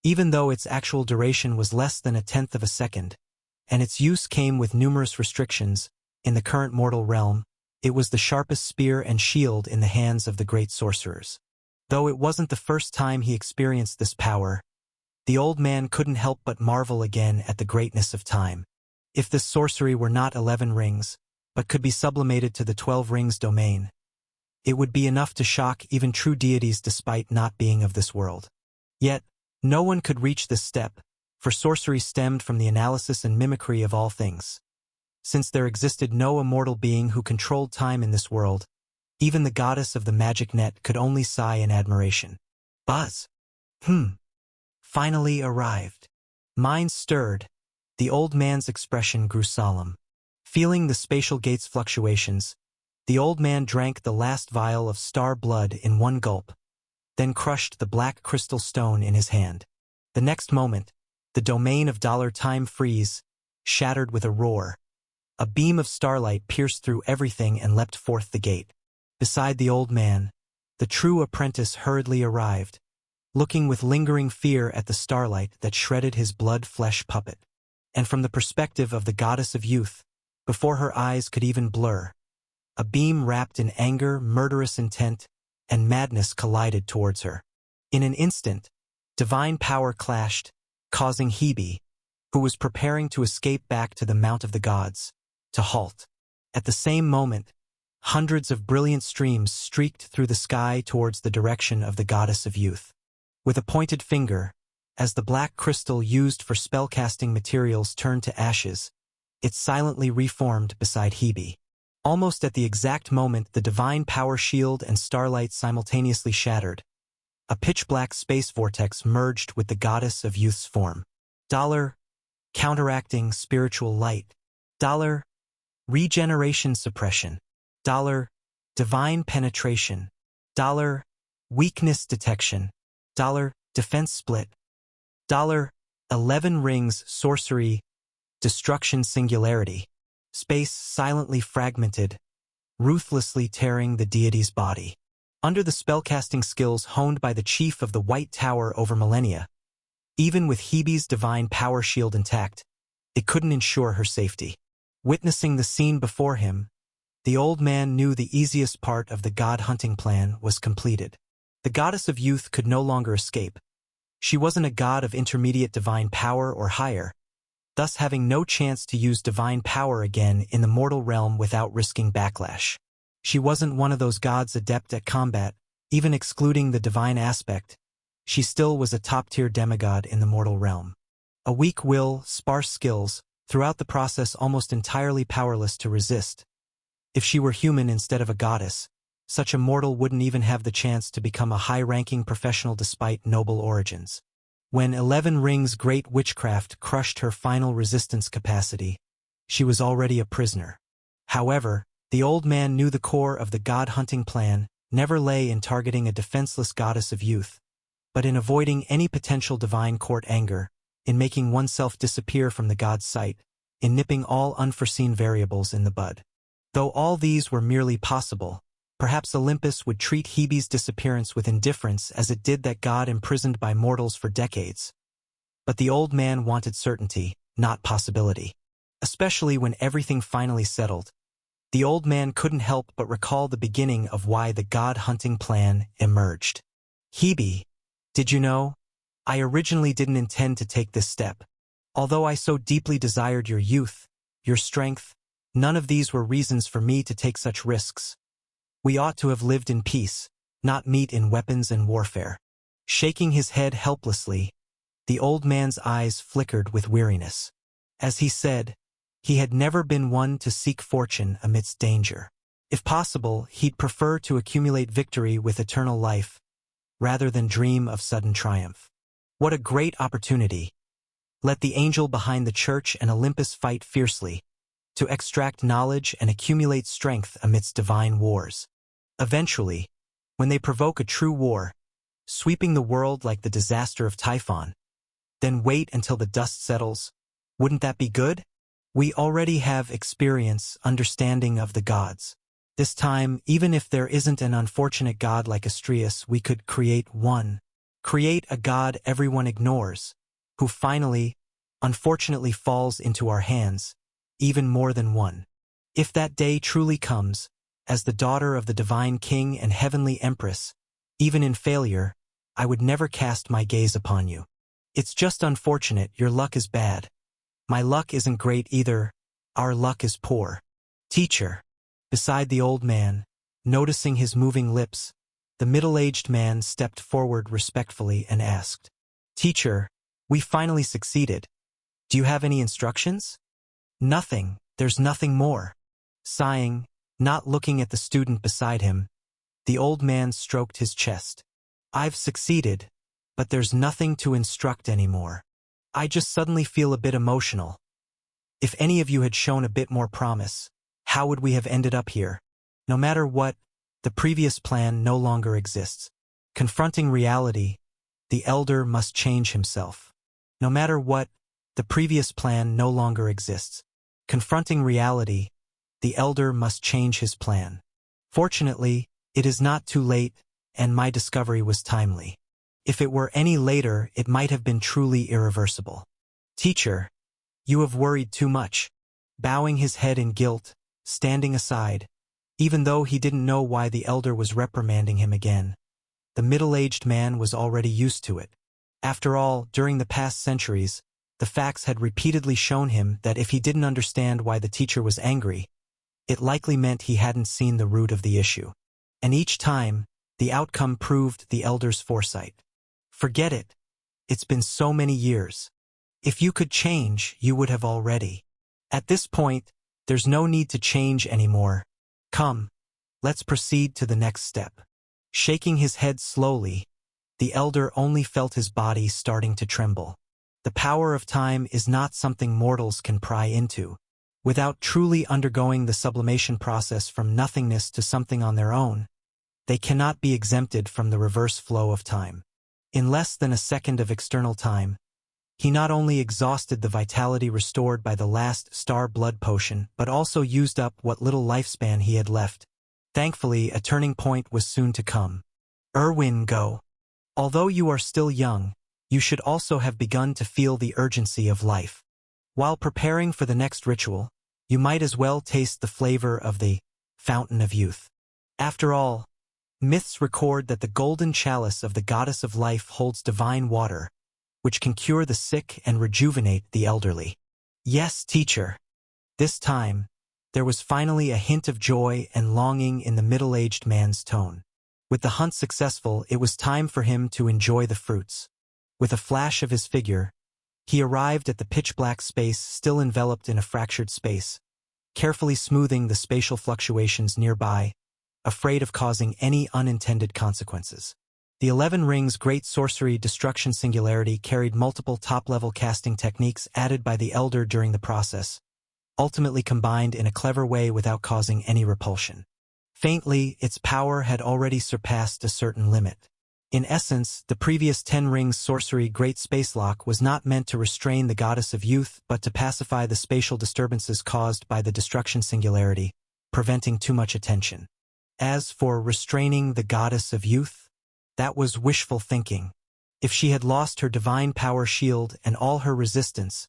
Even though its actual duration was less than a tenth of a second, and its use came with numerous restrictions, in the current mortal realm, it was the sharpest spear and shield in the hands of the great sorcerers. Though it wasn't the first time he experienced this power, The old man couldn't help but marvel again at the greatness of time. If this sorcery were not 11 rings, but could be sublimated to the 12 rings domain, it would be enough to shock even true deities despite not being of this world. Yet, no one could reach this step, for sorcery stemmed from the analysis and mimicry of all things. Since there existed no immortal being who controlled time in this world, even the goddess of the magic net could only sigh in admiration. Buzz. Finally arrived. Minds stirred. The old man's expression grew solemn. Feeling the spatial gate's fluctuations, the old man drank the last vial of star blood in one gulp, then crushed the black crystal stone in his hand. The next moment, the domain of time freeze shattered with a roar. A beam of starlight pierced through everything and leapt forth the gate. Beside the old man, the true apprentice hurriedly arrived, looking with lingering fear at the starlight that shredded his blood-flesh puppet. And from the perspective of the goddess of youth, before her eyes could even blur, a beam wrapped in anger, murderous intent, and madness collided towards her. In an instant, divine power clashed, causing Hebe, who was preparing to escape back to the Mount of the Gods, to halt. At the same moment, hundreds of brilliant streams streaked through the sky towards the direction of the goddess of youth. With a pointed finger, as the black crystal used for spellcasting materials turned to ashes, it silently reformed beside Hebe. Almost at the exact moment the divine power shield and starlight simultaneously shattered, a pitch-black space vortex merged with the goddess of youth's form. Counteracting spiritual light. Regeneration suppression. Divine penetration. Weakness detection. Defense split. 11 rings sorcery. Destruction singularity. Space silently fragmented, ruthlessly tearing the deity's body. Under the spellcasting skills honed by the chief of the White Tower over millennia, even with Hebe's divine power shield intact, it couldn't ensure her safety. Witnessing the scene before him, the old man knew the easiest part of the god-hunting plan was completed. The goddess of youth could no longer escape. She wasn't a god of intermediate divine power or higher, thus having no chance to use divine power again in the mortal realm without risking backlash. She wasn't one of those gods adept at combat, even excluding the divine aspect. She still was a top-tier demigod in the mortal realm. A weak will, sparse skills, throughout the process almost entirely powerless to resist. If she were human instead of a goddess, such a mortal wouldn't even have the chance to become a high-ranking professional despite noble origins. When 11 Rings' great witchcraft crushed her final resistance capacity, she was already a prisoner. However, the old man knew the core of the god-hunting plan never lay in targeting a defenseless goddess of youth, but in avoiding any potential divine court anger, in making oneself disappear from the god's sight, in nipping all unforeseen variables in the bud. Though all these were merely possible, perhaps Olympus would treat Hebe's disappearance with indifference as it did that god imprisoned by mortals for decades. But the old man wanted certainty, not possibility. Especially when everything finally settled, the old man couldn't help but recall the beginning of why the god-hunting plan emerged. Hebe, did you know? I originally didn't intend to take this step. Although I so deeply desired your youth, your strength, none of these were reasons for me to take such risks. We ought to have lived in peace, not meet in weapons and warfare. Shaking his head helplessly, the old man's eyes flickered with weariness. As he said, he had never been one to seek fortune amidst danger. If possible, he'd prefer to accumulate victory with eternal life, rather than dream of sudden triumph. What a great opportunity! Let the angel behind the church and Olympus fight fiercely, to extract knowledge and accumulate strength amidst divine wars. Eventually, when they provoke a true war, sweeping the world like the disaster of Typhon, then wait until the dust settles. Wouldn't that be good? We already have experience, understanding of the gods. This time, even if there isn't an unfortunate god like Astrius, we could create one. Create a god everyone ignores, who finally, unfortunately falls into our hands, even more than one. If that day truly comes, as the daughter of the divine king and heavenly empress, even in failure, I would never cast my gaze upon you. It's just unfortunate your luck is bad. My luck isn't great either. Our luck is poor. Teacher. Beside the old man, noticing his moving lips, the middle-aged man stepped forward respectfully and asked, Teacher, we finally succeeded. Do you have any instructions? Nothing, there's nothing more. Sighing, not looking at the student beside him, the old man stroked his chest. I've succeeded, but there's nothing to instruct anymore. I just suddenly feel a bit emotional. If any of you had shown a bit more promise, how would we have ended up here? No matter what, the previous plan no longer exists. Confronting reality, the elder must change himself. No matter what, the previous plan no longer exists. Confronting reality, the elder must change his plan. Fortunately, it is not too late, and my discovery was timely. If it were any later, it might have been truly irreversible. Teacher, you have worried too much. Bowing his head in guilt, standing aside, even though he didn't know why the elder was reprimanding him again. The middle-aged man was already used to it. After all, during the past centuries, the facts had repeatedly shown him that if he didn't understand why the teacher was angry, it likely meant he hadn't seen the root of the issue. And each time, the outcome proved the elder's foresight. Forget it. It's been so many years. If you could change, you would have already. At this point, there's no need to change anymore. Come, let's proceed to the next step. Shaking his head slowly, the elder only felt his body starting to tremble. The power of time is not something mortals can pry into. Without truly undergoing the sublimation process from nothingness to something on their own, they cannot be exempted from the reverse flow of time. In less than a second of external time, he not only exhausted the vitality restored by the last star blood potion, but also used up what little lifespan he had left. Thankfully, a turning point was soon to come. Erwin, go. Although you are still young, you should also have begun to feel the urgency of life. While preparing for the next ritual, you might as well taste the flavor of the Fountain of Youth. After all, myths record that the golden chalice of the goddess of life holds divine water, which can cure the sick and rejuvenate the elderly. Yes, teacher. This time, there was finally a hint of joy and longing in the middle-aged man's tone. With the hunt successful, it was time for him to enjoy the fruits. With a flash of his figure, he arrived at the pitch-black space still enveloped in a fractured space, carefully smoothing the spatial fluctuations nearby, afraid of causing any unintended consequences. The 11 Rings Great Sorcery Destruction Singularity carried multiple top-level casting techniques added by the Elder during the process, ultimately combined in a clever way without causing any repulsion. Faintly, its power had already surpassed a certain limit. In essence, the previous 10 Rings Sorcery Great Spacelock was not meant to restrain the Goddess of Youth but to pacify the spatial disturbances caused by the Destruction Singularity, preventing too much attention. As for restraining the Goddess of Youth, that was wishful thinking. If she had lost her divine power shield and all her resistance,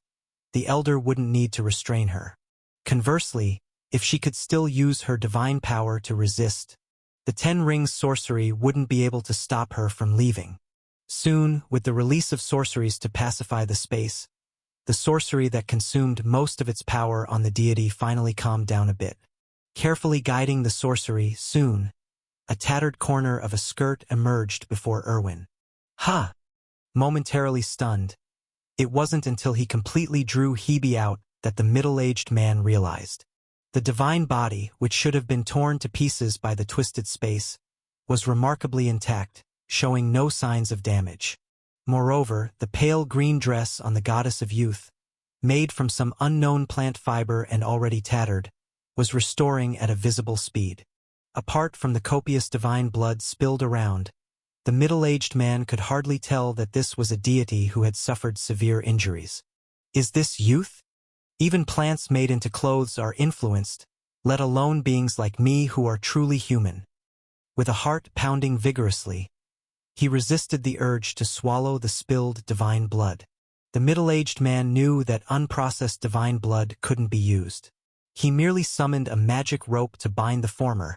the Elder wouldn't need to restrain her. Conversely, if she could still use her divine power to resist, the 10 Rings sorcery wouldn't be able to stop her from leaving. Soon, with the release of sorceries to pacify the space, the sorcery that consumed most of its power on the deity finally calmed down a bit. Carefully guiding the sorcery, soon, a tattered corner of a skirt emerged before Erwin. Ha! Momentarily stunned, it wasn't until he completely drew Hebe out that the middle-aged man realized. The divine body, which should have been torn to pieces by the twisted space, was remarkably intact, showing no signs of damage. Moreover, the pale green dress on the Goddess of Youth, made from some unknown plant fiber and already tattered, was restoring at a visible speed. Apart from the copious divine blood spilled around, the middle-aged man could hardly tell that this was a deity who had suffered severe injuries. Is this youth? Even plants made into clothes are influenced, let alone beings like me who are truly human. With a heart pounding vigorously, he resisted the urge to swallow the spilled divine blood. The middle-aged man knew that unprocessed divine blood couldn't be used. He merely summoned a magic rope to bind the former,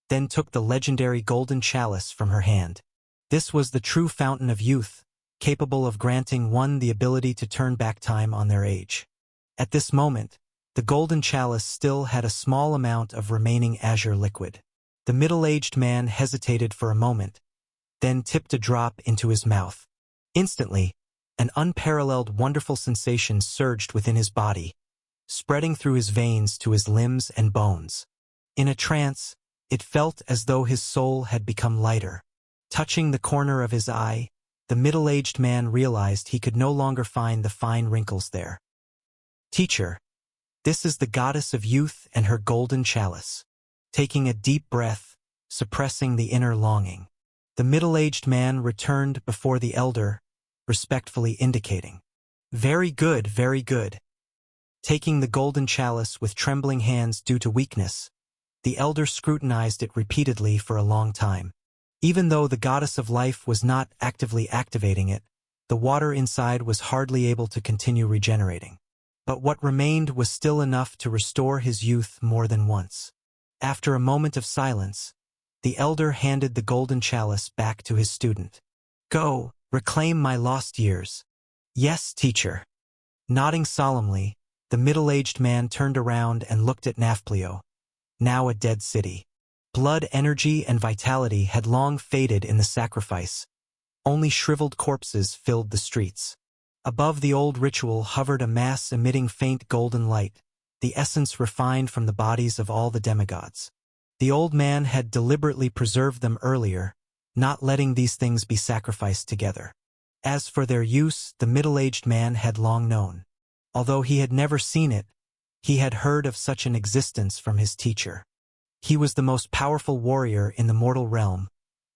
then took the legendary golden chalice from her hand. This was the true Fountain of Youth, capable of granting one the ability to turn back time on their age. At this moment, the golden chalice still had a small amount of remaining azure liquid. The middle-aged man hesitated for a moment, then tipped a drop into his mouth. Instantly, an unparalleled wonderful sensation surged within his body, spreading through his veins to his limbs and bones. In a trance, it felt as though his soul had become lighter. Touching the corner of his eye, the middle-aged man realized he could no longer find the fine wrinkles there. "Teacher, this is the goddess of youth and her golden chalice." Taking a deep breath, suppressing the inner longing, the middle-aged man returned before the elder, respectfully indicating, very good, very good." Taking the golden chalice with trembling hands due to weakness, the elder scrutinized it repeatedly for a long time. Even though the goddess of life was not actively activating it, the water inside was hardly able to continue regenerating. But what remained was still enough to restore his youth more than once. After a moment of silence, the elder handed the golden chalice back to his student. "Go, reclaim my lost years." "Yes, teacher." Nodding solemnly, the middle-aged man turned around and looked at Nafplio, now a dead city. Blood, energy, and vitality had long faded in the sacrifice. Only shriveled corpses filled the streets. Above the old ritual hovered a mass emitting faint golden light, the essence refined from the bodies of all the demigods. The old man had deliberately preserved them earlier, not letting these things be sacrificed together. As for their use, the middle-aged man had long known. Although he had never seen it, he had heard of such an existence from his teacher. He was the most powerful warrior in the mortal realm,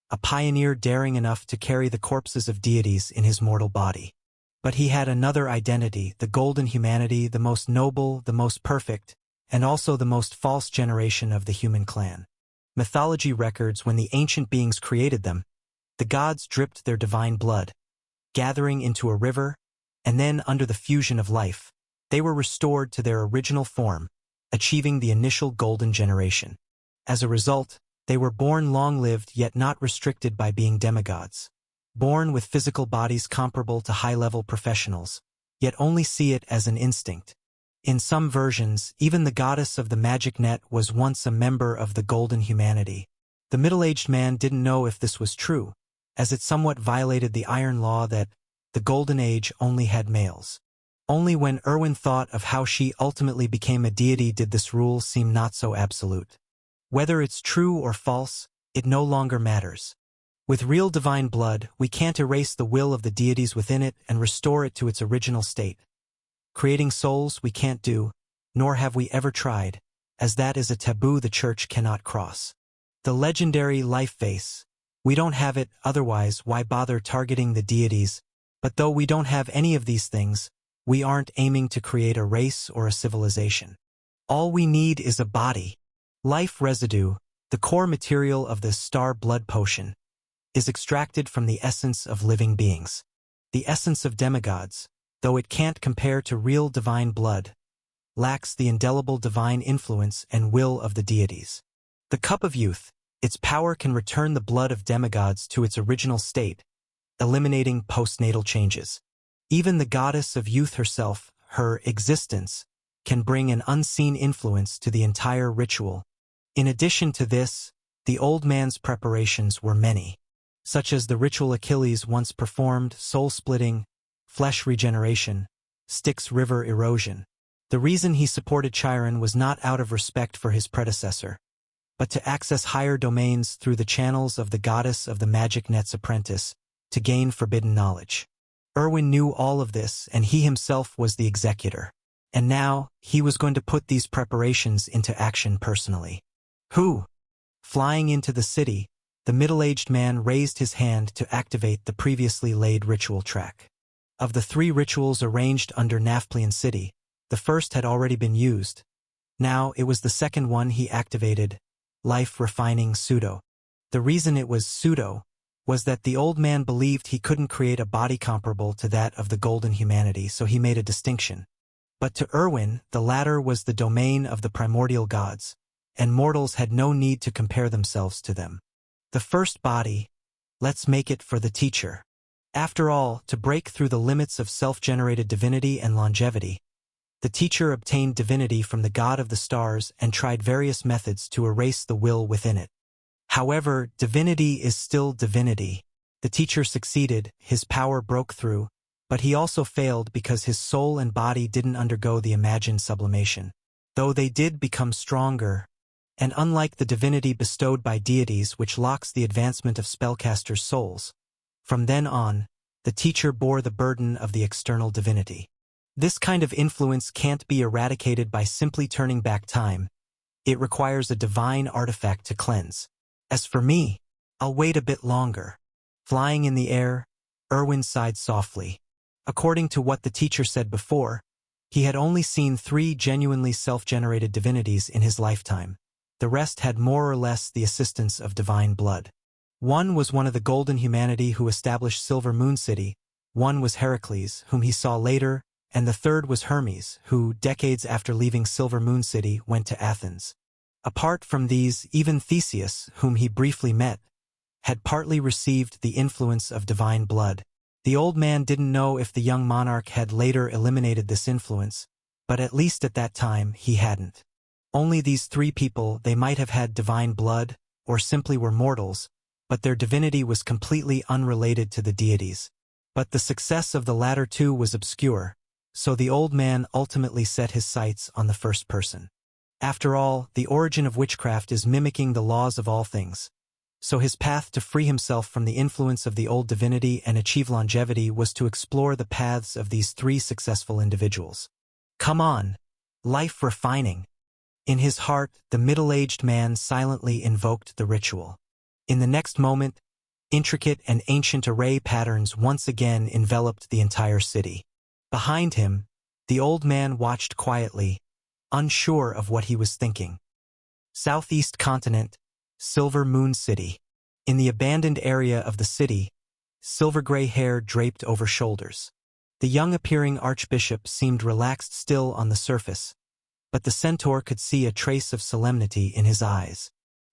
a pioneer daring enough to carry the corpses of deities in his mortal body. But he had another identity, the golden humanity, the most noble, the most perfect, and also the most false generation of the human clan. Mythology records when the ancient beings created them, the gods dripped their divine blood, gathering into a river, and then under the fusion of life, they were restored to their original form, achieving the initial golden generation. As a result, they were born long-lived yet not restricted by being demigods. Born with physical bodies comparable to high-level professionals, yet only see it as an instinct. In some versions, even the goddess of the magic net was once a member of the golden humanity. The middle-aged man didn't know if this was true, as it somewhat violated the iron law that the golden age only had males. Only when Erwin thought of how she ultimately became a deity did this rule seem not so absolute. Whether it's true or false, it no longer matters. With real divine blood, we can't erase the will of the deities within it and restore it to its original state. Creating souls we can't do, nor have we ever tried, as that is a taboo the church cannot cross. The legendary life face, we don't have it, otherwise why bother targeting the deities? But though we don't have any of these things, we aren't aiming to create a race or a civilization. All we need is a body. Life residue, the core material of the star blood potion, is extracted from the essence of living beings. The essence of demigods, though it can't compare to real divine blood, lacks the indelible divine influence and will of the deities. The cup of youth, its power can return the blood of demigods to its original state, eliminating postnatal changes. Even the goddess of youth herself, her existence, can bring an unseen influence to the entire ritual. In addition to this, the old man's preparations were many, such as the ritual Achilles once performed: soul-splitting, flesh regeneration, Styx river erosion. The reason he supported Chiron was not out of respect for his predecessor, but to access higher domains through the channels of the goddess of the magic net's apprentice, to gain forbidden knowledge. Erwin knew all of this, and he himself was the executor. And now, he was going to put these preparations into action personally. "Who?" Flying into the city, the middle-aged man raised his hand to activate the previously laid ritual track. Of the 3 rituals arranged under Nafplian City, the first had already been used. Now it was the second one he activated, life-refining pseudo. The reason it was pseudo was that the old man believed he couldn't create a body comparable to that of the golden humanity, so he made a distinction. But to Erwin, the latter was the domain of the primordial gods, and mortals had no need to compare themselves to them. The first body, let's make it for the teacher. After all, to break through the limits of self-generated divinity and longevity, the teacher obtained divinity from the god of the stars and tried various methods to erase the will within it. However, divinity is still divinity. The teacher succeeded, his power broke through, but he also failed because his soul and body didn't undergo the imagined sublimation, though they did become stronger. And unlike the divinity bestowed by deities which locks the advancement of spellcasters' souls, from then on, the teacher bore the burden of the external divinity. This kind of influence can't be eradicated by simply turning back time. It requires a divine artifact to cleanse. As for me, I'll wait a bit longer. Flying in the air, Erwin sighed softly. According to what the teacher said before, he had only seen 3 genuinely self-generated divinities in his lifetime. The rest had more or less the assistance of divine blood. One was one of the golden humanity who established Silver Moon City, one was Heracles, whom he saw later, and the third was Hermes, who, decades after leaving Silver Moon City, went to Athens. Apart from these, even Theseus, whom he briefly met, had partly received the influence of divine blood. The old man didn't know if the young monarch had later eliminated this influence, but at least at that time he hadn't. Only these 3 people, they might have had divine blood, or simply were mortals, but their divinity was completely unrelated to the deities. But the success of the latter 2 was obscure, so the old man ultimately set his sights on the first person. After all, the origin of witchcraft is mimicking the laws of all things. So his path to free himself from the influence of the old divinity and achieve longevity was to explore the paths of these 3 successful individuals. Come on, life refining. In his heart, the middle-aged man silently invoked the ritual. In the next moment, intricate and ancient array patterns once again enveloped the entire city. Behind him, the old man watched quietly, unsure of what he was thinking. Southeast continent, Silver Moon City. In the abandoned area of the city, silver-gray hair draped over shoulders. The young-appearing archbishop seemed relaxed still on the surface, but the centaur could see a trace of solemnity in his eyes.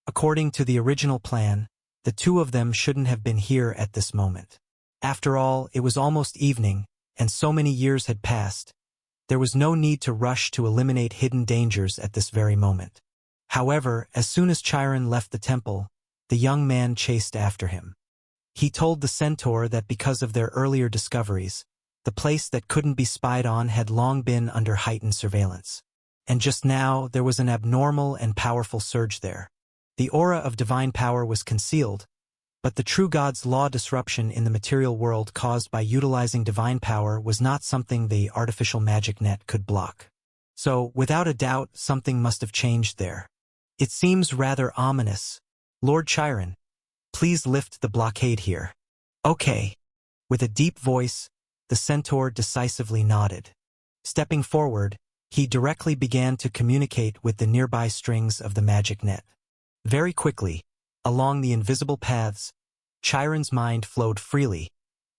According to the original plan, the 2 of them shouldn't have been here at this moment. After all, it was almost evening, and so many years had passed. There was no need to rush to eliminate hidden dangers at this very moment. However, as soon as Chiron left the temple, the young man chased after him. He told the centaur that because of their earlier discoveries, the place that couldn't be spied on had long been under heightened surveillance. And just now, there was an abnormal and powerful surge there. The aura of divine power was concealed, but the true god's law disruption in the material world caused by utilizing divine power was not something the artificial magic net could block. So, without a doubt, something must have changed there. It seems rather ominous. Lord Chiron, please lift the blockade here. Okay. With a deep voice, the centaur decisively nodded. Stepping forward, he directly began to communicate with the nearby strings of the magic net. Very quickly, along the invisible paths, Chiron's mind flowed freely,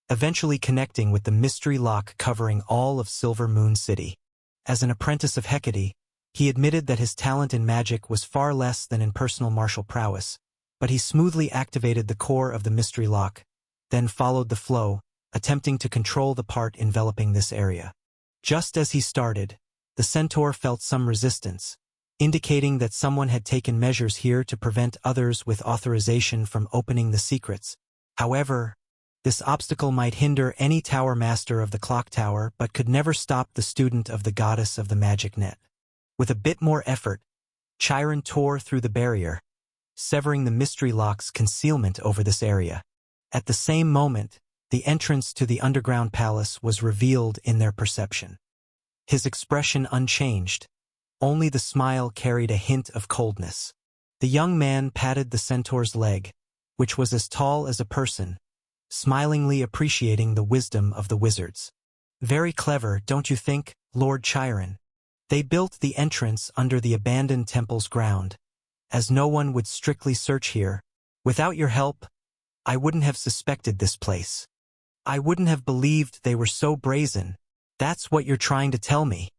eventually connecting with the mystery lock covering all of Silver Moon City. As an apprentice of Hecate, he admitted that his talent in magic was far less than in personal martial prowess, but he smoothly activated the core of the mystery lock, then followed the flow, attempting to control the part enveloping this area. Just as he started, the centaur felt some resistance, indicating that someone had taken measures here to prevent others with authorization from opening the secrets. However, this obstacle might hinder any tower master of the clock tower but could never stop the student of the goddess of the magic net. With a bit more effort, Chiron tore through the barrier, severing the mystery lock's concealment over this area. At the same moment, the entrance to the underground palace was revealed in their perception. His expression unchanged. Only the smile carried a hint of coldness. The young man patted the centaur's leg, which was as tall as a person, smilingly appreciating the wisdom of the wizards. Very clever, don't you think, Lord Chiron? They built the entrance under the abandoned temple's ground, as no one would strictly search here. Without your help, I wouldn't have suspected this place. I wouldn't have believed they were so brazen. That's what you're trying to tell me.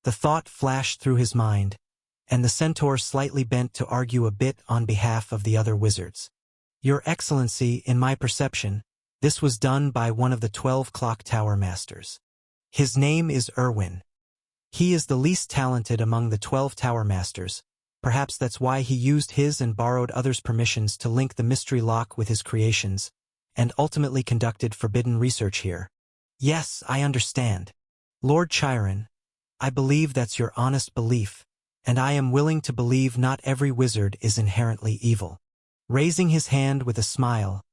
The thought flashed through his mind, and the centaur slightly bent to argue a bit on behalf of the other wizards. Your Excellency, in my perception, This was done by one of the 12 clock tower masters. His name is Irwin. He is the least talented among the 12 tower masters. Perhaps that's why he used his and borrowed others' permissions to link the mystery lock with his creations, and ultimately conducted forbidden research here. Yes, I understand. Lord Chiron, I believe that's your honest belief, and I am willing to believe not every wizard is inherently evil. Raising his hand with a smile,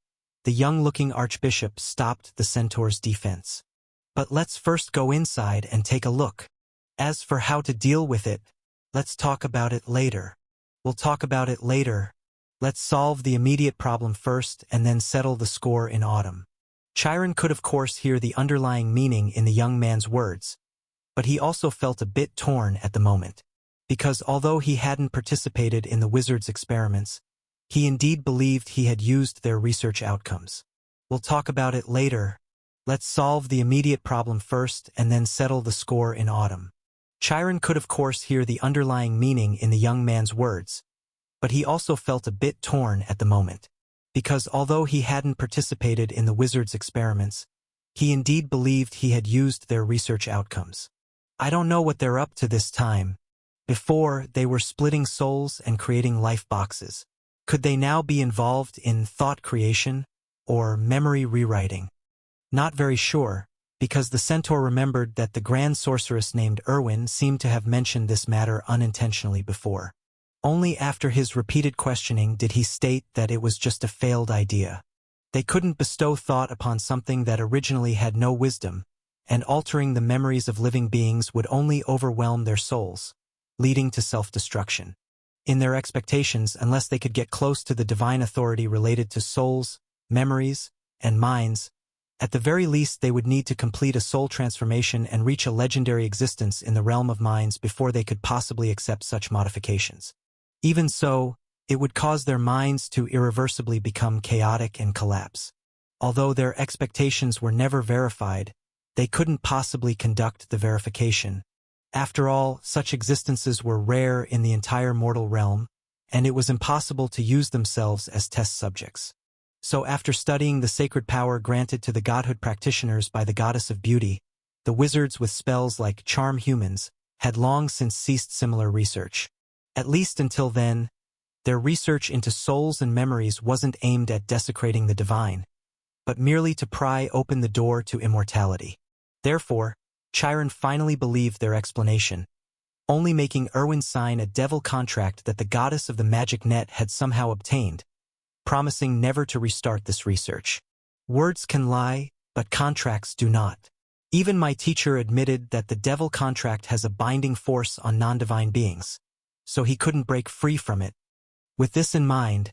the young-looking archbishop stopped the centaur's defense. But let's first go inside and take a look. As for how to deal with it, let's talk about it later. We'll talk about it later. Let's solve the immediate problem first and then settle the score in autumn. Chiron could of course hear the underlying meaning in the young man's words, but he also felt a bit torn at the moment, because although he hadn't participated in the wizard's experiments, he indeed believed he had used their research outcomes. We'll talk about it later. Let's solve the immediate problem first and then settle the score in autumn. Chiron could of course hear the underlying meaning in the young man's words, but he also felt a bit torn at the moment, because although he hadn't participated in the wizard's experiments, he indeed believed he had used their research outcomes. I don't know what they're up to this time. Before, they were splitting souls and creating life boxes. Could they now be involved in thought creation or memory rewriting? Not very sure, because the centaur remembered that the grand sorceress named Irwin seemed to have mentioned this matter unintentionally before. Only after his repeated questioning did he state that it was just a failed idea. They couldn't bestow thought upon something that originally had no wisdom, and altering the memories of living beings would only overwhelm their souls, leading to self-destruction. In their expectations, unless they could get close to the divine authority related to souls, memories, and minds, at the very least they would need to complete a soul transformation and reach a legendary existence in the realm of minds before they could possibly accept such modifications. Even so, it would cause their minds to irreversibly become chaotic and collapse. Although their expectations were never verified, they couldn't possibly conduct the verification. After all, such existences were rare in the entire mortal realm, and it was impossible to use themselves as test subjects. So after studying the sacred power granted to the godhood practitioners by the goddess of beauty, the wizards with spells like charm humans had long since ceased similar research. At least until then, their research into souls and memories wasn't aimed at desecrating the divine, but merely to pry open the door to immortality. Therefore, Chiron finally believed their explanation, only making Irwin sign a devil contract that the goddess of the magic net had somehow obtained, promising never to restart this research. Words can lie, but contracts do not. Even my teacher admitted that the devil contract has a binding force on non-divine beings, so he couldn't break free from it. With this in mind,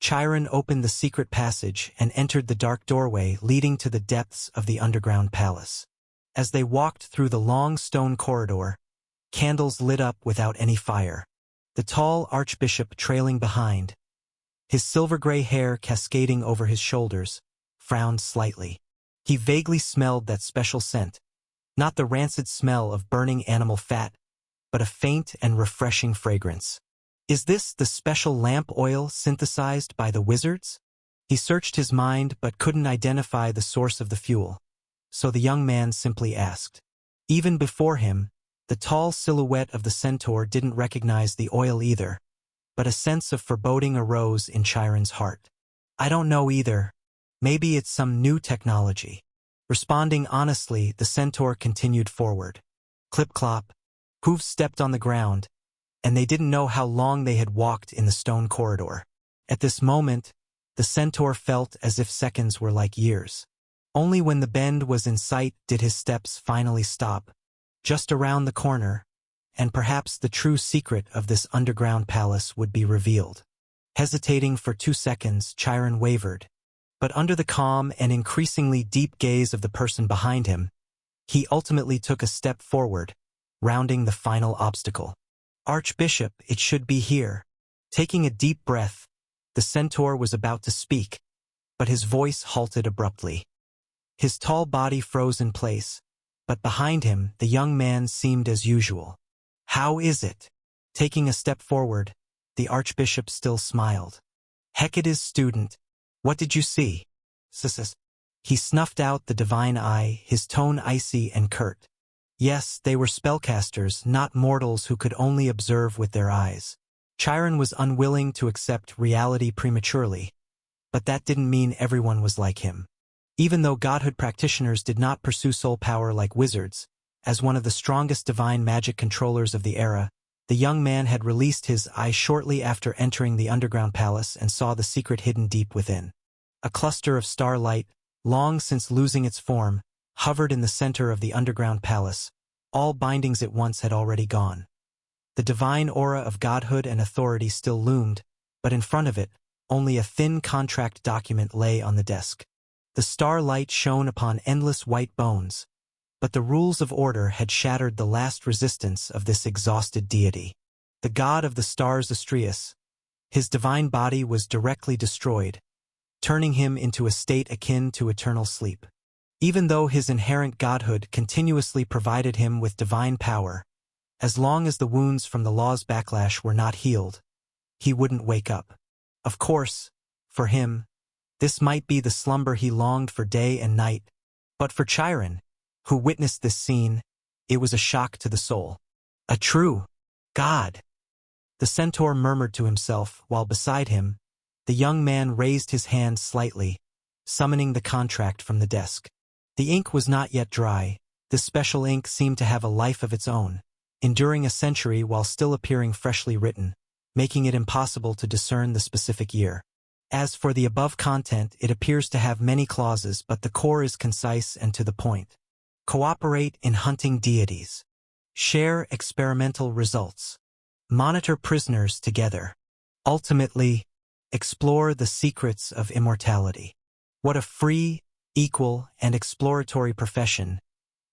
Chiron opened the secret passage and entered the dark doorway leading to the depths of the underground palace. As they walked through the long stone corridor, candles lit up without any fire. The tall archbishop trailing behind, his silver-gray hair cascading over his shoulders, frowned slightly. He vaguely smelled that special scent, not the rancid smell of burning animal fat, but a faint and refreshing fragrance. Is this the special lamp oil synthesized by the wizards? He searched his mind but couldn't identify the source of the fuel, so the young man simply asked. Even before him, the tall silhouette of the centaur didn't recognize the oil either, but a sense of foreboding arose in Chiron's heart. I don't know either. Maybe it's some new technology. Responding honestly, the centaur continued forward. Clip-clop, hooves stepped on the ground, and they didn't know how long they had walked in the stone corridor. At this moment, the centaur felt as if seconds were like years. Only when the bend was in sight did his steps finally stop, just around the corner, and perhaps the true secret of this underground palace would be revealed. Hesitating for 2 seconds, Chiron wavered, but under the calm and increasingly deep gaze of the person behind him, he ultimately took a step forward, rounding the final obstacle. Archbishop, it should be here. Taking a deep breath, the centaur was about to speak, but his voice halted abruptly. His tall body froze in place, but behind him, the young man seemed as usual. How is it? Taking a step forward, the archbishop still smiled. Hecate's student, what did you see? Sis. He snuffed out the divine eye, his tone icy and curt. Yes, they were spellcasters, not mortals who could only observe with their eyes. Chiron was unwilling to accept reality prematurely, but that didn't mean everyone was like him. Even though godhood practitioners did not pursue soul power like wizards, as one of the strongest divine magic controllers of the era, the young man had released his eye shortly after entering the underground palace and saw the secret hidden deep within. A cluster of starlight, long since losing its form, hovered in the center of the underground palace. All bindings at once had already gone. The divine aura of godhood and authority still loomed, but in front of it, only a thin contract document lay on the desk. The starlight shone upon endless white bones, but the rules of order had shattered the last resistance of this exhausted deity. The god of the stars Astrius, his divine body was directly destroyed, turning him into a state akin to eternal sleep. Even though his inherent godhood continuously provided him with divine power, as long as the wounds from the law's backlash were not healed, he wouldn't wake up. Of course, for him, this might be the slumber he longed for day and night, but for Chiron, who witnessed this scene, it was a shock to the soul. A true god, the centaur murmured to himself, while beside him, the young man raised his hand slightly, summoning the contract from the desk. The ink was not yet dry. This special ink seemed to have a life of its own, enduring a century while still appearing freshly written, making it impossible to discern the specific year. As for the above content, it appears to have many clauses, but the core is concise and to the point. Cooperate in hunting deities. Share experimental results. Monitor prisoners together. Ultimately, explore the secrets of immortality. What a free, equal, and exploratory profession,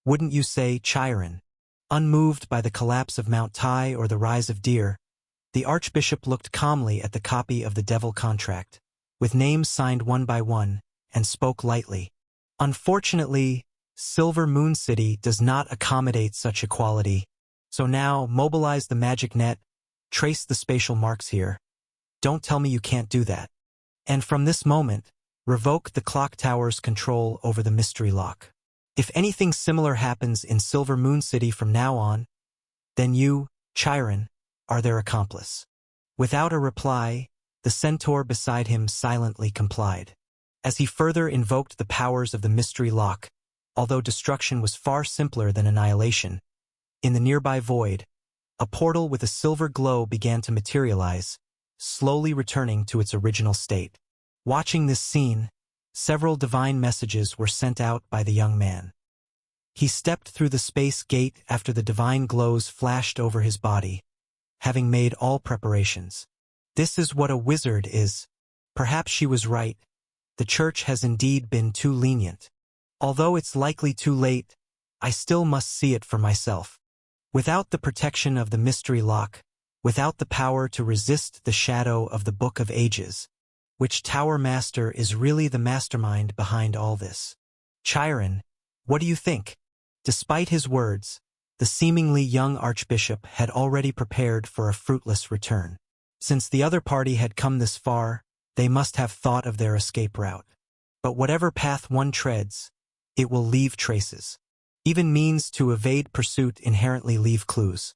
wouldn't you say, Chiron? Unmoved by the collapse of Mount Tai or the rise of Deer, the archbishop looked calmly at the copy of the devil contract, with names signed one by one, and spoke lightly. Unfortunately, Silver Moon City does not accommodate such equality, so now mobilize the magic net, trace the spatial marks here. Don't tell me you can't do that. And from this moment, revoke the clock tower's control over the mystery lock. If anything similar happens in Silver Moon City from now on, then you, Chiron, are their accomplice. Without a reply, the centaur beside him silently complied. As he further invoked the powers of the mystery lock, although destruction was far simpler than annihilation, in the nearby void, a portal with a silver glow began to materialize, slowly returning to its original state. Watching this scene, several divine messages were sent out by the young man. He stepped through the space gate after the divine glows flashed over his body, having made all preparations. This is what a wizard is. Perhaps she was right. The church has indeed been too lenient. Although it's likely too late, I still must see it for myself. Without the protection of the mystery lock, without the power to resist the shadow of the Book of Ages, which Tower Master is really the mastermind behind all this? Chiron, what do you think? Despite his words, the seemingly young archbishop had already prepared for a fruitless return. Since the other party had come this far, they must have thought of their escape route. But whatever path one treads, it will leave traces. Even means to evade pursuit inherently leave clues.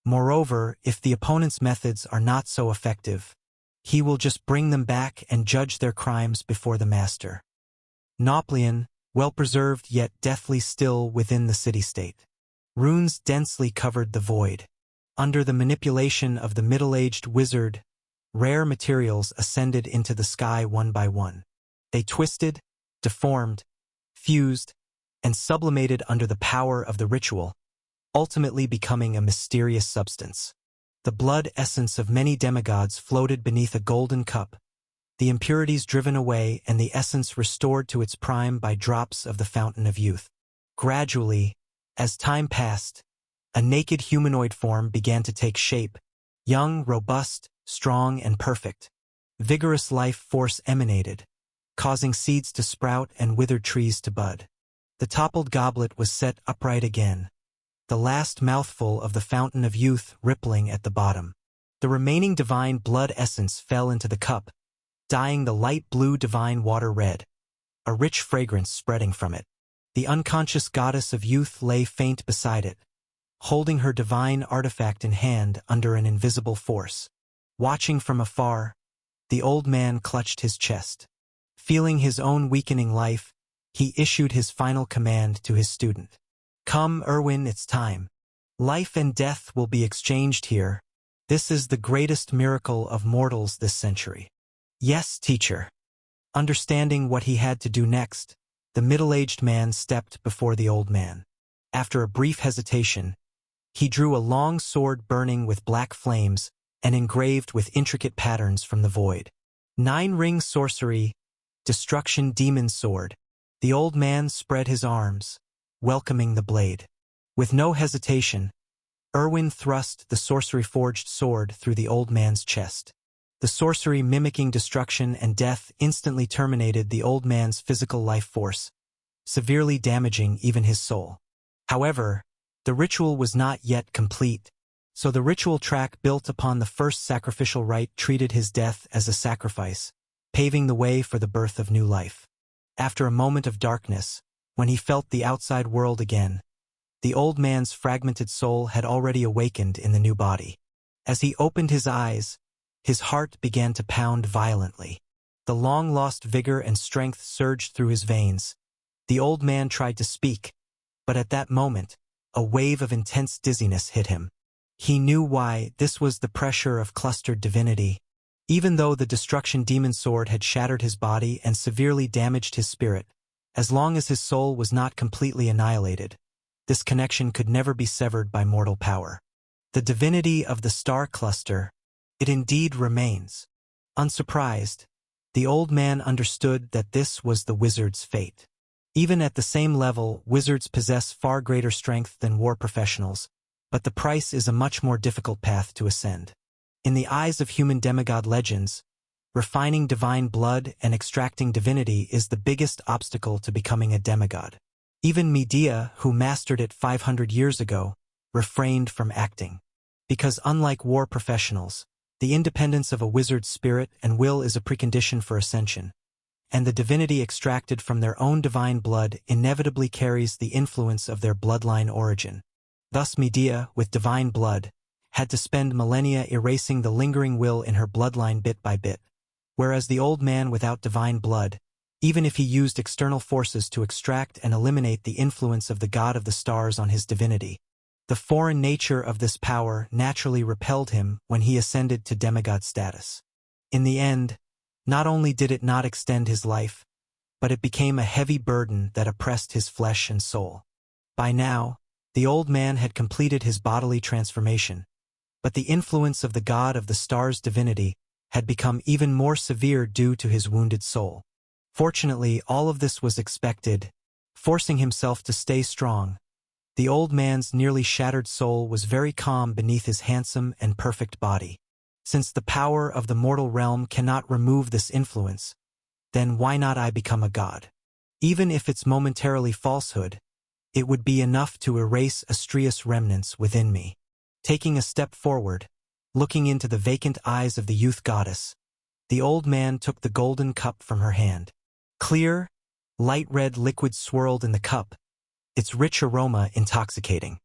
Moreover, if the opponent's methods are not so effective, he will just bring them back and judge their crimes before the master. Nauplian, well-preserved yet deathly still within the city-state. Runes densely covered the void. Under the manipulation of the middle-aged wizard, rare materials ascended into the sky one by one. They twisted, deformed, fused, and sublimated under the power of the ritual, ultimately becoming a mysterious substance. The blood essence of many demigods floated beneath a golden cup, the impurities driven away and the essence restored to its prime by drops of the fountain of youth. Gradually, as time passed, a naked humanoid form began to take shape, young, robust, strong, and perfect. Vigorous life force emanated, causing seeds to sprout and withered trees to bud. The toppled goblet was set upright again, the last mouthful of the fountain of youth rippling at the bottom. The remaining divine blood essence fell into the cup, dyeing the light blue divine water red. a rich fragrance spreading from it. The unconscious goddess of youth lay faint beside it, holding her divine artifact in hand under an invisible force. Watching from afar, the old man clutched his chest. Feeling his own weakening life, he issued his final command to his student. "Come, Erwin, it's time. Life and death will be exchanged here. This is the greatest miracle of mortals this century." "Yes, teacher." Understanding what he had to do next, the middle-aged man stepped before the old man. After a brief hesitation, he drew a long sword burning with black flames and engraved with intricate patterns from the void. "Nine-ring sorcery, destruction demon sword." The old man spread his arms, welcoming the blade. With no hesitation, Erwin thrust the sorcery-forged sword through the old man's chest. The sorcery mimicking destruction and death instantly terminated the old man's physical life force, severely damaging even his soul. However, the ritual was not yet complete, so the ritual track built upon the first sacrificial rite treated his death as a sacrifice, paving the way for the birth of new life. After a moment of darkness, when he felt the outside world again, the old man's fragmented soul had already awakened in the new body. As he opened his eyes, his heart began to pound violently. The long-lost vigor and strength surged through his veins. The old man tried to speak, but at that moment, a wave of intense dizziness hit him. He knew why. This was the pressure of clustered divinity. Even though the destruction demon sword had shattered his body and severely damaged his spirit, as long as his soul was not completely annihilated, this connection could never be severed by mortal power. The divinity of the star cluster, it indeed remains. Unsurprised, the old man understood that this was the wizard's fate. Even at the same level, wizards possess far greater strength than war professionals, but the price is a much more difficult path to ascend. In the eyes of human demigod legends, refining divine blood and extracting divinity is the biggest obstacle to becoming a demigod. Even Medea, who mastered it 500 years ago, refrained from acting. Because unlike war professionals, the independence of a wizard's spirit and will is a precondition for ascension, and the divinity extracted from their own divine blood inevitably carries the influence of their bloodline origin. Thus Medea, with divine blood, had to spend millennia erasing the lingering will in her bloodline bit by bit, whereas the old man without divine blood, even if he used external forces to extract and eliminate the influence of the god of the stars on his divinity, the foreign nature of this power naturally repelled him when he ascended to demigod status. In the end, not only did it not extend his life, but it became a heavy burden that oppressed his flesh and soul. By now, the old man had completed his bodily transformation, but the influence of the god of the stars' divinity had become even more severe due to his wounded soul. Fortunately, all of this was expected. Forcing himself to stay strong, the old man's nearly shattered soul was very calm beneath his handsome and perfect body. Since the power of the mortal realm cannot remove this influence, then why not I become a god? Even if it's momentarily falsehood, it would be enough to erase Astrius' remnants within me. Taking a step forward, looking into the vacant eyes of the youth goddess, the old man took the golden cup from her hand. Clear, light red liquid swirled in the cup, its rich aroma intoxicating.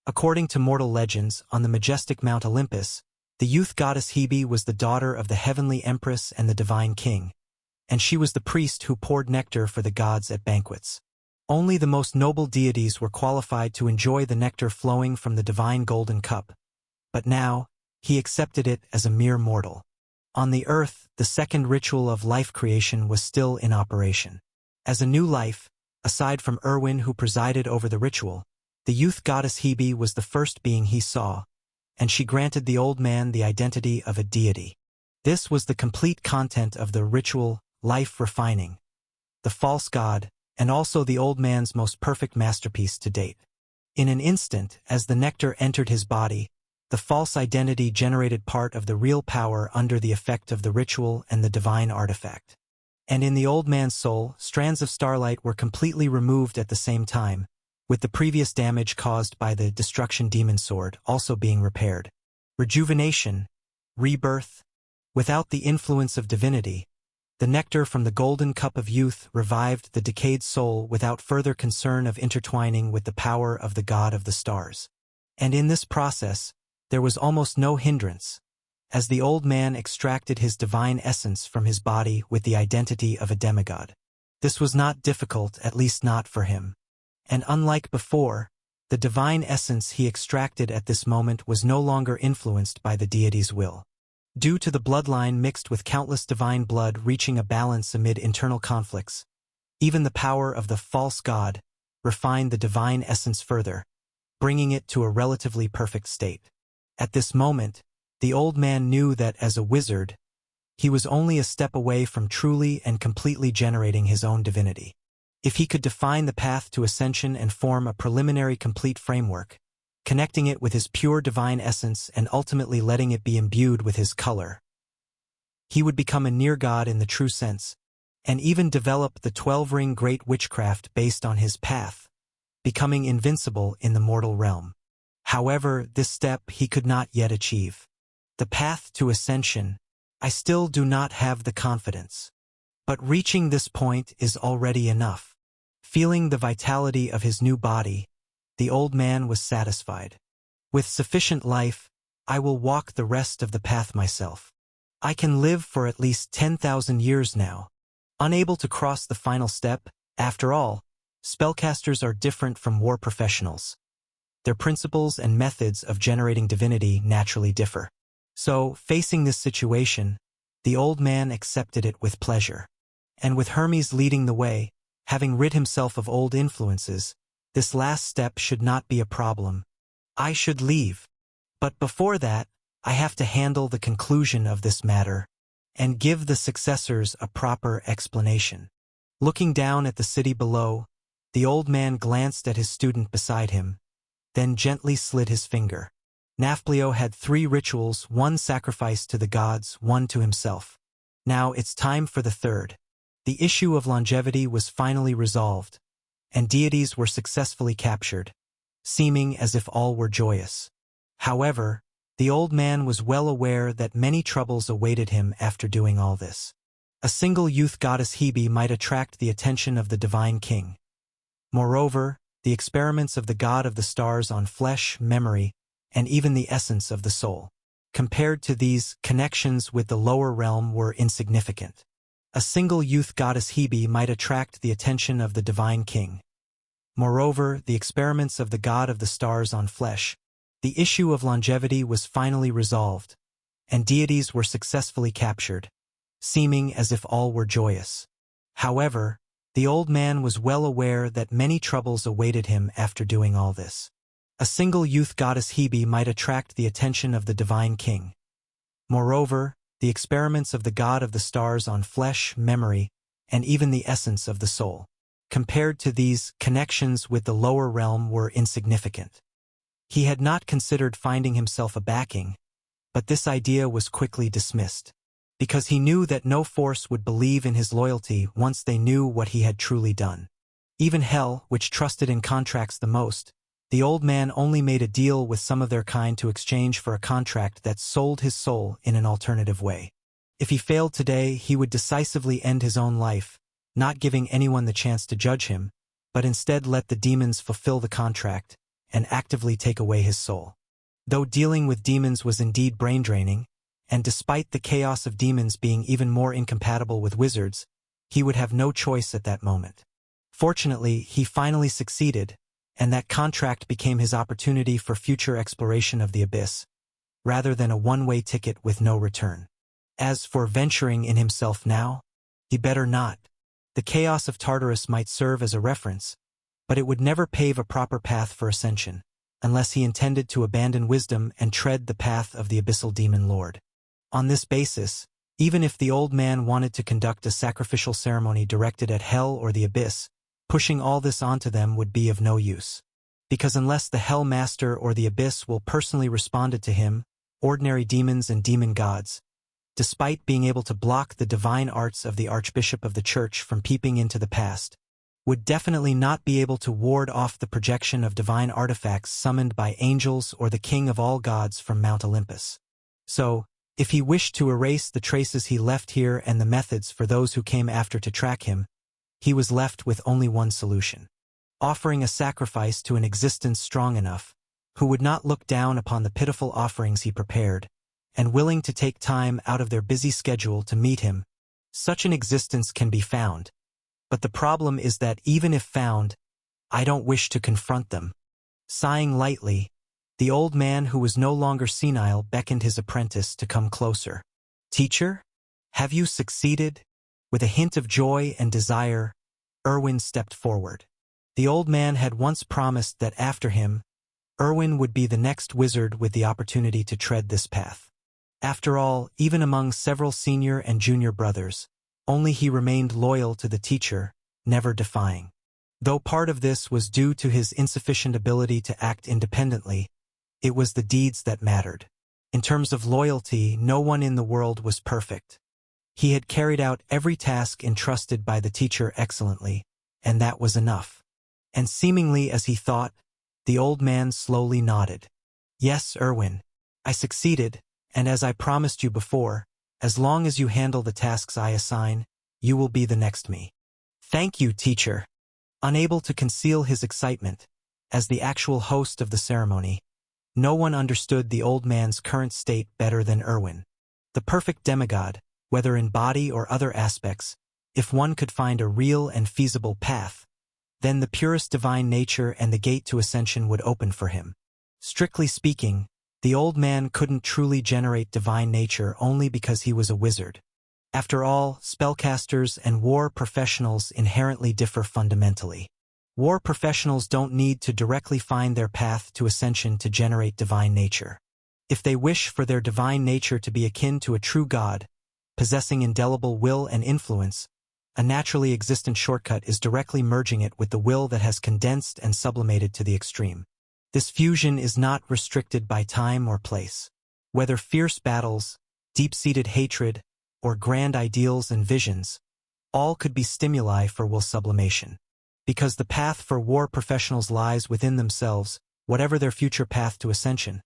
According to mortal legends, on the majestic Mount Olympus, the youth goddess Hebe was the daughter of the heavenly empress and the divine king, and she was the priest who poured nectar for the gods at banquets. Only the most noble deities were qualified to enjoy the nectar flowing from the divine golden cup, but now, he accepted it as a mere mortal. On the earth, the second ritual of life creation was still in operation. As a new life, aside from Erwin who presided over the ritual, the youth goddess Hebe was the first being he saw, and she granted the old man the identity of a deity. This was the complete content of the ritual, life refining, the false god, and also the old man's most perfect masterpiece to date. In an instant, as the nectar entered his body, the false identity generated part of the real power under the effect of the ritual and the divine artifact. And in the old man's soul, strands of starlight were completely removed at the same time, with the previous damage caused by the destruction demon sword also being repaired. Rejuvenation, rebirth. Without the influence of divinity, The nectar from the golden cup of youth revived the decayed soul without further concern of intertwining with the power of the god of the stars. And in this process, there was almost no hindrance, as the old man extracted his divine essence from his body with the identity of a demigod. This was not difficult, at least not for him. And unlike before, the divine essence he extracted at this moment was no longer influenced by the deity's will. Due to the bloodline mixed with countless divine blood reaching a balance amid internal conflicts, even the power of the false god refined the divine essence further, bringing it to a relatively perfect state. At this moment, the old man knew that as a wizard, he was only a step away from truly and completely generating his own divinity. If he could define the path to ascension and form a preliminary complete framework, connecting it with his pure divine essence and ultimately letting it be imbued with his color, he would become a near god in the true sense, and even develop the 12-ring great witchcraft based on his path, becoming invincible in the mortal realm. However, this step he could not yet achieve. The path to ascension, I still do not have the confidence. But reaching this point is already enough. Feeling the vitality of his new body, the old man was satisfied. With sufficient life, I will walk the rest of the path myself. I can live for at least 10,000 years now. Unable to cross the final step, after all, spellcasters are different from war professionals. Their principles and methods of generating divinity naturally differ. So, facing this situation, the old man accepted it with pleasure. And with Hermes leading the way, having rid himself of old influences, this last step should not be a problem. I should leave. But before that, I have to handle the conclusion of this matter and give the successors a proper explanation. Looking down at the city below, the old man glanced at his student beside him, then gently slid his finger. Nafplio had 3 rituals, 1 sacrifice to the gods, 1 to himself. Now it's time for the 3rd. The issue of longevity was finally resolved, and deities were successfully captured, seeming as if all were joyous. However, the old man was well aware that many troubles awaited him after doing all this. A single youth goddess Hebe might attract the attention of the divine king. Moreover, the experiments of the god of the stars on flesh, memory, and even the essence of the soul, compared to these connections with the lower realm, were insignificant. A single youth goddess Hebe might attract the attention of the divine king. Moreover, the experiments of the god of the stars on flesh, the issue of longevity was finally resolved, and deities were successfully captured, seeming as if all were joyous. However, the old man was well aware that many troubles awaited him after doing all this. A single youth goddess Hebe might attract the attention of the divine king. Moreover, the experiments of the god of the stars on flesh, memory, and even the essence of the soul, compared to these connections with the lower realm, were insignificant. He had not considered finding himself a backing, but this idea was quickly dismissed, because he knew that no force would believe in his loyalty once they knew what he had truly done. Even hell, which trusted in contracts the most, the old man only made a deal with some of their kind to exchange for a contract that sold his soul in an alternative way. If he failed today, he would decisively end his own life, not giving anyone the chance to judge him, but instead let the demons fulfill the contract and actively take away his soul. Though dealing with demons was indeed brain-draining, and despite the chaos of demons being even more incompatible with wizards, he would have no choice at that moment. Fortunately, he finally succeeded, and that contract became his opportunity for future exploration of the abyss, rather than a one-way ticket with no return. As for venturing in himself now, he better not. The chaos of Tartarus might serve as a reference, but it would never pave a proper path for ascension, unless he intended to abandon wisdom and tread the path of the abyssal demon lord. On this basis, even if the old man wanted to conduct a sacrificial ceremony directed at hell or the abyss, pushing all this onto them would be of no use. Because unless the Hell Master or the Abyss will personally respond to him, ordinary demons and demon gods, despite being able to block the divine arts of the Archbishop of the Church from peeping into the past, would definitely not be able to ward off the projection of divine artifacts summoned by angels or the King of all gods from Mount Olympus. So, If he wished to erase the traces he left here and the methods for those who came after to track him, he was left with only one solution: offering a sacrifice to an existence strong enough, who would not look down upon the pitiful offerings he prepared, and willing to take time out of their busy schedule to meet him. Such an existence can be found, but the problem is that even if found, I don't wish to confront them. Sighing lightly, the old man who was no longer senile beckoned his apprentice to come closer. "Teacher, have you succeeded?" With a hint of joy and desire, Erwin stepped forward. The old man had once promised that after him, Erwin would be the next wizard with the opportunity to tread this path. After all, even among several senior and junior brothers, only he remained loyal to the teacher, never defying. Though part of this was due to his insufficient ability to act independently, it was the deeds that mattered. In terms of loyalty, no one in the world was perfect. He had carried out every task entrusted by the teacher excellently, and that was enough. And seemingly as he thought, the old man slowly nodded. "Yes, Erwin, I succeeded, and as I promised you before, as long as you handle the tasks I assign, you will be the next me." "Thank you, teacher." Unable to conceal his excitement, as the actual host of the ceremony, no one understood the old man's current state better than Erwin. The perfect demigod, whether in body or other aspects, if one could find a real and feasible path, then the purest divine nature and the gate to ascension would open for him. Strictly speaking, the old man couldn't truly generate divine nature only because he was a wizard. After all, spellcasters and war professionals inherently differ fundamentally. War professionals don't need to directly find their path to ascension to generate divine nature. If they wish for their divine nature to be akin to a true god, possessing indelible will and influence, a naturally existent shortcut is directly merging it with the will that has condensed and sublimated to the extreme. This fusion is not restricted by time or place. Whether fierce battles, deep-seated hatred, or grand ideals and visions, all could be stimuli for will sublimation. Because the path for war professionals lies within themselves, whatever their future path to ascension,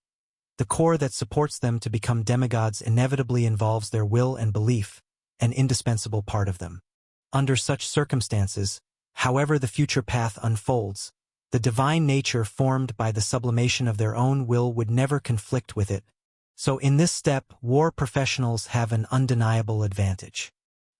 the core that supports them to become demigods inevitably involves their will and belief, an indispensable part of them. Under such circumstances, however the future path unfolds, the divine nature formed by the sublimation of their own will would never conflict with it. So in this step, war professionals have an undeniable advantage.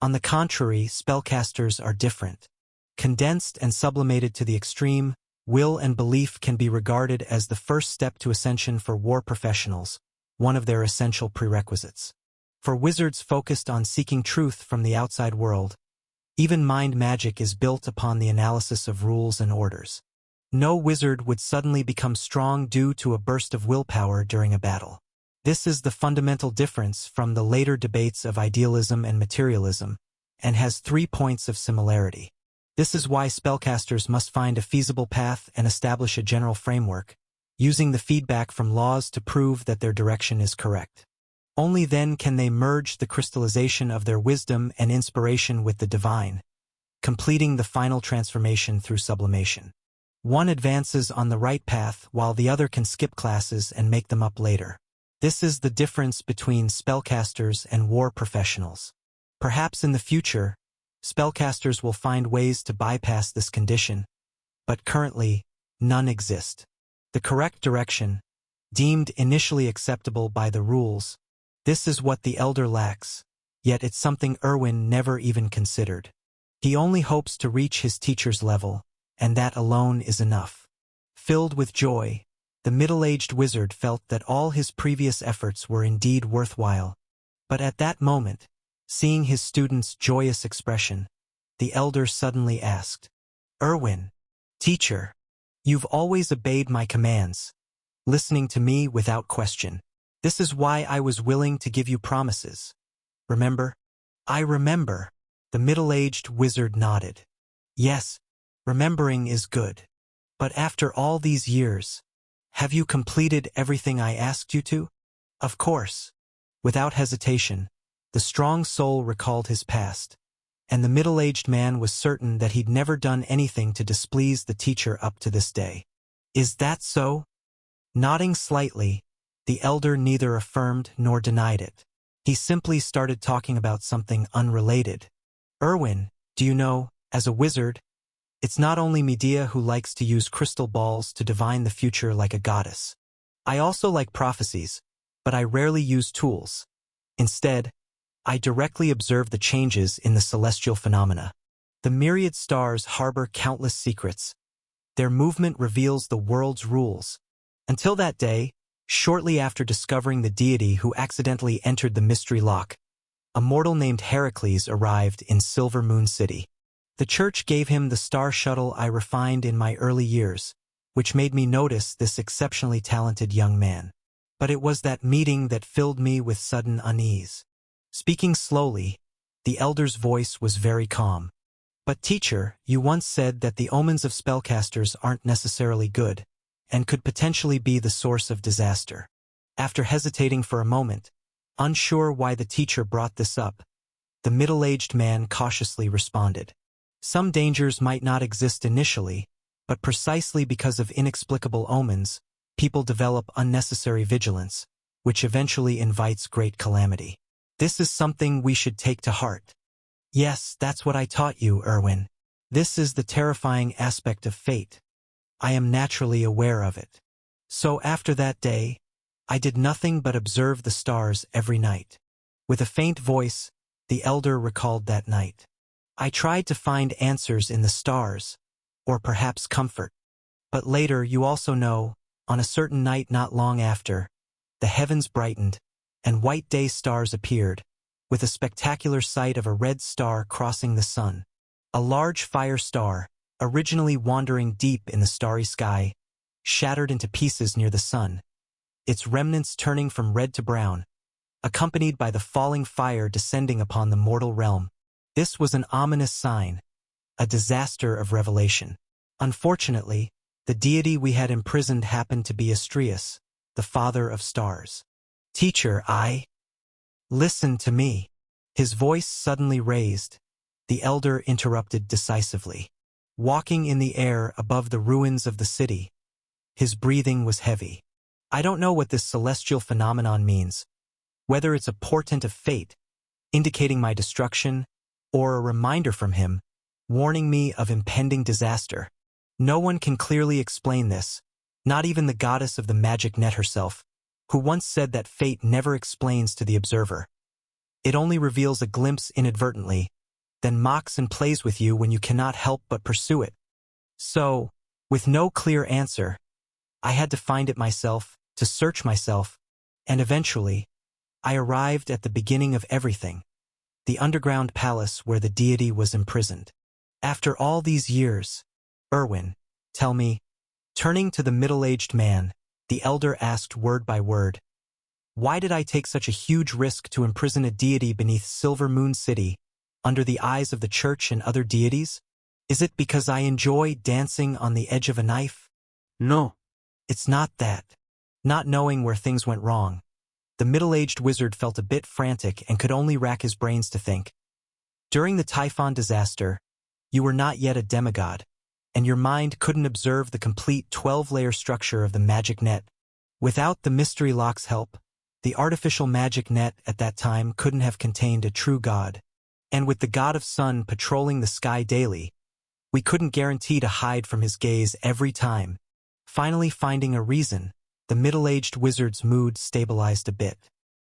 On the contrary, spellcasters are different. Condensed and sublimated to the extreme, will and belief can be regarded as the first step to ascension for war professionals, one of their essential prerequisites. For wizards focused on seeking truth from the outside world, even mind magic is built upon the analysis of rules and orders. No wizard would suddenly become strong due to a burst of willpower during a battle. This is the fundamental difference from the later debates of idealism and materialism, and has 3 points of similarity. This is why spellcasters must find a feasible path and establish a general framework, using the feedback from laws to prove that their direction is correct. Only then can they merge the crystallization of their wisdom and inspiration with the divine, completing the final transformation through sublimation. One advances on the right path while the other can skip classes and make them up later. This is the difference between spellcasters and war professionals. Perhaps in the future, spellcasters will find ways to bypass this condition, but currently, none exist. The correct direction, deemed initially acceptable by the rules, this is what the elder lacks, yet it's something Erwin never even considered. He only hopes to reach his teacher's level, and that alone is enough. Filled with joy, the middle-aged wizard felt that all his previous efforts were indeed worthwhile. But at that moment, seeing his student's joyous expression, the elder suddenly asked, "Erwin, teacher, you've always obeyed my commands, listening to me without question. This is why I was willing to give you promises. Remember?" "I remember." The middle-aged wizard nodded. "Yes, remembering is good. But after all these years, have you completed everything I asked you to?" "Of course." Without hesitation, the strong soul recalled his past, and the middle-aged man was certain that he'd never done anything to displease the teacher up to this day. "Is that so?" Nodding slightly, the elder neither affirmed nor denied it. He simply started talking about something unrelated. Erwin, do you know, as a wizard, it's not only Medea who likes to use crystal balls to divine the future like a goddess. I also like prophecies, but I rarely use tools. Instead, I directly observe the changes in the celestial phenomena. The myriad stars harbor countless secrets. Their movement reveals the world's rules. Until that day, shortly after discovering the deity who accidentally entered the mystery lock, a mortal named Heracles arrived in Silver Moon City. The church gave him the star shuttle I refined in my early years, which made me notice this exceptionally talented young man. But it was that meeting that filled me with sudden unease. Speaking slowly, the elder's voice was very calm. But teacher, you once said that the omens of spellcasters aren't necessarily good, and could potentially be the source of disaster. After hesitating for a moment, unsure why the teacher brought this up, the middle-aged man cautiously responded. Some dangers might not exist initially, but precisely because of inexplicable omens, people develop unnecessary vigilance, which eventually invites great calamity. This is something we should take to heart. Yes, that's what I taught you, Erwin. This is the terrifying aspect of fate. I am naturally aware of it. So after that day, I did nothing but observe the stars every night. With a faint voice, the elder recalled that night. I tried to find answers in the stars, or perhaps comfort. But later, you also know, on a certain night not long after, the heavens brightened, and white day stars appeared, with a spectacular sight of a red star crossing the sun. A large fire star, originally wandering deep in the starry sky, shattered into pieces near the sun, its remnants turning from red to brown, accompanied by the falling fire descending upon the mortal realm. This was an ominous sign, a disaster of revelation. Unfortunately, the deity we had imprisoned happened to be Astrius, the father of stars. Teacher, listen to me. His voice suddenly raised. The elder interrupted decisively. Walking in the air above the ruins of the city, his breathing was heavy. I don't know what this celestial phenomenon means, whether it's a portent of fate, indicating my destruction, or a reminder from him, warning me of impending disaster. No one can clearly explain this, not even the goddess of the magic net herself, who once said that fate never explains to the observer. It only reveals a glimpse inadvertently, then mocks and plays with you when you cannot help but pursue it. So, with no clear answer, I had to find it myself, to search myself, and eventually, I arrived at the beginning of everything, the underground palace where the deity was imprisoned. After all these years, Erwin, tell me, turning to the middle-aged man, the elder asked word by word, why did I take such a huge risk to imprison a deity beneath Silver Moon City, under the eyes of the church and other deities? Is it because I enjoy dancing on the edge of a knife?
No.
It's not that. Not knowing where things went wrong, the middle-aged wizard felt a bit frantic and could only rack his brains to think. During the Typhon disaster, you were not yet a demigod, and your mind couldn't observe the complete 12-layer structure of the magic net. Without the mystery lock's help, the artificial magic net at that time couldn't have contained a true god. And with the god of sun patrolling the sky daily, we couldn't guarantee to hide from his gaze every time. Finally finding a reason, the middle-aged wizard's mood stabilized a bit.